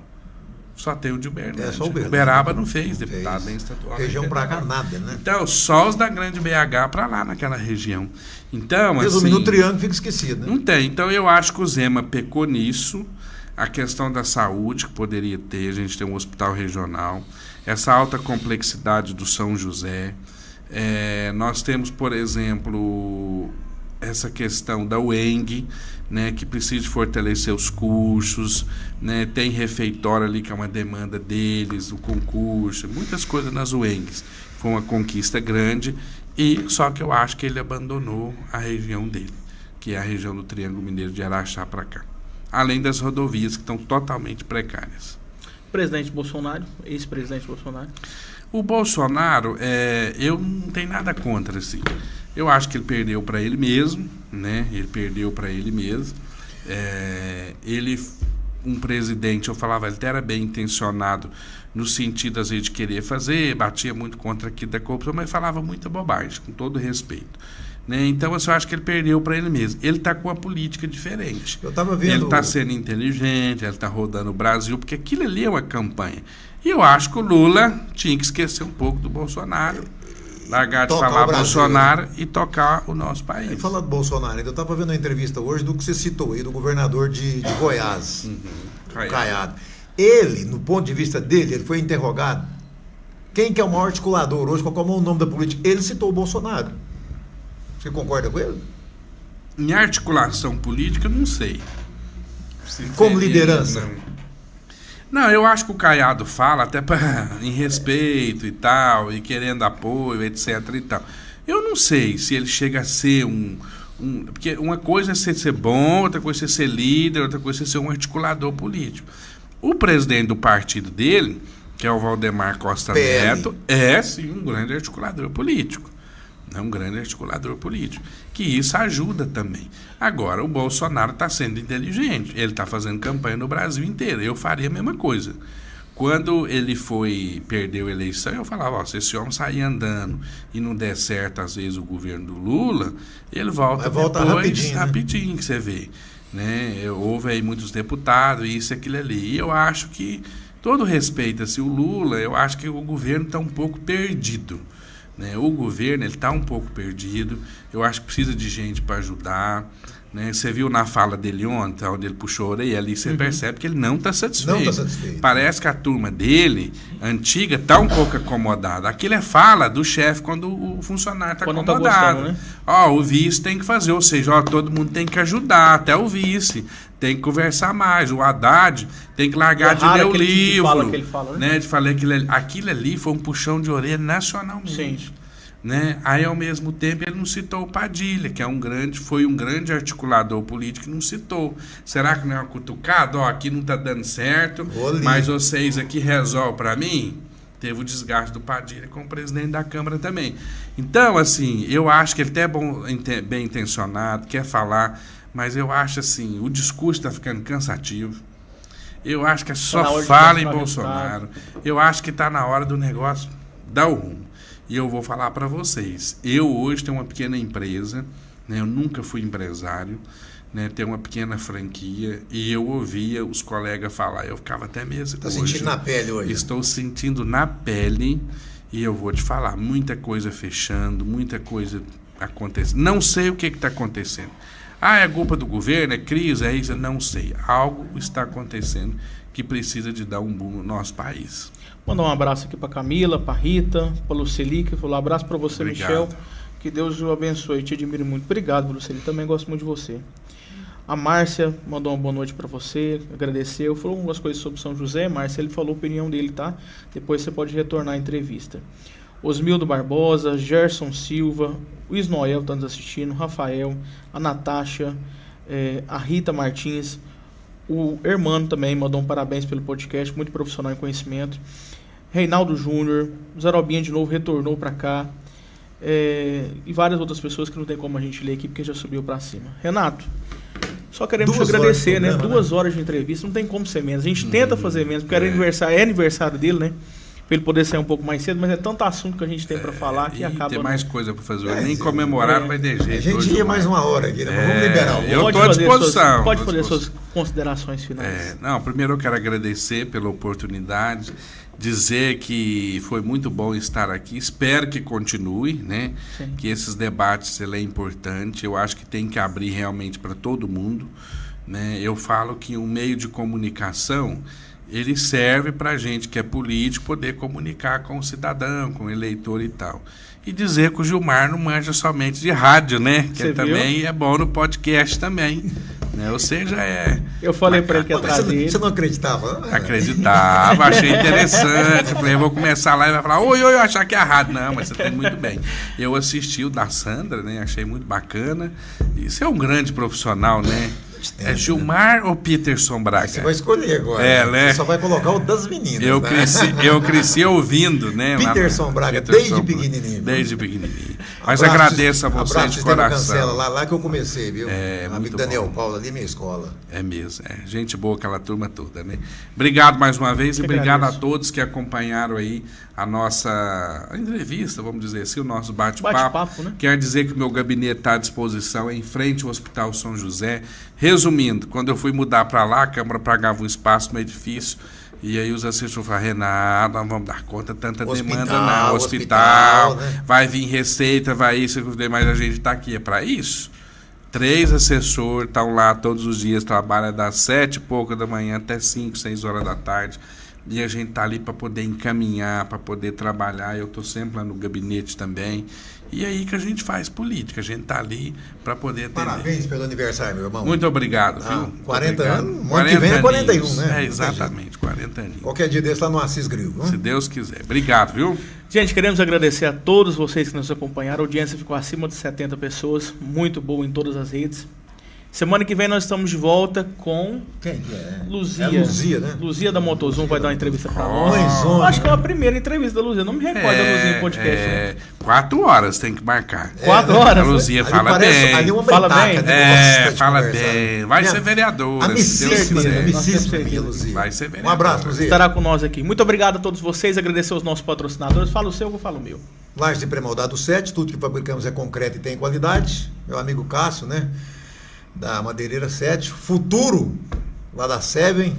Só tem o de Uberlândia. Só Uberlândia. Uberaba não fez deputado nem estadual. Região pra cá nada, né? Então, só os da grande BH para lá naquela região. Então, resumindo, o Triângulo fica esquecido, né? Não tem. Então, eu acho que o Zema pecou nisso. A questão da saúde, que poderia ter, a gente tem um hospital regional, essa alta complexidade do São José. Nós temos, por exemplo, essa questão da UENG, né, que precisa fortalecer os cursos, né, tem refeitório ali que é uma demanda deles, o concurso, muitas coisas nas UENGs. Foi uma conquista grande, só que eu acho que ele abandonou a região dele, que é a região do Triângulo Mineiro de Araxá para cá. Além das rodovias que estão totalmente precárias. Presidente Bolsonaro, ex-presidente Bolsonaro. O Bolsonaro, eu não tenho nada contra, assim. Eu acho que ele perdeu para ele mesmo, né? Ele perdeu para ele mesmo. Um presidente, eu falava, ele era bem intencionado no sentido, às vezes, de querer fazer, batia muito contra aqui da corrupção, mas falava muita bobagem, com todo respeito. Né? Então, eu acho que ele perdeu para ele mesmo. Ele está com uma política diferente. Eu estava vendo... Ele está sendo inteligente, ele está rodando o Brasil, porque aquilo ali é uma campanha. E eu acho que o Lula tinha que esquecer um pouco do Bolsonaro, largar de falar Bolsonaro e tocar o nosso país. Falar do Bolsonaro, eu estava vendo uma entrevista hoje do que você citou aí, do governador de Goiás, Caiado. Ele, no ponto de vista dele, ele foi interrogado. Quem que é o maior articulador hoje? Qual é o nome da política? Ele citou o Bolsonaro. Você concorda com ele? Em articulação política, não sei. Como liderança? Não, eu acho que o Caiado fala até em respeito e tal, e querendo apoio, etc. e tal. Eu não sei se ele chega a ser porque uma coisa é ser bom, outra coisa é ser líder, outra coisa é ser um articulador político. O presidente do partido dele, que é o Valdemar Costa Neto, é sim um grande articulador político. É um grande articulador político, que isso ajuda também. Agora, o Bolsonaro está sendo inteligente, ele está fazendo campanha no Brasil inteiro. Eu faria a mesma coisa. Quando ele perdeu a eleição, eu falava, se esse homem sair andando e não der certo, às vezes, o governo do Lula, ele volta depois, rapidinho, que você vê. Né? Houve aí muitos deputados, isso e aquilo ali. E eu acho que, todo respeito, assim, o Lula, eu acho que o governo está um pouco perdido. Né? O governo está um pouco perdido, eu acho que precisa de gente para ajudar. Né? Você viu na fala dele ontem, onde ele puxou a orelha, ali você percebe que ele não está satisfeito. Não está satisfeito. Parece que a turma dele, antiga, está um pouco acomodada. Aquilo é fala do chefe quando o funcionário está acomodado. Tá gostando, né? O vice tem que fazer, ou seja, todo mundo tem que ajudar, até o vice. Tem que conversar mais. O Haddad tem que largar de ler o livro. Que ele fala, né? De falar que aquilo ali foi um puxão de orelha nacionalmente. Sim. Né? Aí, ao mesmo tempo, ele não citou o Padilha, que foi um grande articulador político, não citou. Será que não é uma cutucada? Aqui não está dando certo, mas vocês aqui resolvem para mim? Teve o desgaste do Padilha com o presidente da Câmara também. Então, assim, eu acho que ele até é bem intencionado, quer falar, mas eu acho assim, o discurso está ficando cansativo. Eu acho que só fala em Bolsonaro. Eu acho que está na hora do negócio dar o rumo. E eu vou falar para vocês, eu hoje tenho uma pequena empresa, né, eu nunca fui empresário, né, tenho uma pequena franquia, e eu ouvia os colegas falar, eu ficava até mesmo... Está sentindo na pele hoje? Estou sentindo na pele, E eu vou te falar, muita coisa fechando, muita coisa acontecendo. Não sei o que está acontecendo. É culpa do governo, é crise, é isso? Não sei. Algo está acontecendo que precisa de dar um boom no nosso país. Mandar um abraço aqui para Camila, para Rita, para Luceli, que falou abraço para você, obrigado. Michel. Que Deus o abençoe, te admiro muito. Obrigado, Luceli, também gosto muito de você. A Márcia mandou uma boa noite para você, agradeceu, falou algumas coisas sobre São José. Márcia, ele falou a opinião dele, tá? Depois você pode retornar à entrevista. Osmildo Barbosa, Gerson Silva, o Isnoel está nos assistindo, Rafael, a Natasha, a Rita Martins, o Hermano também mandou um parabéns pelo podcast, muito profissional em conhecimento. Reinaldo Júnior, Zarobinha de novo retornou para cá, e várias outras pessoas que não tem como a gente ler aqui porque já subiu para cima. Renato, só queremos te agradecer, né? 2 horas de entrevista, não tem como ser menos. A gente tenta fazer menos, porque é aniversário dele, né? Para ele poder sair um pouco mais cedo, mas é tanto assunto que a gente tem para falar que acaba... Tem mais coisa para fazer, nem comemorar não vai ter jeito. A gente ia mais 1 hora aqui, né? Vamos liberar o... Eu estou à disposição. Pode fazer suas considerações finais. Primeiro eu quero agradecer pela oportunidade, dizer que foi muito bom estar aqui, espero que continue, né? Sim. Que esses debates é importante, eu acho que tem que abrir realmente para todo mundo, né? Eu falo que um meio de comunicação... ele serve para a gente que é político poder comunicar com o cidadão, com o eleitor e tal. E dizer que o Gilmar não manja somente de rádio, né? Que também é bom no podcast também. Né? Ou seja, Eu falei para ele que ia trazer ele. Você não acreditava? Acreditava, achei interessante. Falei, eu vou começar lá e vai falar, oi, eu achar que é rádio. Não, mas você tem muito bem. Eu assisti o da Sandra, né? Achei muito bacana. Isso é um grande profissional, né? É Gilmar ou Peterson Braga? Você vai escolher agora. Né? Você só vai colocar o das meninas. Eu cresci ouvindo, né? Peterson Braga, desde pequenininho. Desde pequenininho. Mas agradeço a você de coração. Cancela, lá que eu comecei, viu? Amigo Daniel Paulo, ali minha escola. É mesmo, gente boa aquela turma toda, né? Obrigado mais uma vez e obrigado a todos que acompanharam aí a nossa entrevista, vamos dizer assim, o nosso bate-papo. Né? Quer dizer que o meu gabinete está à disposição em frente ao Hospital São José. Resumindo, quando eu fui mudar para lá, a Câmara pagava um espaço no edifício, e aí os assessores falaram, Renato, nós vamos dar conta, tanta demanda não, hospital, né? Vai vir receita, vai isso, mas a gente está aqui, é para isso? 3 assessores estão lá todos os dias, trabalham das 7 e pouca da manhã até 5, 6 horas da tarde, e a gente está ali para poder encaminhar, para poder trabalhar. Eu estou sempre lá no gabinete também. E aí que a gente faz política, a gente está ali para poder atender. Parabéns pelo aniversário, meu irmão. Muito obrigado, viu? 40 anos, ano que vem é 41, né? Exatamente, 40 aninhos. Qualquer dia desse lá no Assis Grill. Viu? Se Deus quiser. Obrigado, viu? Gente, queremos agradecer a todos vocês que nos acompanharam. A audiência ficou acima de 70 pessoas, muito boa em todas as redes. Semana que vem nós estamos de volta com... Quem que é? Luzia. É Luzia, né? Luzia da Motozoom vai dar uma entrevista para nós. Acho que é a primeira entrevista da Luzia. Não me recordo da Luzia em podcast. 4 horas tem que marcar. 4 horas? A Luzia fala bem. Ali uma fala bem. Fala bem. Vai ser vereadora. Amicíssima, Luzia. Vai ser vereadora. Um abraço, Luzia. Estará com nós aqui. Muito obrigado a todos vocês. Agradecer aos nossos patrocinadores. Fala o seu, eu falo o meu. Lajes de Pré-Moldado 7. Tudo que fabricamos é concreto e tem qualidade. Meu amigo Cássio, né? Da Madeireira 7, Futuro, lá da Seven,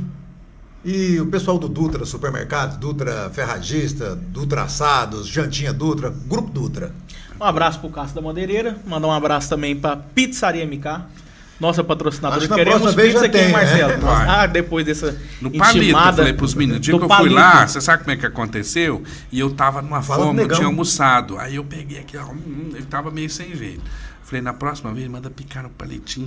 e o pessoal do Dutra Supermercado, Dutra Ferragista, Dutra Assados, Jantinha Dutra, Grupo Dutra. Um abraço pro Cássio da Madeireira, mandar um abraço também pra Pizzaria MK, nossa patrocinadora. Queremos pizza aqui, Marcelo. Depois dessa no palito, eu falei pros meninos, o dia que eu fui lá, você sabe como é que aconteceu? E eu tava numa fome, eu tinha almoçado, aí eu peguei aqui, ele tava meio sem jeito. Falei, na próxima vez, manda picar no palitinho.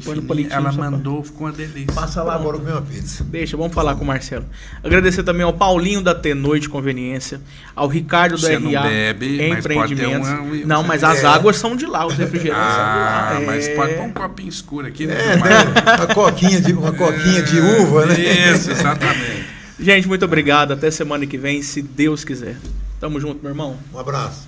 Ela mandou, ficou uma delícia. Passa lá agora comer uma pizza. Deixa, vamos falar com o Marcelo. Agradecer também ao Paulinho da T-Noite Conveniência, ao Ricardo do RA não bebe, Empreendimentos. Não, mas as águas são de lá, os refrigerantes são de lá. Mas pode pôr um copinho escuro aqui, né? Uma coquinha de uva, né? Isso, exatamente. Gente, muito obrigado. Até semana que vem, se Deus quiser. Tamo junto, meu irmão. Um abraço.